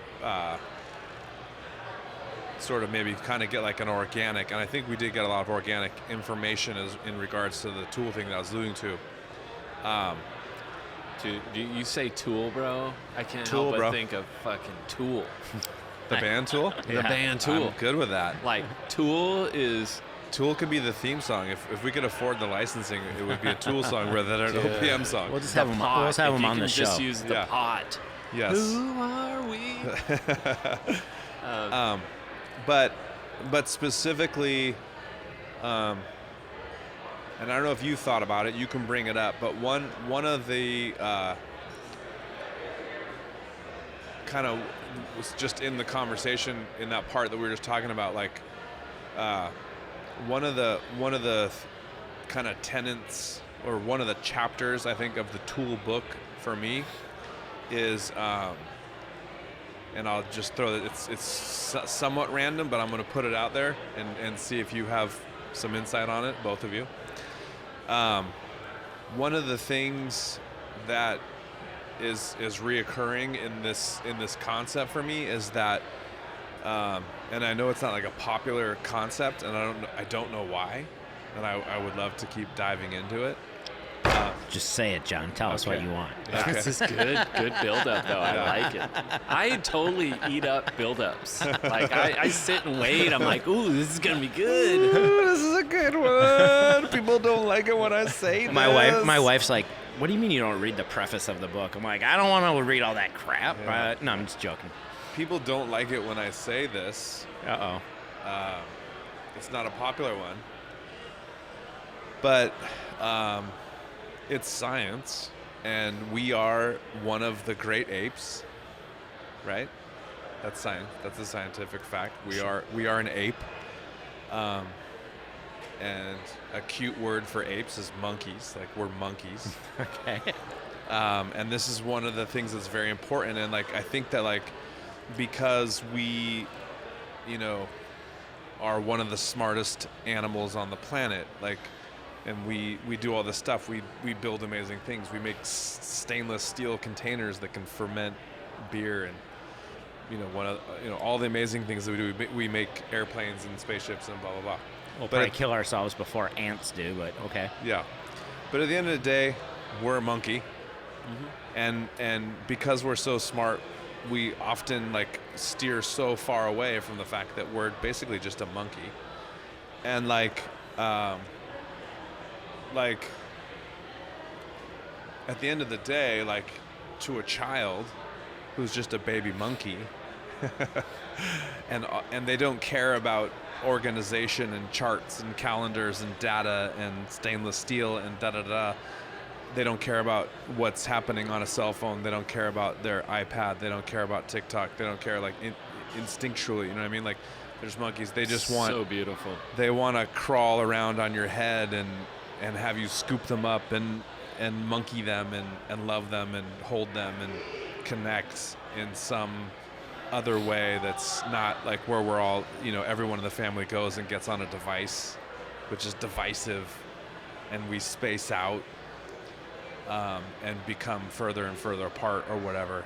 sort of maybe kind of get like an organic, and I think we did get a lot of organic information as in regards to the tool thing that I was alluding to.
Dude, do you say Tool, bro? I can't
Tool,
help but
bro.
think of fucking Tool.
The band Tool?
The band Tool.
I'm good with that.
Like, Tool is...
Tool could be the theme song. If we could afford the licensing, it would be a Tool song rather than an
Dude.
OPM song.
We'll just
the
have him.
pot.
We'll just have
If
him
you
on
can
the show.
just use the
Yeah.
pot.
Yes.
Who are we?
But specifically, and I don't know if you thought about it. You can bring it up. But one of the kind of was just in the conversation in that part that we were just talking about, one of the kind of tenets or one of the chapters I think of the Tool book for me is. And I'll just throw it. It's somewhat random, but I'm going to put it out there and see if you have some insight on it, both of you. One of the things that is reoccurring in this concept for me is that, and I know it's not like a popular concept, and I don't know why, and I would love to keep diving into it.
Just say it, John. Tell us what
Okay.
you want.
Okay.
This is good build-up, though. I like it. I totally eat up build-ups. Like, I sit and wait. I'm like, ooh, this is going to be good.
Ooh, this is a good one. People don't like it when I say
My wife's like, "What do you mean you don't read the preface of the book?" I'm like, "I don't want to read all that crap."
Yeah.
No, I'm just joking.
People don't like it when I say this.
Uh oh.
It's not a popular one, but it's science, and we are one of the great apes, right? That's science. That's a scientific fact. We are an ape, and a cute word for apes is monkeys. Like, we're monkeys.
Okay.
And this is one of the things that's very important. And I think that because we, are one of the smartest animals on the planet, and we do all this stuff. We build amazing things. We make stainless steel containers that can ferment beer, and all the amazing things that we do. We make airplanes and spaceships and blah blah blah.
We'll
But
probably
it-
kill ourselves before ants do, but okay.
Yeah, but at the end of the day, we're a monkey, and because we're so smart, we often steer so far away from the fact that we're basically just a monkey, and at the end of the day, to a child who's just a baby monkey, and they don't care about organization and charts and calendars and data and stainless steel and da-da-da. They don't care about what's happening on a cell phone. They don't care about their iPad. They don't care about TikTok. They don't care, like, instinctually, you know what I mean? Like, there's monkeys. They just want...
So beautiful.
They want to crawl around on your head and have you scoop them up and monkey them and love them and hold them and connect in some other way that's not like where we're all, everyone in the family goes and gets on a device, which is divisive, and we space out and become further and further apart or whatever.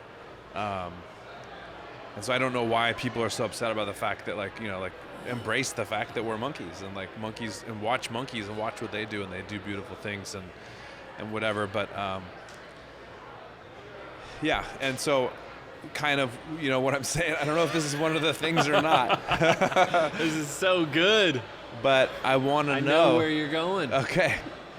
And so I don't know why people are so upset about the fact that, like, embrace the fact that we're monkeys and, like, monkeys and watch what they do, and they do beautiful things and whatever. But yeah, and so kind of, what I'm saying, I don't know if this is one of the things or not.
This is so good.
But I want to
I know where you're going.
Okay.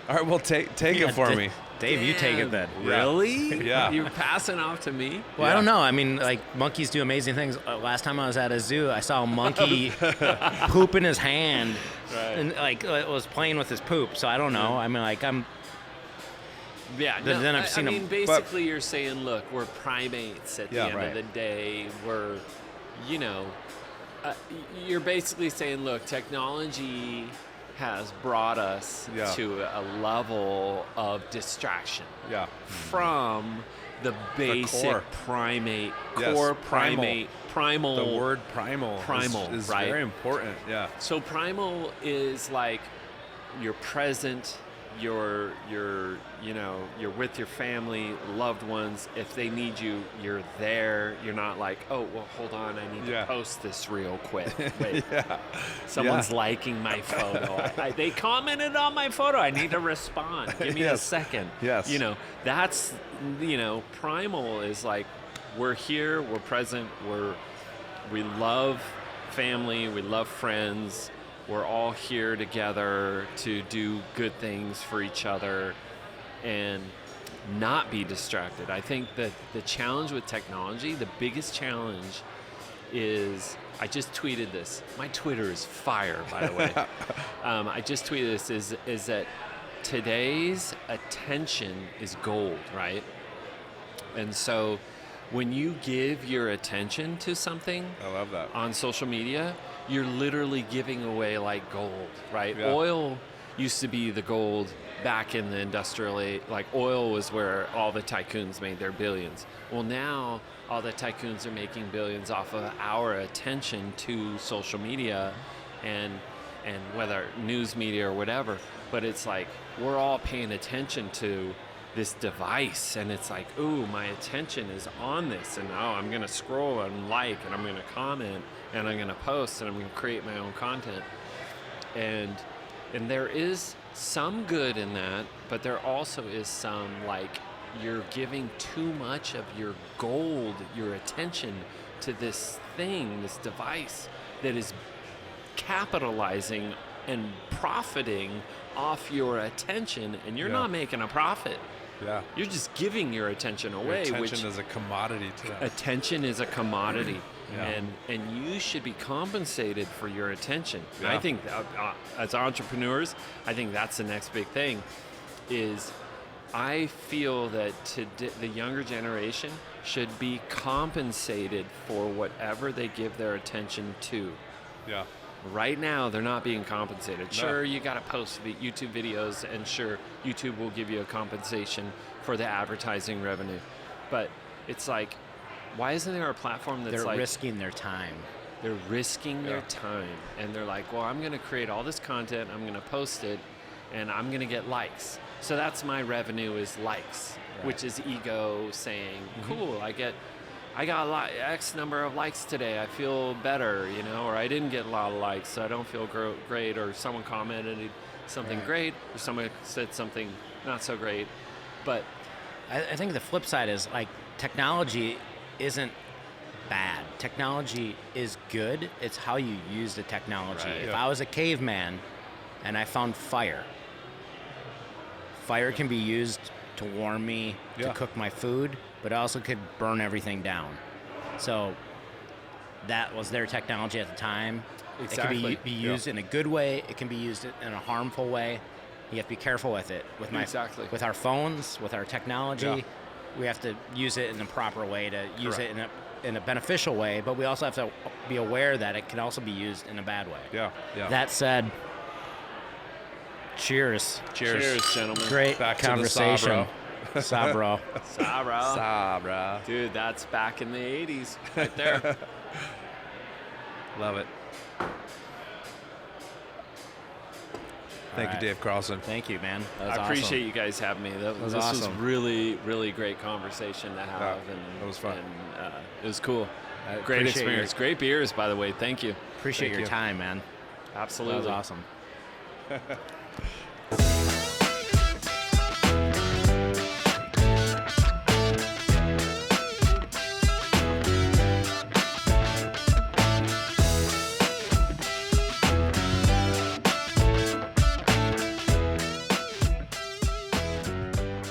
All right, well, take it for me.
Dave, you take it then.
Really?
Yeah.
You're passing off to me?
Well, I don't know. I mean, like, monkeys do amazing things. Last time I was at a zoo, I saw a monkey poop in his hand, and, like, was playing with his poop. So I don't know. I mean, like,
Yeah,
then I've seen
I mean,
them.
basically, you're saying, look, we're primates at the end of the day. We're, you're basically saying, look, technology has brought us to a level of distraction from the basic primate, core primate, primal.
The word primal is
right?
very important. Yeah.
So primal is like you're present, you're with your family, loved ones. If they need you, you're there. You're not like, oh, well, hold on, I need to post this real quick. Wait, someone's liking my photo. They commented on my photo. I need to respond. Give me a second.
Yes.
That's, primal is like, we're here, we're present, we love family, we love friends. We're all here together to do good things for each other and not be distracted. I think that the challenge with technology, the biggest challenge is, I just tweeted this. My Twitter is fire, by the way. I just tweeted this, is that today's attention is gold, right? And so when you give your attention to something,
I love that,
on social media, you're literally giving away like gold, right?
Yeah.
Oil used to be the gold back in the industrial age. Like, oil was where all the tycoons made their billions. Well, now all the tycoons are making billions off of our attention to social media and whether news media or whatever. But it's like we're all paying attention to this device, and it's like, ooh, my attention is on this, and I'm gonna scroll and like, and I'm gonna comment, and I'm gonna post, and I'm gonna create my own content. And there is some good in that, but there also is some, like, you're giving too much of your gold, your attention to this thing, this device that is capitalizing and profiting off your attention, and you're not making a profit.
Yeah.
You're just giving your attention away.
Your attention is a commodity to them.
Attention is a commodity.
Yeah.
And you should be compensated for your attention.
Yeah.
And I think as entrepreneurs, I think that's the next big thing is I feel that the younger generation should be compensated for whatever they give their attention to.
Yeah.
Right now, they're not being compensated. Sure, you got to post the YouTube videos, and sure, YouTube will give you a compensation for the advertising revenue. But it's like, why isn't there a platform that's
they're risking their time.
They're risking their time, and they're like, well, I'm going to create all this content, I'm going to post it, and I'm going to get likes. So that's my revenue is likes, which is ego saying, cool, I got X number of likes today. I feel better, or I didn't get a lot of likes, so I don't feel great. Or someone commented something great, or someone said something not so great. But
I think the flip side is, like, technology isn't bad. Technology is good. It's how you use the technology.
Right.
If I was a caveman and I found fire can be used to warm me, to cook my food, but it also could burn everything down. So that was their technology at the time.
Exactly.
It can be used in a good way. It can be used in a harmful way. You have to be careful with it.
Exactly.
With our phones, with our technology,
Yeah.
we have to use it in the proper way to use it in a beneficial way. But we also have to be aware that it can also be used in a bad way.
Yeah. Yeah.
That said, cheers.
Cheers, gentlemen.
Great
Back to the
conversation. Sabro.
Sabra.
Sabra.
Dude, that's back in the 80s right there.
Love it. Thank you, Dave Carlson.
Thank you, man. That was
I
awesome.
appreciate you guys having me.
was
This was
awesome.
really, really great conversation to have.
Yeah,
and
it was fun.
And, it was cool.
I
Great
appreciate
experience. Great beers, by the way. Thank you.
Appreciate
Thank
your
you.
time, man.
Absolutely.
That was awesome.